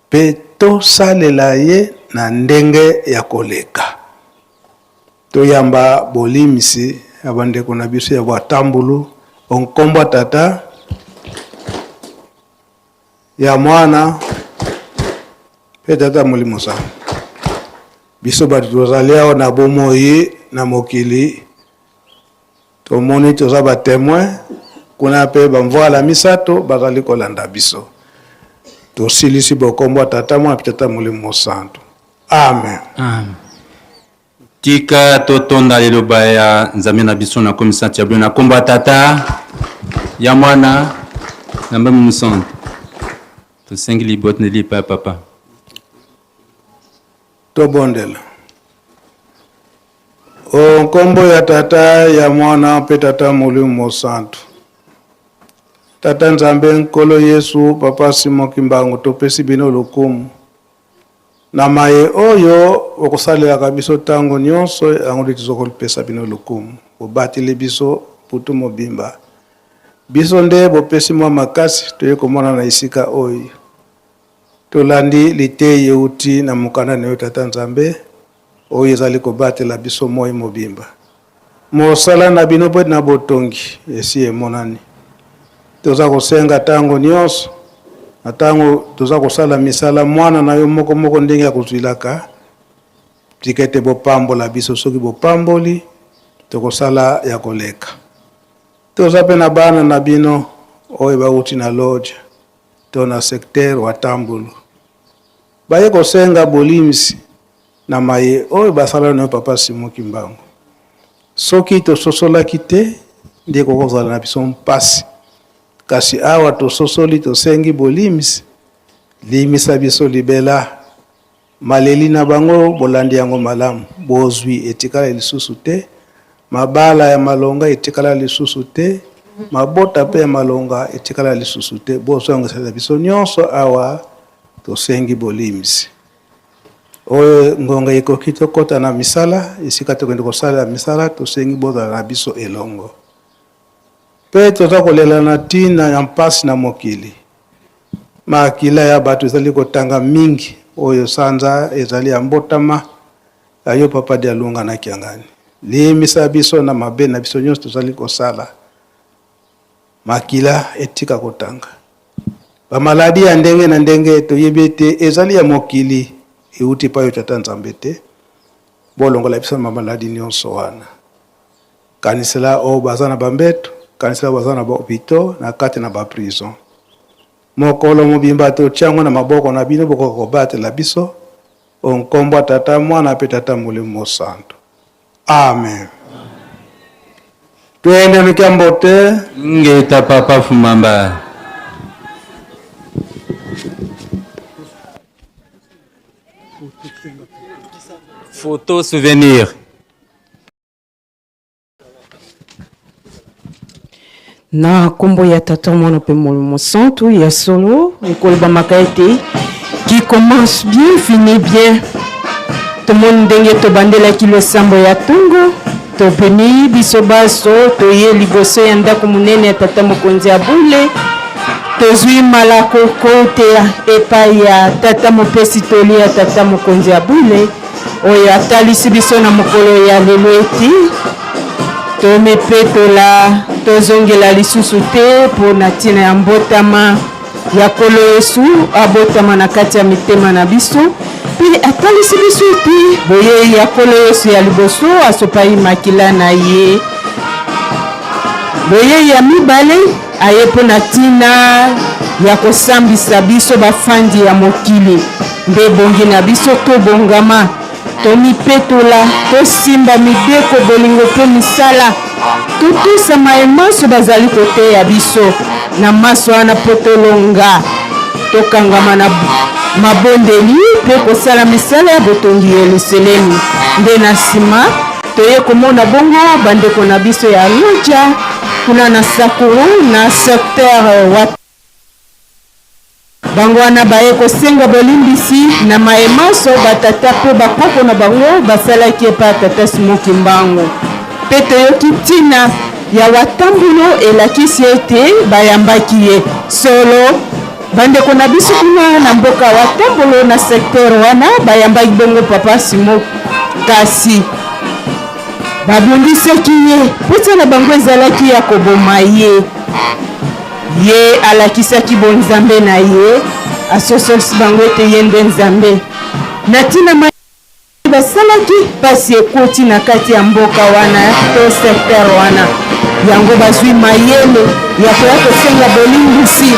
mpe tosalela ye na ndenge ya koleka. Toyamba bolimisi abandeko na biso ya Bwatambulu onkombo tata ya mwana pe tata Molimo Santu biso batu tozali awa na bomoi na mokili tomoni toza ba témoin kuna pe bamvoala misato bazali kolanda biso tosilisi bokombo tata mwana tata Molimo Santu. Amen. Amen. Tika totonda liloba ya Nzambe na biso na komisa tiablo na komba tata ya mwana na Molimo Santu. Tosengi libot ne lipa papa. Tobondela. O kombo ya tata ya mwana pe tata Molimo Santu. Tata Nzambe nkolo Yesu papa Simoki Mbangu topesi bino lokumu. Na maye oyo okosalela biso tango nyonso yango tizokopesa bino lokumu obatile biso putu mobimba biso nde bopesi mwa makasi toye komona na isika oyo tolandi liteye uti na mukana na yo tata Nzambe oyo ezali kobatela biso moi mobimba mosala na bino pe na botongi esi emonani toza kosenga tango nyonso atango toza kosala misala mwana na yo moko moko ndenge ya kozwilaka tikete bopambola biso soki bopamboli tokosala ya koleka toza pe na bana na bino oyo bauti na lodge to na secteur wa Tambulu baye kosenga bolimisi na maye oyo basala na papa Simoki Mbangu soki tososolaki te nde kokozala na biso mpasi kasi awa tososoli tosengi bolimisi limisa biso libela maleli na bango bolandi yango malamu bozwi etikala lisusu te, mabala ya malonga etikala lisusu te, mabota pe ya malonga etikala lisusu te. Bozongisela biso nyonso awa tosengi bolimisi. Oyo ngonga ekoki tokota na misala, esika tokendi kosala misala tosengi bozala na biso elongo. Pe toza kolela na tina ya mpasi na mokili. Makila ya bato ezali kotanga mingi, oyo sanza ezali ya mbotama, ayo papa de alunga na kiangani. Limisa biso na mabe na biso nyonso tozali kosala. Makila etika kotanga. Bamaladi ya ndenge na ndenge toyebi te ezali ya mokili euti pa yo tata Nzambe te. Bolongola biso na maladi nyonso wana. Kanisela o bazana bambeto, kanisela bazana ba hôpitaux na kati na ba prison. Mokolo mobimba to tiango na maboko na bino boko kobatela biso. Onkombo tata mwana pe tata Molimo Santo. Amen. Tuende nikambote ngeta papa fumamba. Photo souvenir. Na kombo ya tata mwana pe Molimo Santo ya solo ekoloba makaete qui commence bien finit bien. Tout le monde ndenge to bandela kilo sambo ya tungo to peni biso baso to ye liboso ya ndako munene ya tata mokonzi ya bule to zui malako kote epai ya tata mopesi toli ya tata mokonzi ya bule oyo atalisi biso na mokolo ya lelo eti to mepetola tozongela lisusu te mpo na ntina ya mbotama ya kolo Yesu abotama na kati ya mitema na biso mpe atalisi biso ete boyei ya kolo Yesu ya liboso asopai makila na ye. Boyei ya mibale aye mpo na ntina ya kosambisa biso bafandi ya mokili nde bongi na biso tobongama tomipetola tosimba mideko bolingo mpe misala totusa maemaso bazali koteya biso na maso wana mpo tolonga tokangama na mabondeli mpe kosala misala ya botongi ya Yerusalemi. Nde na nsima toye komona bongo bandeko na biso ya Loja kuna na Sakuru na secteur wa bango wana baye kosenga bolimbisi na maemaso batata mpe bakoko na bango basalaki epa tata Simoki Mbango. Mpe toyoki ntina ya watambulo elakisi ete bayambaki ye solo bandeko na biso kuna na mboka watambulo na secteur wana bayambaki bongo papa Simo kasi babundisaki ye mpo na bango ezalaki ya koboma ye alakisaki bonzambe na ye asososi bango ete ye nde nzambe na ntina basalaki pasi ekoti na kati ya mboka wana to secteur wana yango bazwi mayele ya koya kosenga bolimbisi